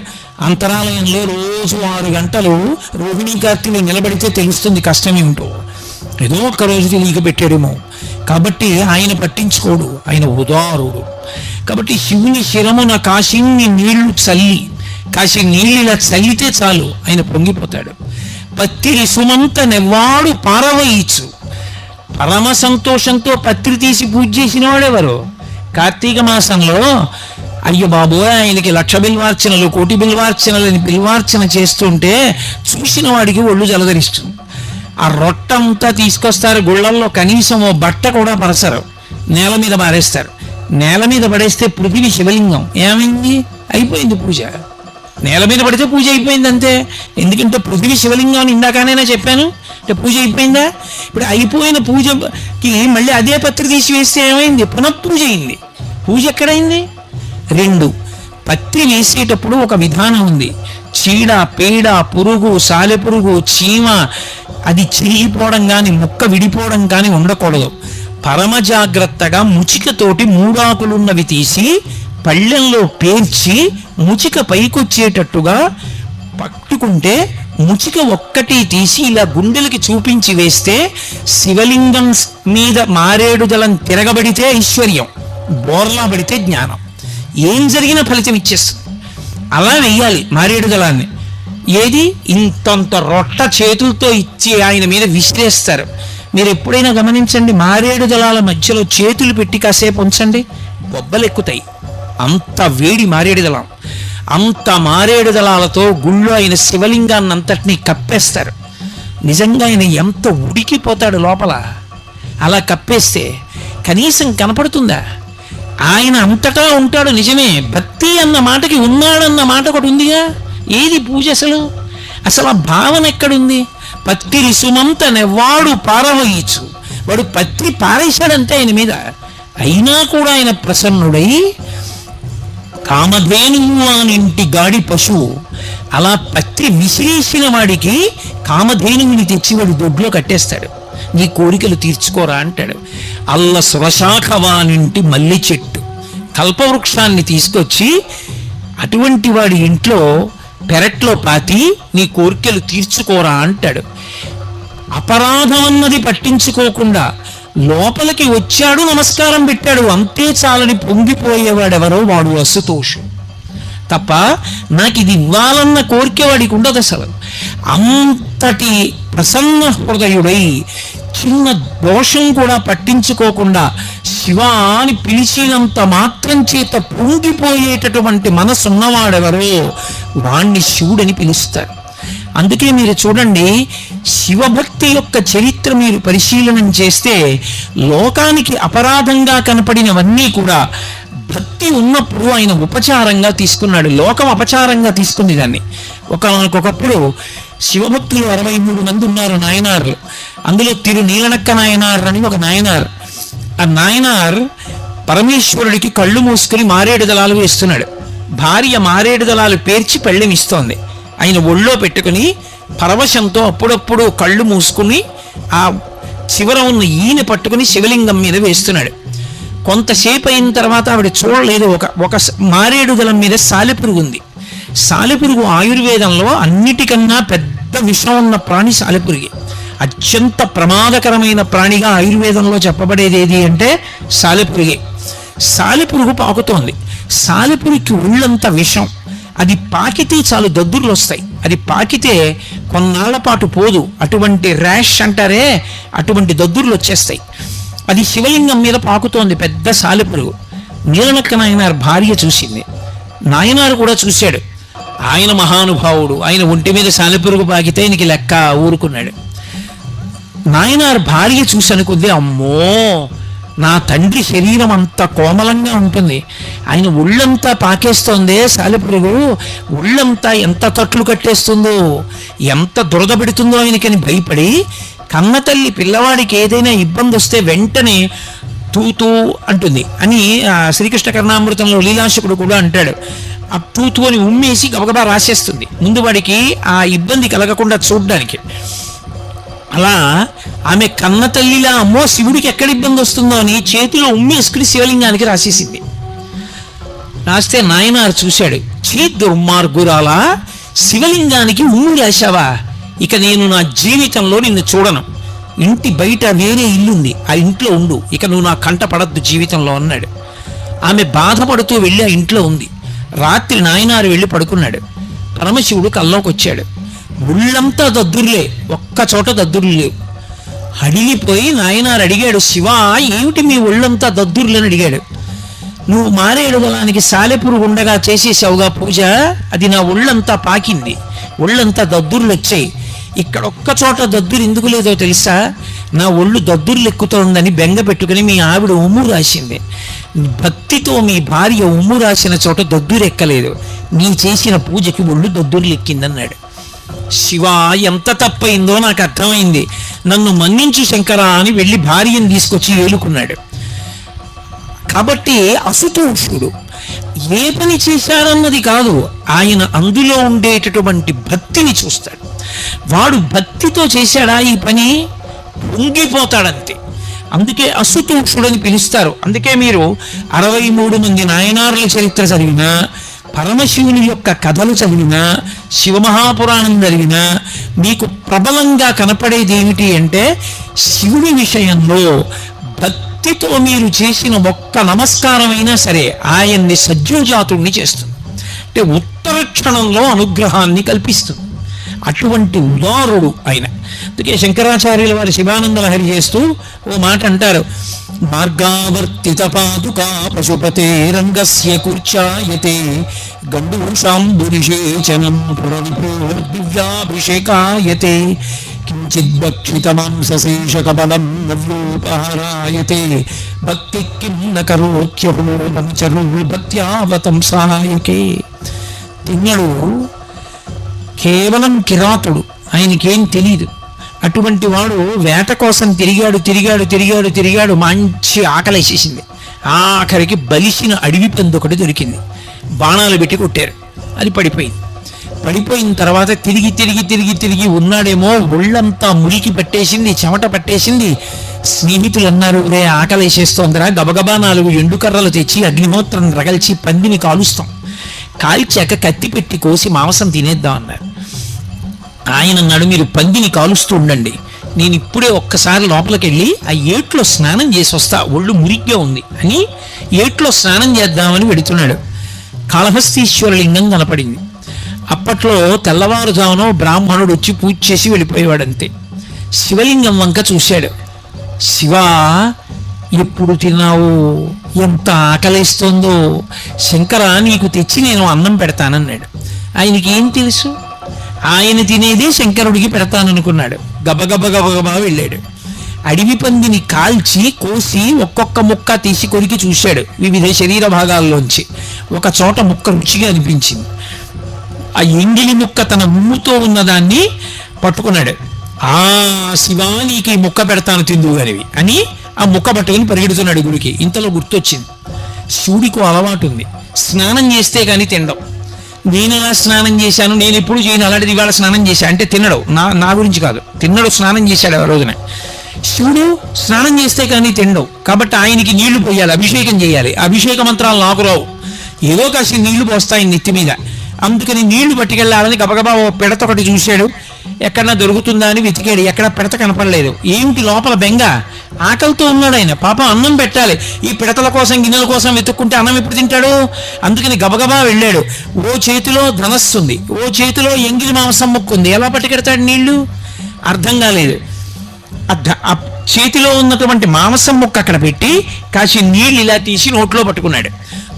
అంతరాలయంలో రోజు 6 గంటలు రోహిణీ కార్తీలు నిలబడితే తెలుస్తుంది కష్టం ఏమిటో. ఏదో ఒక్కరోజు తెలియక పెట్టాడేమో. కాబట్టి ఆయన పట్టించుకోడు, ఆయన ఉదారుడు. కాబట్టి శివుని శిరమున కాసిన్ని నీళ్లు చల్లి, కాసి నీళ్ళు ఇలా చల్లితే చాలు ఆయన పొంగిపోతాడు. పత్తిరి సుమంత నెవ్వాడు పారవయిచు. పరమ సంతోషంతో పత్రి తీసి పూజ చేసిన వాడెవరు? కార్తీక మాసంలో అయ్యో బాబోయ్ ఆయనకి 1,00,000 బిల్వార్చనలు 1,00,000 బిల్వార్చనలని బిల్వార్చన చేస్తుంటే చూసిన వాడికి ఒళ్ళు జలధరిస్తుంది. ఆ రొట్టంతా తీసుకొస్తారు గుళ్ళల్లో, కనీసం ఓ బట్ట కూడా పరసరు, నేల మీద పారేస్తారు. నేల మీద పడేస్తే పృథివీ శివలింగం ఏమైంది? అయిపోయింది పూజ. నేల మీద పడితే పూజ అయిపోయింది అంతే. ఎందుకంటే పృథివీ శివలింగం అని ఇందాకనైనా చెప్పాను, అంటే పూజ అయిపోయిందా? ఇప్పుడు అయిపోయిన పూజకి మళ్ళీ అదే పత్రి తీసి వేస్తే ఏమైంది? పునఃపూజ అయింది. పూజ ఎక్కడైంది? 2 పత్రి వేసేటప్పుడు ఒక విధానం ఉంది. చీడ పేడ పురుగు సాలెపురుగు చీమ అది చిరిగిపోవడం కానీ ముక్క విడిపోవడం కానీ ఉండకూడదు. పరమ జాగ్రత్తగా ముచికతోటి 3 ఆకులున్నవి తీసి పళ్ళెంలో పేర్చి ముచిక పైకొచ్చేటట్టుగా పట్టుకుంటే ముచిక ఒక్కటి తీసి ఇలా గుండెలకి చూపించి వేస్తే శివలింగం మీద మారేడు దళం తిరగబడితే ఐశ్వర్యం, బోర్లా పడితే జ్ఞానం, ఏం జరిగినా ఫలితం ఇచ్చేస్తుంది. అలా వెయ్యాలి మారేడు దళాన్ని. ఏది ఇంతంత రొట్ట చేతులతో ఇచ్చి ఆయన మీద విసిరేస్తారు. మీరు ఎప్పుడైనా గమనించండి, మారేడు దళాల మధ్యలో చేతులు పెట్టి కాసేపు ఉంచండి, బొబ్బలు ఎక్కుతాయి. అంత వేడి మారేడు దళం. అంత మారేడు దళాలతో గుళ్ళో ఆయన శివలింగాన్ని అంతటినీ కప్పేస్తారు. నిజంగా ఆయన ఎంత ఉడికిపోతాడు లోపల. అలా కప్పేస్తే కనీసం కనపడుతుందా? ఆయన అంతటా ఉంటాడు నిజమే. భక్తి అన్న మాటకి ఉన్నాడన్న మాట ఒకటి ఉందిగా. ఏది పూజ అసలు? అసలు ఆ భావన ఎక్కడుంది? పత్తిరి సుమంత నెవ్వాడు పారవయిచు. వాడు పత్రి పారేశాడంటే ఆయన మీద, అయినా కూడా ఆయన ప్రసన్నుడై కామధేనువు అనింటి గాడి పశువు అలా పత్రి విసిరేసిన వాడికి కామధేనువుని తెచ్చి వాడు దొడ్లో కట్టేస్తాడు. నీ కోరికలు తీర్చుకోరా అంటాడు. అల్ల సురశాఖవానింటి మల్లె చెట్టు, కల్పవృక్షాన్ని తీసుకొచ్చి అటువంటి వాడి ఇంట్లో పెరట్లో పాతి నీ కోర్కెలు తీర్చుకోరా అంటాడు. అపరాధం అన్నది పట్టించుకోకుండా లోపలికి వచ్చాడు, నమస్కారం పెట్టాడు, అంతే చాలని పొంగిపోయేవాడెవరో వాడు అసుతోషు తప్ప నాకు ఇది ఇవ్వాలన్న కోరిక వాడికి ఉండదు అసలు. అంతటి ప్రసన్న హృదయుడై చిన్న దోషం కూడా పట్టించుకోకుండా శివ అని పిలిచినంత మాత్రం చేత పొంగిపోయేటటువంటి మనసున్నవాడెవరో వాణ్ణి శివుడని పిలుస్తారు. అందుకే మీరు చూడండి, శివభక్తి యొక్క చరిత్ర మీరు పరిశీలనం చేస్తే లోకానికి అపరాధంగా కనపడినవన్నీ కూడా భక్తి ఉన్నప్పుడు ఆయన ఉపచారంగా తీసుకున్నాడు. లోకం అపచారంగా తీసుకుంది దాన్ని. ఒకప్పుడు శివభక్తులు 63 మంది ఉన్నారు నాయనార్లు. అందులో నీలనక్క నాయనార్ అని ఒక నాయనార్. ఆ నాయనార్ పరమేశ్వరుడికి కళ్ళు మూసుకుని మారేడు దళాలు వేస్తున్నాడు. భార్య మారేడు దళాలు పేర్చి పెళ్ళం ఇస్తోంది. ఆయన ఒళ్ళో పెట్టుకుని పరవశంతో అప్పుడప్పుడు కళ్ళు మూసుకుని ఆ చివర ఉన్న ఈయన పట్టుకుని శివలింగం మీద వేస్తున్నాడు. కొంతసేపు అయిన తర్వాత ఆవిడ చూడలేదు, ఒక మారేడు దళం మీద సాలెపురుగు ఉంది. సాలెపురుగు ఆయుర్వేదంలో అన్నిటికన్నా పెద్ద విషం ఉన్న ప్రాణి సాలెపురుగే. అత్యంత ప్రమాదకరమైన ప్రాణిగా ఆయుర్వేదంలో చెప్పబడేది ఏది అంటే సాలెపురుగే. సాలెపురుగు పాకుతోంది. సాలెపురుగుకి ఒళ్ళంతా విషం. అది పాకితే చాలు దద్దుర్లు వస్తాయి. అది పాకితే కొన్నాళ్ల పాటు పోదు. అటువంటి ర్యాష్ అంటారే, అటువంటి దద్దుర్లు వచ్చేస్తాయి. అది శివలింగం మీద పాకుతోంది పెద్ద సాలెపురుగు. నీలనక్క నాయనార్ భార్య చూసింది. నాయనారు కూడా చూశాడు. ఆయన మహానుభావుడు, ఆయన ఒంటి మీద సాలెపురుగు పాకితే ఆయనకి లెక్క ఊరుకున్నాడు. నాయనార్ భార్య చూసి అనుకుంది, అమ్మో నా తండ్రి శరీరం అంత కోమలంగా ఉంటుంది, ఆయన ఒళ్ళంతా పాకేస్తోందే సాలెపురుగు, ఒళ్ళంతా ఎంత తట్లు కట్టేస్తుందో, ఎంత దురద పెడుతుందో ఆయనకని భయపడి కన్నతల్లి పిల్లవాడికి ఏదైనా ఇబ్బంది వస్తే వెంటనే తూతూ అంటుంది అని శ్రీకృష్ణ కర్ణామృతంలో లీలాశకుడు కూడా అంటాడు. ఆ తూతూ అని ఉమ్మేసి గబగబా రాసేస్తుంది ముందు వాడికి ఆ ఇబ్బంది కలగకుండా చూడ్డానికి. అలా ఆమె కన్న తల్లిలా అమ్మో శివుడికి ఎక్కడ ఇబ్బంది వస్తుందో అని చేతిలో ఉమ్మేసుకుని శివలింగానికి రాసేసింది. రాస్తే నాయనారు చూశాడు. చీ దుర్మార్గురాలా, శివలింగానికి ఉమ్ము రాశావా, ఇక నేను నా జీవితంలో నిన్ను చూడను, ఇంటి బయట వేరే ఇల్లుంది, ఆ ఇంట్లో ఉండు, ఇక నువ్వు నా కంట పడద్దు జీవితంలో అన్నాడు. ఆమె బాధపడుతూ వెళ్ళి ఆ ఇంట్లో ఉంది. రాత్రి నాయనారు వెళ్ళి పడుకున్నాడు. పరమశివుడు కల్లోకి వచ్చాడు. ఒళ్ళంతా దద్దుర్లే, ఒక్క చోట దద్దుర్లు లేవు. అడిగిపోయి నాయనారు అడిగాడు, శివ ఏమిటి మీ ఒళ్ళంతా దద్దుర్లని అడిగాడు. నువ్వు మారేడు దళానికి సాలెపురుగు ఉండగా చేసేసావుగా పూజ, అది నా ఒళ్ళంతా పాకింది, ఒళ్ళంతా దద్దుర్లు వచ్చాయి. ఇక్కడ ఒక్క చోట దద్దురు ఎందుకు లేదో తెలుసా, నా ఒళ్ళు దద్దుర్లు ఎక్కుతోందని బెంగ పెట్టుకుని మీ ఆవిడ ఉమ్ము రాసింది. భక్తితో మీ భార్య ఉమ్ము రాసిన చోట దద్దురు ఎక్కలేదు, నీ చేసిన పూజకి ఒళ్ళు దద్దుర్లు ఎక్కిందన్నాడు. శివ ఎంత తప్పైందో నాకు అర్థమైంది, నన్ను మన్నించు శంకరా అని వెళ్ళి భార్యను తీసుకొచ్చి ఏలుకున్నాడు. కాబట్టి అసుతోషుడు ఏ పని చేశారన్నది కాదు, ఆయన అందులో ఉండేటటువంటి భక్తిని చూస్తాడు. వాడు భక్తితో చేశాడా ఈ పని, పొంగిపోతాడంతే. అందుకే అసుతోషుడని పిలుస్తారు. అందుకే మీరు 63 మంది నాయనార్ల చరిత్ర చదివినా, పరమశివుని యొక్క కథలు చదివినా, శివమహాపురాణం చదివినా మీకు ప్రబలంగా కనపడేది ఏమిటి అంటే, శివుని విషయంలో భక్తితో మీరు చేసిన ఒక్క నమస్కారమైనా సరే ఆయన్ని సజ్జోజాతుణ్ణి చేస్తుంది. అంటే ఉత్తర క్షణంలో అనుగ్రహాన్ని కల్పిస్తుంది. అటువంటి ఉదారుడు ఆయన. అందుకే శంకరాచార్యుల వారి శివానంద లహరి చేస్తూ ఓ మాట అంటారు, మార్గావర్తిత పాదుకా పశుపతే రంగస్య కూర్చాయతే గండూషాంబురిషేచనం దివ్యాభిషేకాయతే కించిద్భక్షితమాంసశేషకబలం నవ్యోపహారాయతే భక్తి కిం న కరోత్యహో మంచరు భక్త్యావతం సహాయకే. తిన్నడు కేవలం కిరాతుడు, ఆయనకేం తెలియదు. అటువంటి వాడు వేట కోసం తిరిగాడు, మంచి ఆకలేసేసింది. ఆఖరికి బలిసిన అడవి పంది ఒకటి దొరికింది. బాణాలు పెట్టి కొట్టారు, అది పడిపోయింది. పడిపోయిన తర్వాత తిరిగి ఉన్నాడేమో, ఒళ్ళంతా మురికి పట్టేసింది, చెమట పట్టేసింది. స్నేహితులు అన్నారు, రే ఆకలేసేస్తోందిరా, గబగబా 4 ఎండుకర్రలు తెచ్చి అగ్నిహోత్రం రగల్చి పందిని కాలుస్తాం. కాల్చాక కత్తి పెట్టి కోసి మాంసం తినేద్దాం అన్నారు. ఆయన అన్నాడు, మీరు పందిని కాలుస్తూ ఉండండి, నేను ఇప్పుడే ఒక్కసారి లోపలికి వెళ్ళి ఆ ఏట్లో స్నానం చేసి వస్తా, ఒళ్ళు మురిగ్గా ఉంది అని ఏట్లో స్నానం చేద్దామని వెడుతున్నాడు. కాళహస్తీశ్వర లింగం కనపడింది. అప్పట్లో తెల్లవారుజామున బ్రాహ్మణుడు వచ్చి పూజ చేసి వెళ్ళిపోయేవాడంతే. శివలింగం వంక చూశాడు. శివా, ఎప్పుడు తిన్నావు, ఎంత ఆకలిస్తుందో, శంకర నీకు తెచ్చి నేను అన్నం పెడతానన్నాడు. ఆయనకి ఏం తెలుసు, ఆయన తినేదే శంకరుడికి పెడతాననుకున్నాడు. గబగబ గబగబా వెళ్ళాడు. అడవి పందిని కాల్చి కోసి ఒక్కొక్క ముక్క తీసి కొరికి చూశాడు వివిధ శరీర భాగాల్లోంచి. ఒక చోట ముక్క రుచిగా అనిపించింది. ఆ ఎంగిలి ముక్క తన ఉమ్ముతో ఉన్నదాన్ని పట్టుకున్నాడు. ఆ శివా, నీకు ఈ ముక్క పెడతాను తిందువుగానివి అని ఆ ముక్క పట్టుకుని పరిగెడుతున్నాడు గుడికి. ఇంతలో గుర్తొచ్చింది, శివుడికి అలవాటు ఉంది, స్నానం చేస్తే కానీ తినడం. నేను ఎలా స్నానం చేశాను, నేను ఎప్పుడు చేయను, అలాంటిది ఇవాళ స్నానం చేశా అంటే తినడు. నా గురించి కాదు, తిన్నడు, స్నానం చేశాడు ఆ రోజున. శివుడు స్నానం చేస్తే కానీ తినడు. కాబట్టి ఆయనకి నీళ్లు పోయాలి, అభిషేకం చేయాలి. అభిషేక మంత్రాలు నాకు రావు, ఏదో కాసి నీళ్లు పోస్తాయి నెత్తి మీద. అందుకని నీళ్లు పట్టుకెళ్ళాలని గబగబా ఓ పిడత ఒకటి చూశాడు. ఎక్కడన్నా దొరుకుతుందా అని వెతికాడు, ఎక్కడ పిడత కనపడలేదు. ఏమిటి లోపల బెంగ, ఆకలితో ఉన్నాడు ఆయన. పాపం అన్నం పెట్టాలి, ఈ పిడతల కోసం గిన్నెల కోసం వెతుక్కుంటే అన్నం ఎప్పుడు తింటాడు? అందుకని గబగబా వెళ్ళాడు. ఓ చేతిలో ధనస్సుంది, ఓ చేతిలో ఎంగిలి మాంసం ముక్కుంది. ఎలా పట్టుకెడతాడు నీళ్లు? అర్థం కాలేదు. ఆ చేతిలో ఉన్నటువంటి మాంసం ముక్క అక్కడ పెట్టి కాసి నీళ్ళు ఇలా తీసి నోట్లో పట్టుకున్నాడు.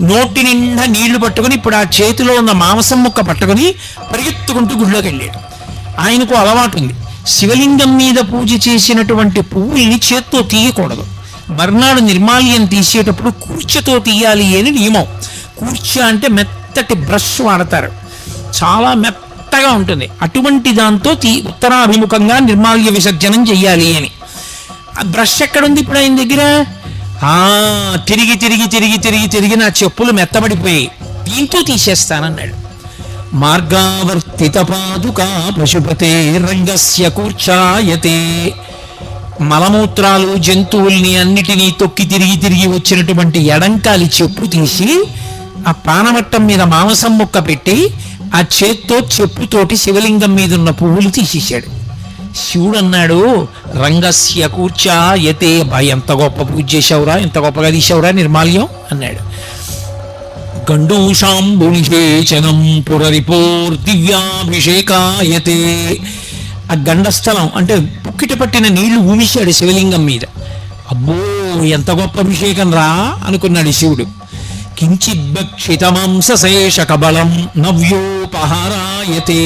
నోటి నిండా నీళ్లు పట్టుకుని ఇప్పుడు ఆ చేతిలో ఉన్న మాంసం ముక్క పట్టుకుని పరిగెత్తుకుంటూ గుడిలోకి వెళ్ళాడు. ఆయనకు అలవాటు ఉంది, శివలింగం మీద పూజ చేసినటువంటి పువ్వుల్ని చేత్తో తీయకూడదు. మర్నాడు నిర్మాల్యం తీసేటప్పుడు కూర్చతో తీయాలి అని నియమం. కూర్చ అంటే మెత్తటి బ్రష్ వాడతారు, చాలా మెత్తగా ఉంటుంది. అటువంటి దాంతో ఉత్తరాభిముఖంగా నిర్మాల్య విసర్జనం చెయ్యాలి అని. ఆ బ్రష్ ఎక్కడుంది ఇప్పుడు ఆయన దగ్గర? తిరిగి తిరిగి తిరిగి తిరిగి తిరిగి నా చెప్పులు మెత్తబడిపోయి దీంతో తీసేస్తానన్నాడు. మార్గావర్తిత పాదుకా పశుపతే రంగస్య కూర్చాయతే. మలమూత్రాలు జంతువుల్ని అన్నిటినీ తొక్కి తిరిగి తిరిగి వచ్చినటువంటి ఎడంకాలి చెప్పు తీసి ఆ పానవట్టం మీద మాంసం ముక్క పెట్టి ఆ చేత్తో చెప్పుతోటి శివలింగం మీద ఉన్న పువ్వులు తీసేశాడు. శివుడు అన్నాడు, రంగస్య కూర్చాయతే. ఎంత గొప్ప పూజ చేశావురా, ఎంత గొప్పగా తీసావురా నిర్మాల్యం అన్నాడు. గండూషాంబునిషేచనం పురరిపోర్ దివ్యాభిషేకాయతే. ఆ గండస్థలం అంటే పుక్కిట పట్టిన నీళ్లు ఊమిశాడు శివలింగం మీద. అబ్బో, ఎంత గొప్ప అభిషేకం రా అనుకున్నాడు శివుడు. కించిద్భక్షితమాంసశేష కబలం నవ్యోపహారాయతే.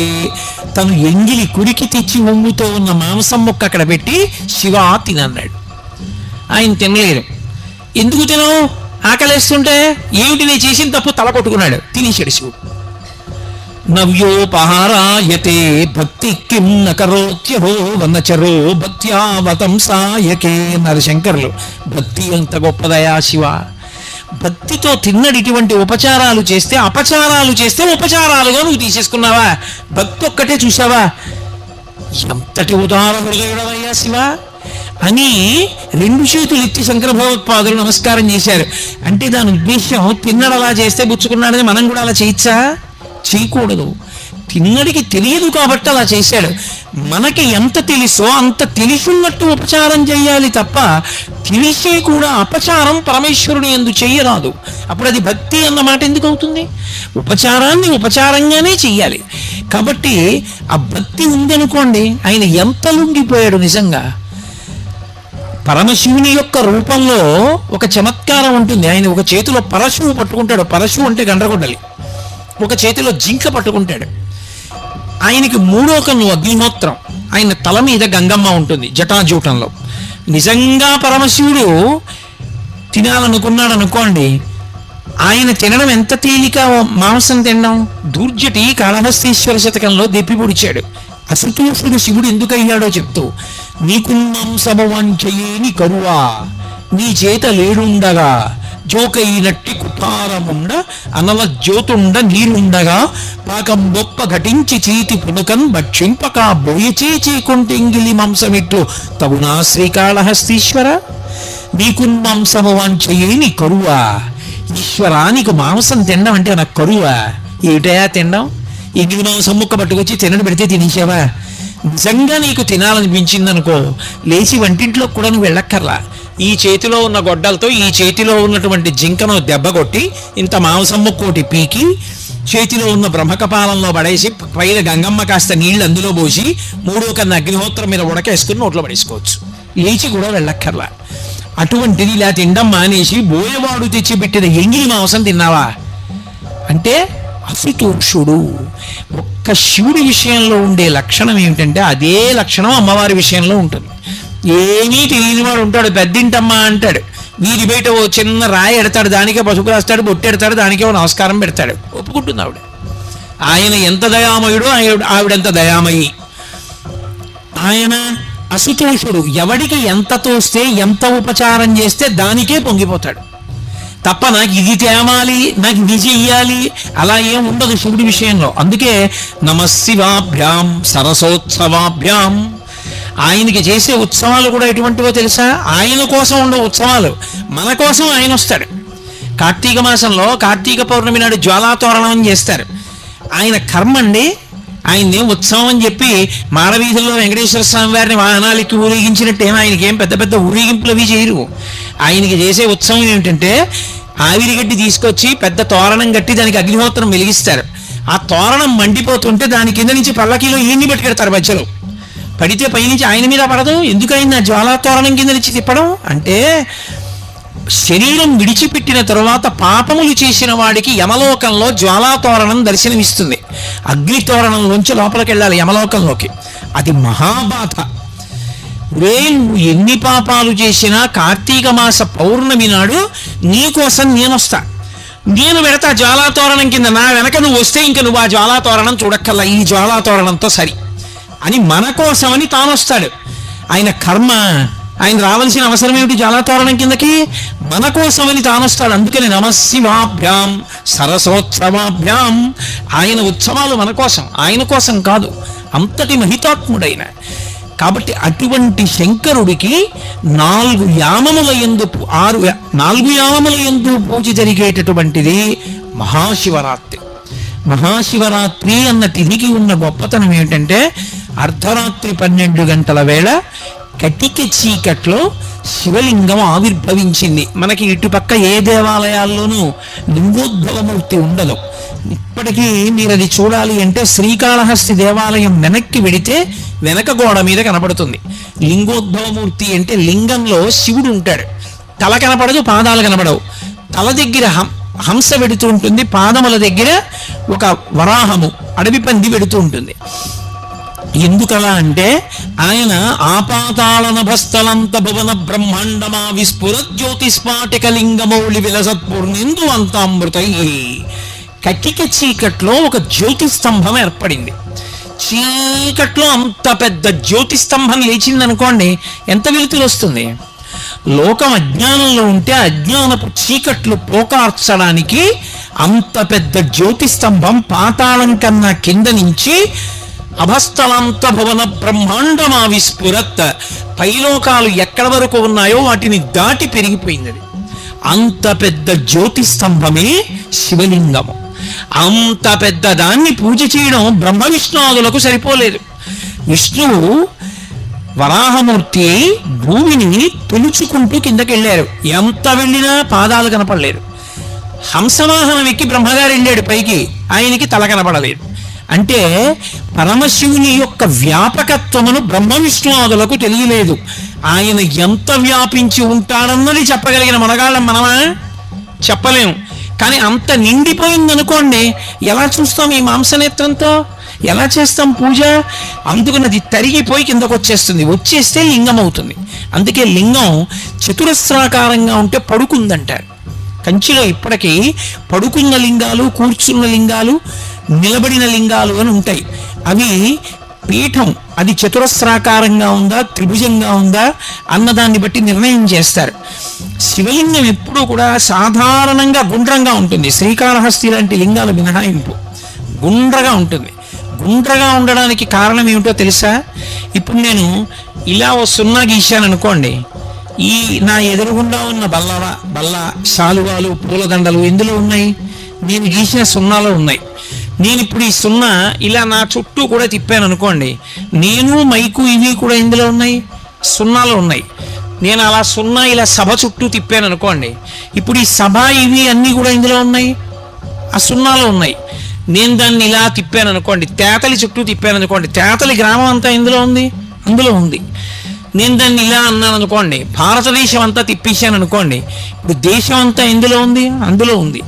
తను ఎంగిలి కురికి తెచ్చి ఒంగుతో ఉన్న మాంసం ముక్క అక్కడ పెట్టి శివ తినన్నాడు. ఆయన తినలేదు. ఎందుకు తినవు, ఆకలేస్తుంటే? ఏమిటి నేను చేసిన తప్పు? తల కొట్టుకున్నాడు, తినేశాడు శివుడు. నవ్యోపహారాయతే భక్తి కిం నకరోత్యహో వనచరో భక్త్యావతంసాయకే అన్నారు శంకరులు. భక్తి ఎంత గొప్పదయా శివ. భక్తితో తిన్నడు ఇటువంటి ఉపచారాలు చేస్తే, అపచారాలు చేస్తే ఉపచారాలుగా నువ్వు తీసేసుకున్నావా? భక్తి ఒక్కటే చూసావా? ఎంతటి ఉదార హృదయుడవయ్యా శివ అని రెండు చేతులు ఎత్తి శంకర భగవత్పాదులు నమస్కారం చేశారు. అంటే దాని ఉద్దేశం, తిన్నడు అలా చేస్తే పుచ్చుకున్నాడని మనం కూడా అలా చేయొచ్చా? చేయకూడదు. తిన్నడికి తెలియదు కాబట్టి అలా చేశాడు. మనకి ఎంత తెలుసో అంత తెలిసినట్టు ఉపచారం చేయాలి తప్ప తెలిసే కూడా అపచారం పరమేశ్వరుని యందు చెయ్యరాదు. అప్పుడు అది భక్తి అన్నమాట ఎందుకు అవుతుంది? ఉపచారాన్ని ఉపచారంగానే చెయ్యాలి. కాబట్టి ఆ భక్తి ఉందనుకోండి, ఆయన ఎంత లొంగిపోయాడు నిజంగా. పరమశివుని యొక్క రూపంలో ఒక చమత్కారం ఉంటుంది. ఆయన ఒక చేతిలో పరశువు పట్టుకుంటాడు, పరశువు అంటే గండ్రగొడ్డలి, ఒక చేతిలో జింక పట్టుకుంటాడు. ఆయనకి మూడో కన్ను అగ్నిహోత్రం, ఆయన తల మీద గంగమ్మ ఉంటుంది జటాజూటంలో. నిజంగా పరమశివుడు తినాలనుకున్నాడు అనుకోండి, ఆయన తినడం ఎంత తేలిక. మాంసం తినడం దూర్జటి కాళహస్తీశ్వర శతకంలో దెప్పి పొడిచాడు. అసంతోషుడు శివుడు ఎందుకయ్యాడో చెప్తూ, నీకు మాంసము వంచయేని కరువా, నీ చేత లేడుండగా జోకైనట్టి కుఠారముండ అనల జ్యోతుండ నీరుండగా పాకం గొప్ప ఘటించి చీతి పునుకన్ భక్షింపక బోయచే చేకుంటెంగిలి మాంసమిట్లు తగునా శ్రీకాళహస్తీశ్వర. నీకు మాంసము వాంఛయేని కరువా. ఈశ్వరా, నీకు మాంసం తినడం అంటే నాకు కరువా? ఏమిటయా తినడం? ఎగిరి మాంసం ముక్క పట్టుకొచ్చి తినని పెడితే తినేసావా? నిజంగా నీకు తినాలనిపించింది అనుకో, లేచి వంటింట్లో కూడా నువ్వు వెళ్ళక్కర్లా. ఈ చేతిలో ఉన్న గొడ్డలతో ఈ చేతిలో ఉన్నటువంటి జింకను దెబ్బ కొట్టి ఇంత మాంసం ముక్కోటి పీకి చేతిలో ఉన్న బ్రహ్మకపాలంలో పడేసి పైన గంగమ్మ కాస్త నీళ్లు అందులో పోసి 3వ కన్నా అగ్నిహోత్రం మీద ఉడకేసుకుని నోట్లో పడేసుకోవచ్చు. లేచి కూడా వెళ్ళక్కర్లా. అటువంటిది ఇలా తినడం మానేసి బోయవాడు తెచ్చిపెట్టిన ఎంగిలి మాంసం తిన్నావా అంటే అసుతోషుడు. ఒక్క శివుడి విషయంలో ఉండే లక్షణం ఏమిటంటే అదే లక్షణం అమ్మవారి విషయంలో ఉంటుంది. ఏమీ తెలియని వాడు ఉంటాడు, పెద్దింటమ్మా అంటాడు, వీరి బయట ఓ చిన్న రాయి ఎడతాడు, దానికే పసుపు రాస్తాడు, బొట్టెడతాడు, దానికే ఓ నమస్కారం పెడతాడు, ఒప్పుకుంటుంది ఆవిడ. ఆయన ఎంత దయామయుడో ఆవిడెంత దయామయి. ఆయన అసుతోషుడు, ఎవడికి ఎంత తోస్తే ఎంత ఉపచారం చేస్తే దానికే పొంగిపోతాడు తప్ప నాకు ఇది తేమాలి, నాకు ఇది చెయ్యాలి అలా ఏం ఉండదు శివుడి విషయంలో. అందుకే నమశివాభ్యాం సరసోత్సవాభ్యాం. ఆయనకి చేసే ఉత్సవాలు కూడా ఎటువంటివో తెలుసా? ఆయన కోసం ఉండే ఉత్సవాలు, మన కోసం ఆయన వస్తాడు. కార్తీక మాసంలో కార్తీక పౌర్ణమి నాడు జ్వాలాతోరణం చేస్తారు. ఆయన కర్మ అండి. ఆయన్ని ఉత్సవం అని చెప్పి మాడవీధుల్లో వెంకటేశ్వర స్వామి వారిని వాహనాలకి ఊరేగించినట్టేమో ఆయనకేం పెద్ద పెద్ద ఊరేగింపులు అవి చేయరు. ఆయనకి చేసే ఉత్సవం ఏమిటంటే ఆవిరిగడ్డి తీసుకొచ్చి పెద్ద తోరణం కట్టి దానికి అగ్నిహోత్రం వెలిగిస్తారు. ఆ తోరణం మండిపోతుంటే దాని కింద నుంచి పల్లకీలో ఈయన్ని పట్టుకెడతారు. మధ్యలో పడితే పైనుంచి ఆయన మీద పడదు. ఎందుకు ఆయన జ్వాలా తోరణం కింద నుంచి తిప్పడం అంటే, శరీరం విడిచిపెట్టిన తరువాత పాపములు చేసిన వాడికి యమలోకంలో జ్వాలాతోరణం దర్శనమిస్తుంది. అగ్నితోరణంలోంచి లోపలికి వెళ్ళాలి యమలోకంలోకి. అది మహాబాధ. నువ్వు ఎన్ని పాపాలు చేసినా కార్తీక మాస పౌర్ణమి నాడు నీకోసం నేనొస్తా, నేను పెడతా జ్వాలాతోరణం కింద, నా వెనక నువ్వు వస్తే ఇంక నువ్వు ఆ జ్వాలాతోరణం చూడక్కల్లా, ఈ జ్వాలాతోరణంతో సరి అని మన కోసమని తానొస్తాడు. ఆయన కర్మ, ఆయన రావాల్సిన అవసరం ఏమిటి జ్వాలాతోరణం కిందకి? మన కోసమని తానొస్తాడు. అందుకని నమశివాభ్యాం సరసోత్సవాభ్యాం. ఆయన ఉత్సవాలు మన కోసం, ఆయన కోసం కాదు. అంతటి మహితాత్ముడైన. కాబట్టి అటువంటి శంకరుడికి 4 యామముల యందు 4 యామముల యందు పూజ జరిగేటటువంటిది మహాశివరాత్రి. మహాశివరాత్రి అన్న తిథికి ఉన్న గొప్పతనం ఏమిటంటే అర్ధరాత్రి 12 గంటల వేళ కటిక చీకట్లో శివలింగం ఆవిర్భవించింది. మనకి ఇటుపక్క ఏ దేవాలయాల్లోనూ లింగోద్భవమూర్తి ఉండదు. ఇప్పటికీ మీరు అది చూడాలి అంటే శ్రీకాళహస్తి దేవాలయం వెనక్కి వెడితే వెనక గోడ మీద కనపడుతుంది లింగోద్భవమూర్తి. అంటే లింగంలో శివుడు ఉంటాడు. తల కనపడదు, పాదాలు కనపడవు. తల దగ్గర హంస వెడుతూ ఉంటుంది, పాదముల దగ్గర ఒక వరాహము అడవి పంది వెడుతూ ఉంటుంది. ఎందుకలా అంటే ఆయన ఆపాతాళ నభస్థలంత భువన బ్రహ్మాండమా విస్ఫుర జ్యోతిస్పాటిక లింగమౌళి విలసత్పూర్ణిందు అంతామృతై. కటిక చీకట్లో ఒక జ్యోతి స్తంభం ఏర్పడింది. చీకట్లో అంత పెద్ద జ్యోతి స్తంభం లేచిందనుకోండి, ఎంత వెలుతురు వస్తుంది? లోకం అజ్ఞానంలో ఉంటే అజ్ఞానపు చీకట్లు పోకార్చడానికి అంత పెద్ద జ్యోతి స్తంభం పాతాళం కన్నా కింద నుంచి అభస్థలంత భువన బ్రహ్మాండమా విస్ఫురత్, పైలోకాలు ఎక్కడి వరకు ఉన్నాయో వాటిని దాటి పెరిగిపోయింది. అంత పెద్ద జ్యోతి స్తంభమే శివలింగము. అంత పెద్ద దాన్ని పూజ చేయడం బ్రహ్మ విష్ణువులకు సరిపోలేదు. విష్ణువు వరాహమూర్తి భూమిని తొలుచుకుంటూ కిందకి వెళ్ళారు. ఎంత వెళ్ళినా పాదాలు కనపడలేదు. హంసవాహనం ఎక్కి బ్రహ్మగారు వెళ్ళాడు పైకి, ఆయనకి తల కనపడలేదు. అంటే పరమశివుని యొక్క వ్యాపకత్వమును బ్రహ్మ విష్ణువులకు తెలియలేదు. ఆయన ఎంత వ్యాపించి ఉంటాడన్నది చెప్పగలిగిన మనగాళ్ళం మనమా? చెప్పలేము. కానీ అంత నిండిపోయిందనుకోండి, ఎలా చూస్తాం ఈ మాంసనేత్రంతో? ఎలా చేస్తాం పూజ? అందుకని అది తరిగిపోయి కిందకు వచ్చేస్తే లింగం అవుతుంది. అందుకే లింగం చతురస్రాకారంగా ఉంటే పడుకుందంటారు. కంచిలో ఇప్పటికీ పడుకున్న లింగాలు, కూర్చున్న లింగాలు, నిలబడిన లింగాలు అని ఉంటాయి. అవి పీఠం అది చతురస్రాకారంగా ఉందా, త్రిభుజంగా ఉందా అన్నదాన్ని బట్టి నిర్ణయం చేస్తారు. శివలింగం ఎప్పుడూ కూడా సాధారణంగా గుండ్రంగా ఉంటుంది. శ్రీకాళహస్తి లాంటి లింగాల మినహాయింపు గుండ్రగా ఉంటుంది. గుండ్రగా ఉండడానికి కారణం ఏమిటో తెలుసా? ఇప్పుడు నేను ఇలా ఓ సున్నా గీశాను అనుకోండి, ఈ నా ఎదురుగుండా ఉన్న బల్ల శాలువాలు పూలదండలు ఎందులో ఉన్నాయి? నేను గీసిన సున్నాలో ఉన్నాయి. నేను ఇప్పుడు ఈ సున్నా ఇలా నా చుట్టూ కూడా తిప్పాను అనుకోండి, నేను మైకు ఇవి కూడా ఇందులో ఉన్నాయి, సున్నాలో ఉన్నాయి. నేను అలా సున్నా ఇలా సభ చుట్టూ తిప్పాను అనుకోండి, ఇప్పుడు ఈ సభ ఇవి అన్నీ కూడా ఇందులో ఉన్నాయి, ఆ సున్నాలో ఉన్నాయి. నేను దాన్ని ఇలా తిప్పాను అనుకోండి, తేతలి చుట్టూ తిప్పాను అనుకోండి, తేతలి గ్రామం అంతా ఇందులో ఉంది, అందులో ఉంది. నేను దాన్ని ఇలా అన్నాను అనుకోండి, భారతదేశం అంతా తిప్పేశాను అనుకోండి, ఇప్పుడు దేశం అంతా ఎందులో ఉంది, అందులో ఉంది.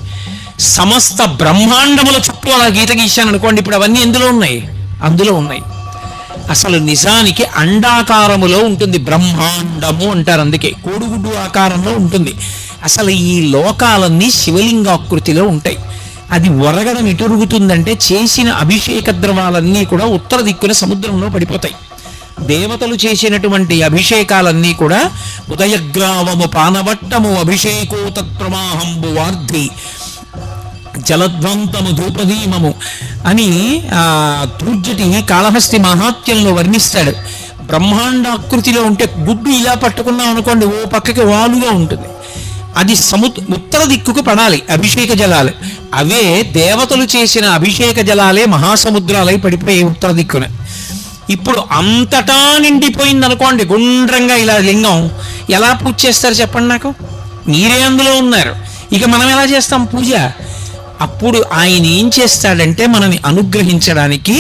సమస్త బ్రహ్మాండముల చుట్టూ అలా గీత గీశాను అనుకోండి, ఇప్పుడు అవన్నీ ఎందులో ఉన్నాయి, అందులో ఉన్నాయి. అసలు నిజానికి అండాకారములో ఉంటుంది బ్రహ్మాండము అంటారు, అందుకే కోడిగుడ్డు ఆకారంలో ఉంటుంది. అసలు ఈ లోకాలన్నీ శివలింగాకృతిలో ఉంటాయి. అది ఒరగడం ఎటురుగుతుందంటే చేసిన అభిషేక ద్రవాలన్నీ కూడా ఉత్తర దిక్కున సముద్రంలో పడిపోతాయి. దేవతలు చేసినటువంటి అభిషేకాలన్నీ కూడా ఉదయగ్రావము పానవట్టము అభిషేకో తత్ప్రవాహంబు వార్ధి జలధ్వంతము ధూపదీమము అని తూర్జటి కాళహస్తి మహాత్యంలో వర్ణిస్తాడు. బ్రహ్మాండాకృతిలో ఉంటే గుడ్డు ఇలా పట్టుకున్నాం అనుకోండి, ఓ పక్కకి వాలుగా ఉంటుంది. అది ఉత్తర దిక్కుకు పడాలి అభిషేక జలాలు. అవే దేవతలు చేసిన అభిషేక జలాలే మహాసముద్రాలై పడిపోయి ఉత్తర దిక్కున. ఇప్పుడు అంతటా నిండిపోయింది అనుకోండి గుండ్రంగా ఇలా లింగం, ఎలా పూజ చేస్తారు చెప్పండి నాకు? మీరే అందులో ఉన్నారు, ఇక మనం ఎలా చేస్తాం పూజ? అప్పుడు ఆయన ఏం చేస్తాడంటే మనని అనుగ్రహించడానికి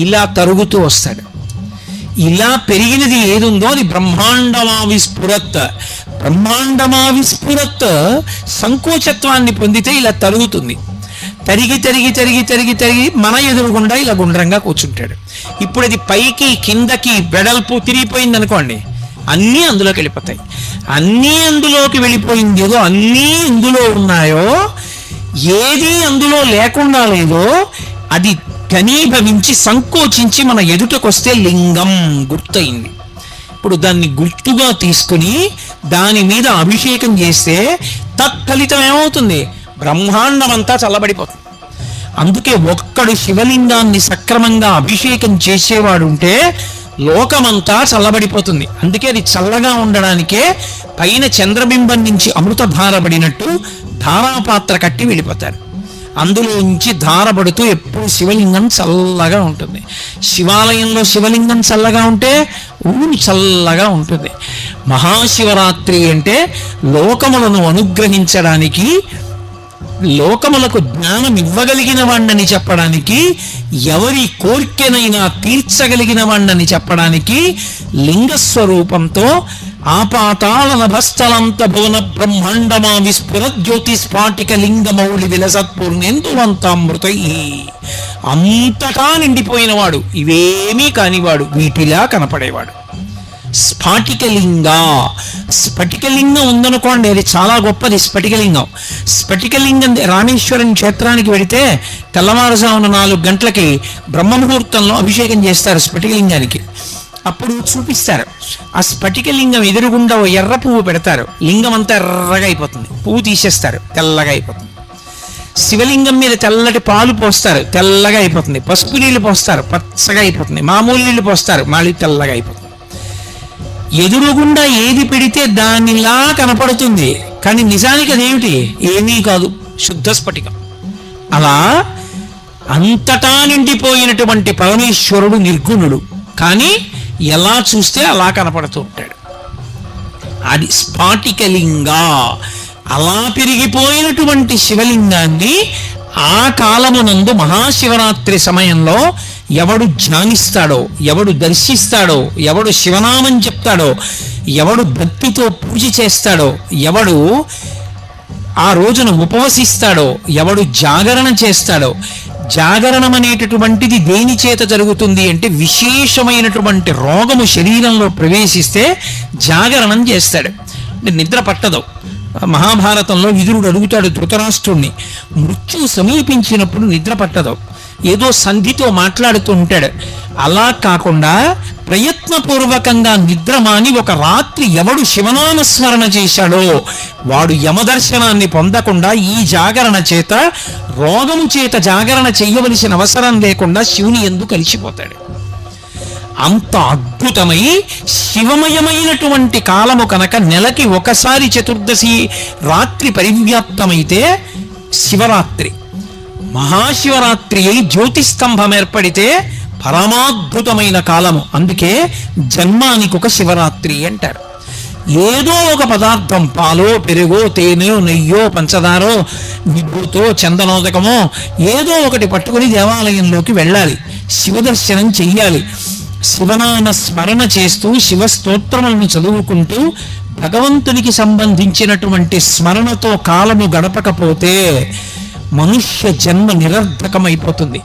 ఇలా తరుగుతూ వస్తాడు. ఇలా పెరిగినది ఏదుందో అది బ్రహ్మాండమావిస్ఫురత్. బ్రహ్మాండమావిస్ఫురత్ సంకోచత్వాన్ని పొందితే ఇలా తరుగుతుంది. తరిగి తరిగి తరిగి తరిగి తరిగి మన ఎదురుగుండా ఇలా గుండ్రంగా కూర్చుంటాడు. ఇప్పుడు అది పైకి కిందకి వెడల్పు తిరిగిపోయింది అనుకోండి, అన్నీ అందులోకి వెళ్ళిపోతాయి. అన్నీ అందులోకి వెళ్ళిపోయింది ఏదో అన్నీ ఇందులో ఉన్నాయో, ఏది అందులో లేకుండా లేదో అది ఘనీభవించి సంకోచించి మన ఎదుటకొస్తే లింగం గుర్తయింది. ఇప్పుడు దాన్ని గుర్తుగా తీసుకుని దాని మీద అభిషేకం చేస్తే తత్ఫలితం ఏమవుతుంది? బ్రహ్మాండం అంతా చల్లబడిపోతుంది. అందుకే ఒక్కడు శివలింగాన్ని సక్రమంగా అభిషేకం చేసేవాడు ఉంటే లోకమంతా చల్లబడిపోతుంది. అందుకే అది చల్లగా ఉండడానికే పైన చంద్రబింబం నుంచి అమృతధార పడినట్టు ధారాపాత్ర కట్టి వెళ్ళిపోతారు. అందులోంచి ధారపడుతూ ఎప్పుడు శివలింగం చల్లగా ఉంటుంది. శివాలయంలో శివలింగం చల్లగా ఉంటే ఊరు చల్లగా ఉంటుంది. మహాశివరాత్రి అంటే లోకములను అనుగ్రహించడానికి, లోకములకు జ్ఞానం ఇవ్వగలిగిన వాణ్ణని చెప్పడానికి, ఎవరి కోర్కెనైనా తీర్చగలిగిన వాణ్ణని చెప్పడానికి లింగస్వరూపంతో ఆపాతాళ నభస్థలంత భువన బ్రహ్మాండమా విస్ఫుర జ్యోతిస్ఫాటిక లింగమౌళి విలసత్పూర్ణేందువంతామృతై, అంతటా నిండిపోయినవాడు, ఇవేమీ కానివాడు, వీటిలా కనపడేవాడు. స్ఫాటికలింగ, స్ఫటికలింగం ఉందనుకోండి, అది చాలా గొప్పది. స్ఫటికలింగం, స్ఫటికలింగం రామేశ్వరం క్షేత్రానికి వెడితే తెల్లవారుజామున 4 గంటలకి బ్రహ్మముహూర్తంలో అభిషేకం చేస్తారు స్ఫటికలింగానికి. అప్పుడు చూపిస్తారు. ఆ స్ఫటికలింగం ఎదురుగుండా ఓ ఎర్ర పువ్వు పెడతారు, లింగం అంతా ఎర్రగా అయిపోతుంది. పువ్వు తీసేస్తారు, తెల్లగా అయిపోతుంది. శివలింగం మీద తెల్లటి పాలు పోస్తారు, తెల్లగా అయిపోతుంది. పసుపు నీళ్లు పోస్తారు, పచ్చగా అయిపోతుంది. మామూలు నీళ్లు పోస్తారు, మళ్ళీ తెల్లగా అయిపోతుంది. ఎదురుగుండా ఏది పెడితే దానిలా కనపడుతుంది, కానీ నిజానికి అదేమిటి? ఏమీ కాదు, శుద్ధ స్ఫటికం. అలా అంతటా నిండిపోయినటువంటి పరమేశ్వరుడు నిర్గుణుడు, కానీ ఎలా చూస్తే అలా కనపడుతూ ఉంటాడు. అది స్ఫాటికలింగ. అలా పెరిగిపోయినటువంటి శివలింగాన్ని ఆ కాలమునందు మహాశివరాత్రి సమయంలో ఎవడు ధ్యానిస్తాడో, ఎవడు దర్శిస్తాడో, ఎవడు శివనామం చెప్తాడో, ఎవడు భక్తితో పూజ చేస్తాడో, ఎవడు ఆ రోజున ఉపవసిస్తాడో, ఎవడు జాగరణ చేస్తాడో. జాగరణం అనేటటువంటిది దేని చేత జరుగుతుంది అంటే, విశేషమైనటువంటి రోగము శరీరంలో ప్రవేశిస్తే జాగరణం చేస్తాడు. అంటే నిద్ర పట్టదు. మహాభారతంలో విదురుడు అడుగుతాడు ధృతరాష్ట్రుణ్ణి, మృత్యు సమీపించినప్పుడు నిద్ర పట్టదు, ఏదో సంధితో మాట్లాడుతూ ఉంటాడు. అలా కాకుండా ప్రయత్నపూర్వకంగా నిద్రమాని ఒక రాత్రి ఎవడు శివనామస్మరణ చేశాడో వాడు యమదర్శనాన్ని పొందకుండా ఈ జాగరణ చేత, రోగము చేత జాగరణ చెయ్యవలసిన అవసరం లేకుండా శివుని యందు కలిసిపోతాడు. అంత అద్భుతమై శివమయమైనటువంటి కాలము కనుక నెలకి ఒకసారి చతుర్దశి రాత్రి పరివ్యాప్తమైతే శివరాత్రి. మహాశివరాత్రి జ్యోతిస్తంభం ఏర్పడితే పరమాద్భుతమైన కాలము. అందుకే జన్మానికి ఒక శివరాత్రి అంటారు. ఏదో ఒక పదార్థం, పాలో పెరుగో తేనెో నెయ్యో పంచదారో విభూతో చందనోదకమో ఏదో ఒకటి పట్టుకుని దేవాలయంలోకి వెళ్ళాలి, శివదర్శనం చెయ్యాలి. శివనామ స్మరణ చేస్తూ శివస్తోత్రములను చదువుకుంటూ భగవంతునికి సంబంధించినటువంటి స్మరణతో కాలము గడపకపోతే మనుష్య జన్మ నిరర్ధకమైపోతుంది.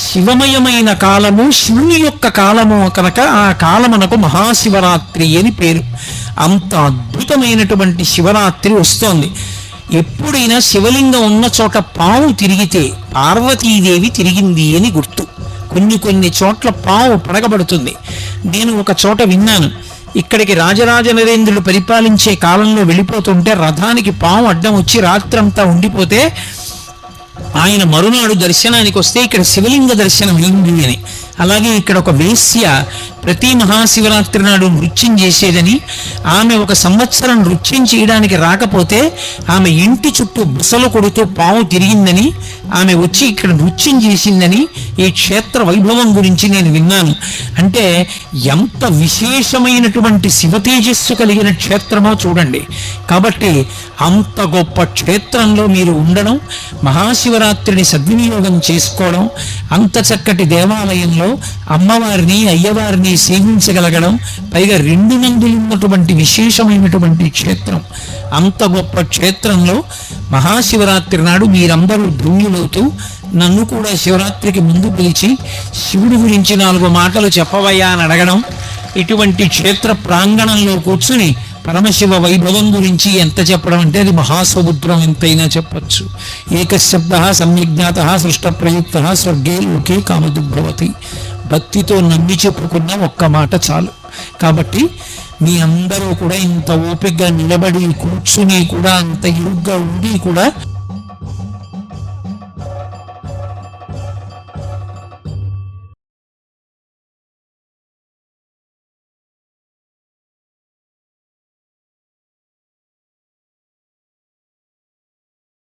శివమయమైన కాలము, శివుని యొక్క కాలము కనుక ఆ కాలమునకు మహాశివరాత్రి అని పేరు. అంత అద్భుతమైనటువంటి శివరాత్రి వస్తోంది. ఎప్పుడైనా శివలింగం ఉన్న చోట పాము తిరిగితే పార్వతీదేవి తిరిగింది అని గుర్తు. కొన్ని చోట్ల పాము పడగబడుతుంది. నేను ఒక చోట విన్నాను, ఇక్కడికి రాజరాజ నరేంద్రుడు పరిపాలించే కాలంలో వెళ్ళిపోతుంటే రథానికి పాము అడ్డం వచ్చి రాత్రంతా ఉండిపోతే ఆయన మరునాడు దర్శనానికి వస్తే ఇక్కడ శివలింగ దర్శనం అయింది అని. అలాగే ఇక్కడ ఒక వేశ్య ప్రతి మహాశివరాత్రి నాడు నృత్యం చేసేదని, ఆమె ఒక సంవత్సరం నృత్యం చేయడానికి రాకపోతే ఆమె ఇంటి చుట్టూ బుసలు కొడుతూ పాము తిరిగిందని, ఆమె వచ్చి ఇక్కడ నృత్యం చేసిందని ఈ క్షేత్ర వైభవం గురించి నేను విన్నాను. అంటే ఎంత విశేషమైనటువంటి శివ తేజస్సు కలిగిన క్షేత్రమో చూడండి. కాబట్టి అంత గొప్ప క్షేత్రంలో మీరు ఉండడం, మహాశివరాత్రిని సద్వినియోగం చేసుకోవడం, అంత చక్కటి దేవాలయంలో అమ్మవారిని అయ్యవారిని సేవించగలగడం, పైగా 2 నందులు ఉన్నటువంటి విశేషమైనటువంటి క్షేత్రం. అంత గొప్ప క్షేత్రంలో మహాశివరాత్రి నాడు మీరందరూ ధన్యులవుతూ నన్ను కూడా శివరాత్రికి ముందు పిలిచి శివుడి గురించి 4 మాటలు చెప్పవయ్యా అని అడగడం, ఇటువంటి క్షేత్ర ప్రాంగణంలో కూర్చుని పరమశివ వైభవం గురించి ఎంత చెప్పడం అంటే అది మహాసముద్రం ఎంతైనా చెప్పచ్చు. ఏకశబ్ద సమ్యజ్ఞాత సృష్ట ప్రయుక్త స్వర్గే లోకే కామదుర్భవతి. భక్తితో నమ్మి చెప్పుకున్న ఒక్క మాట చాలు. కాబట్టి మీ అందరూ కూడా ఇంత ఓపికగా నిలబడి కూర్చుని కూడా అంత ఇరుగ్గా ఉండి కూడా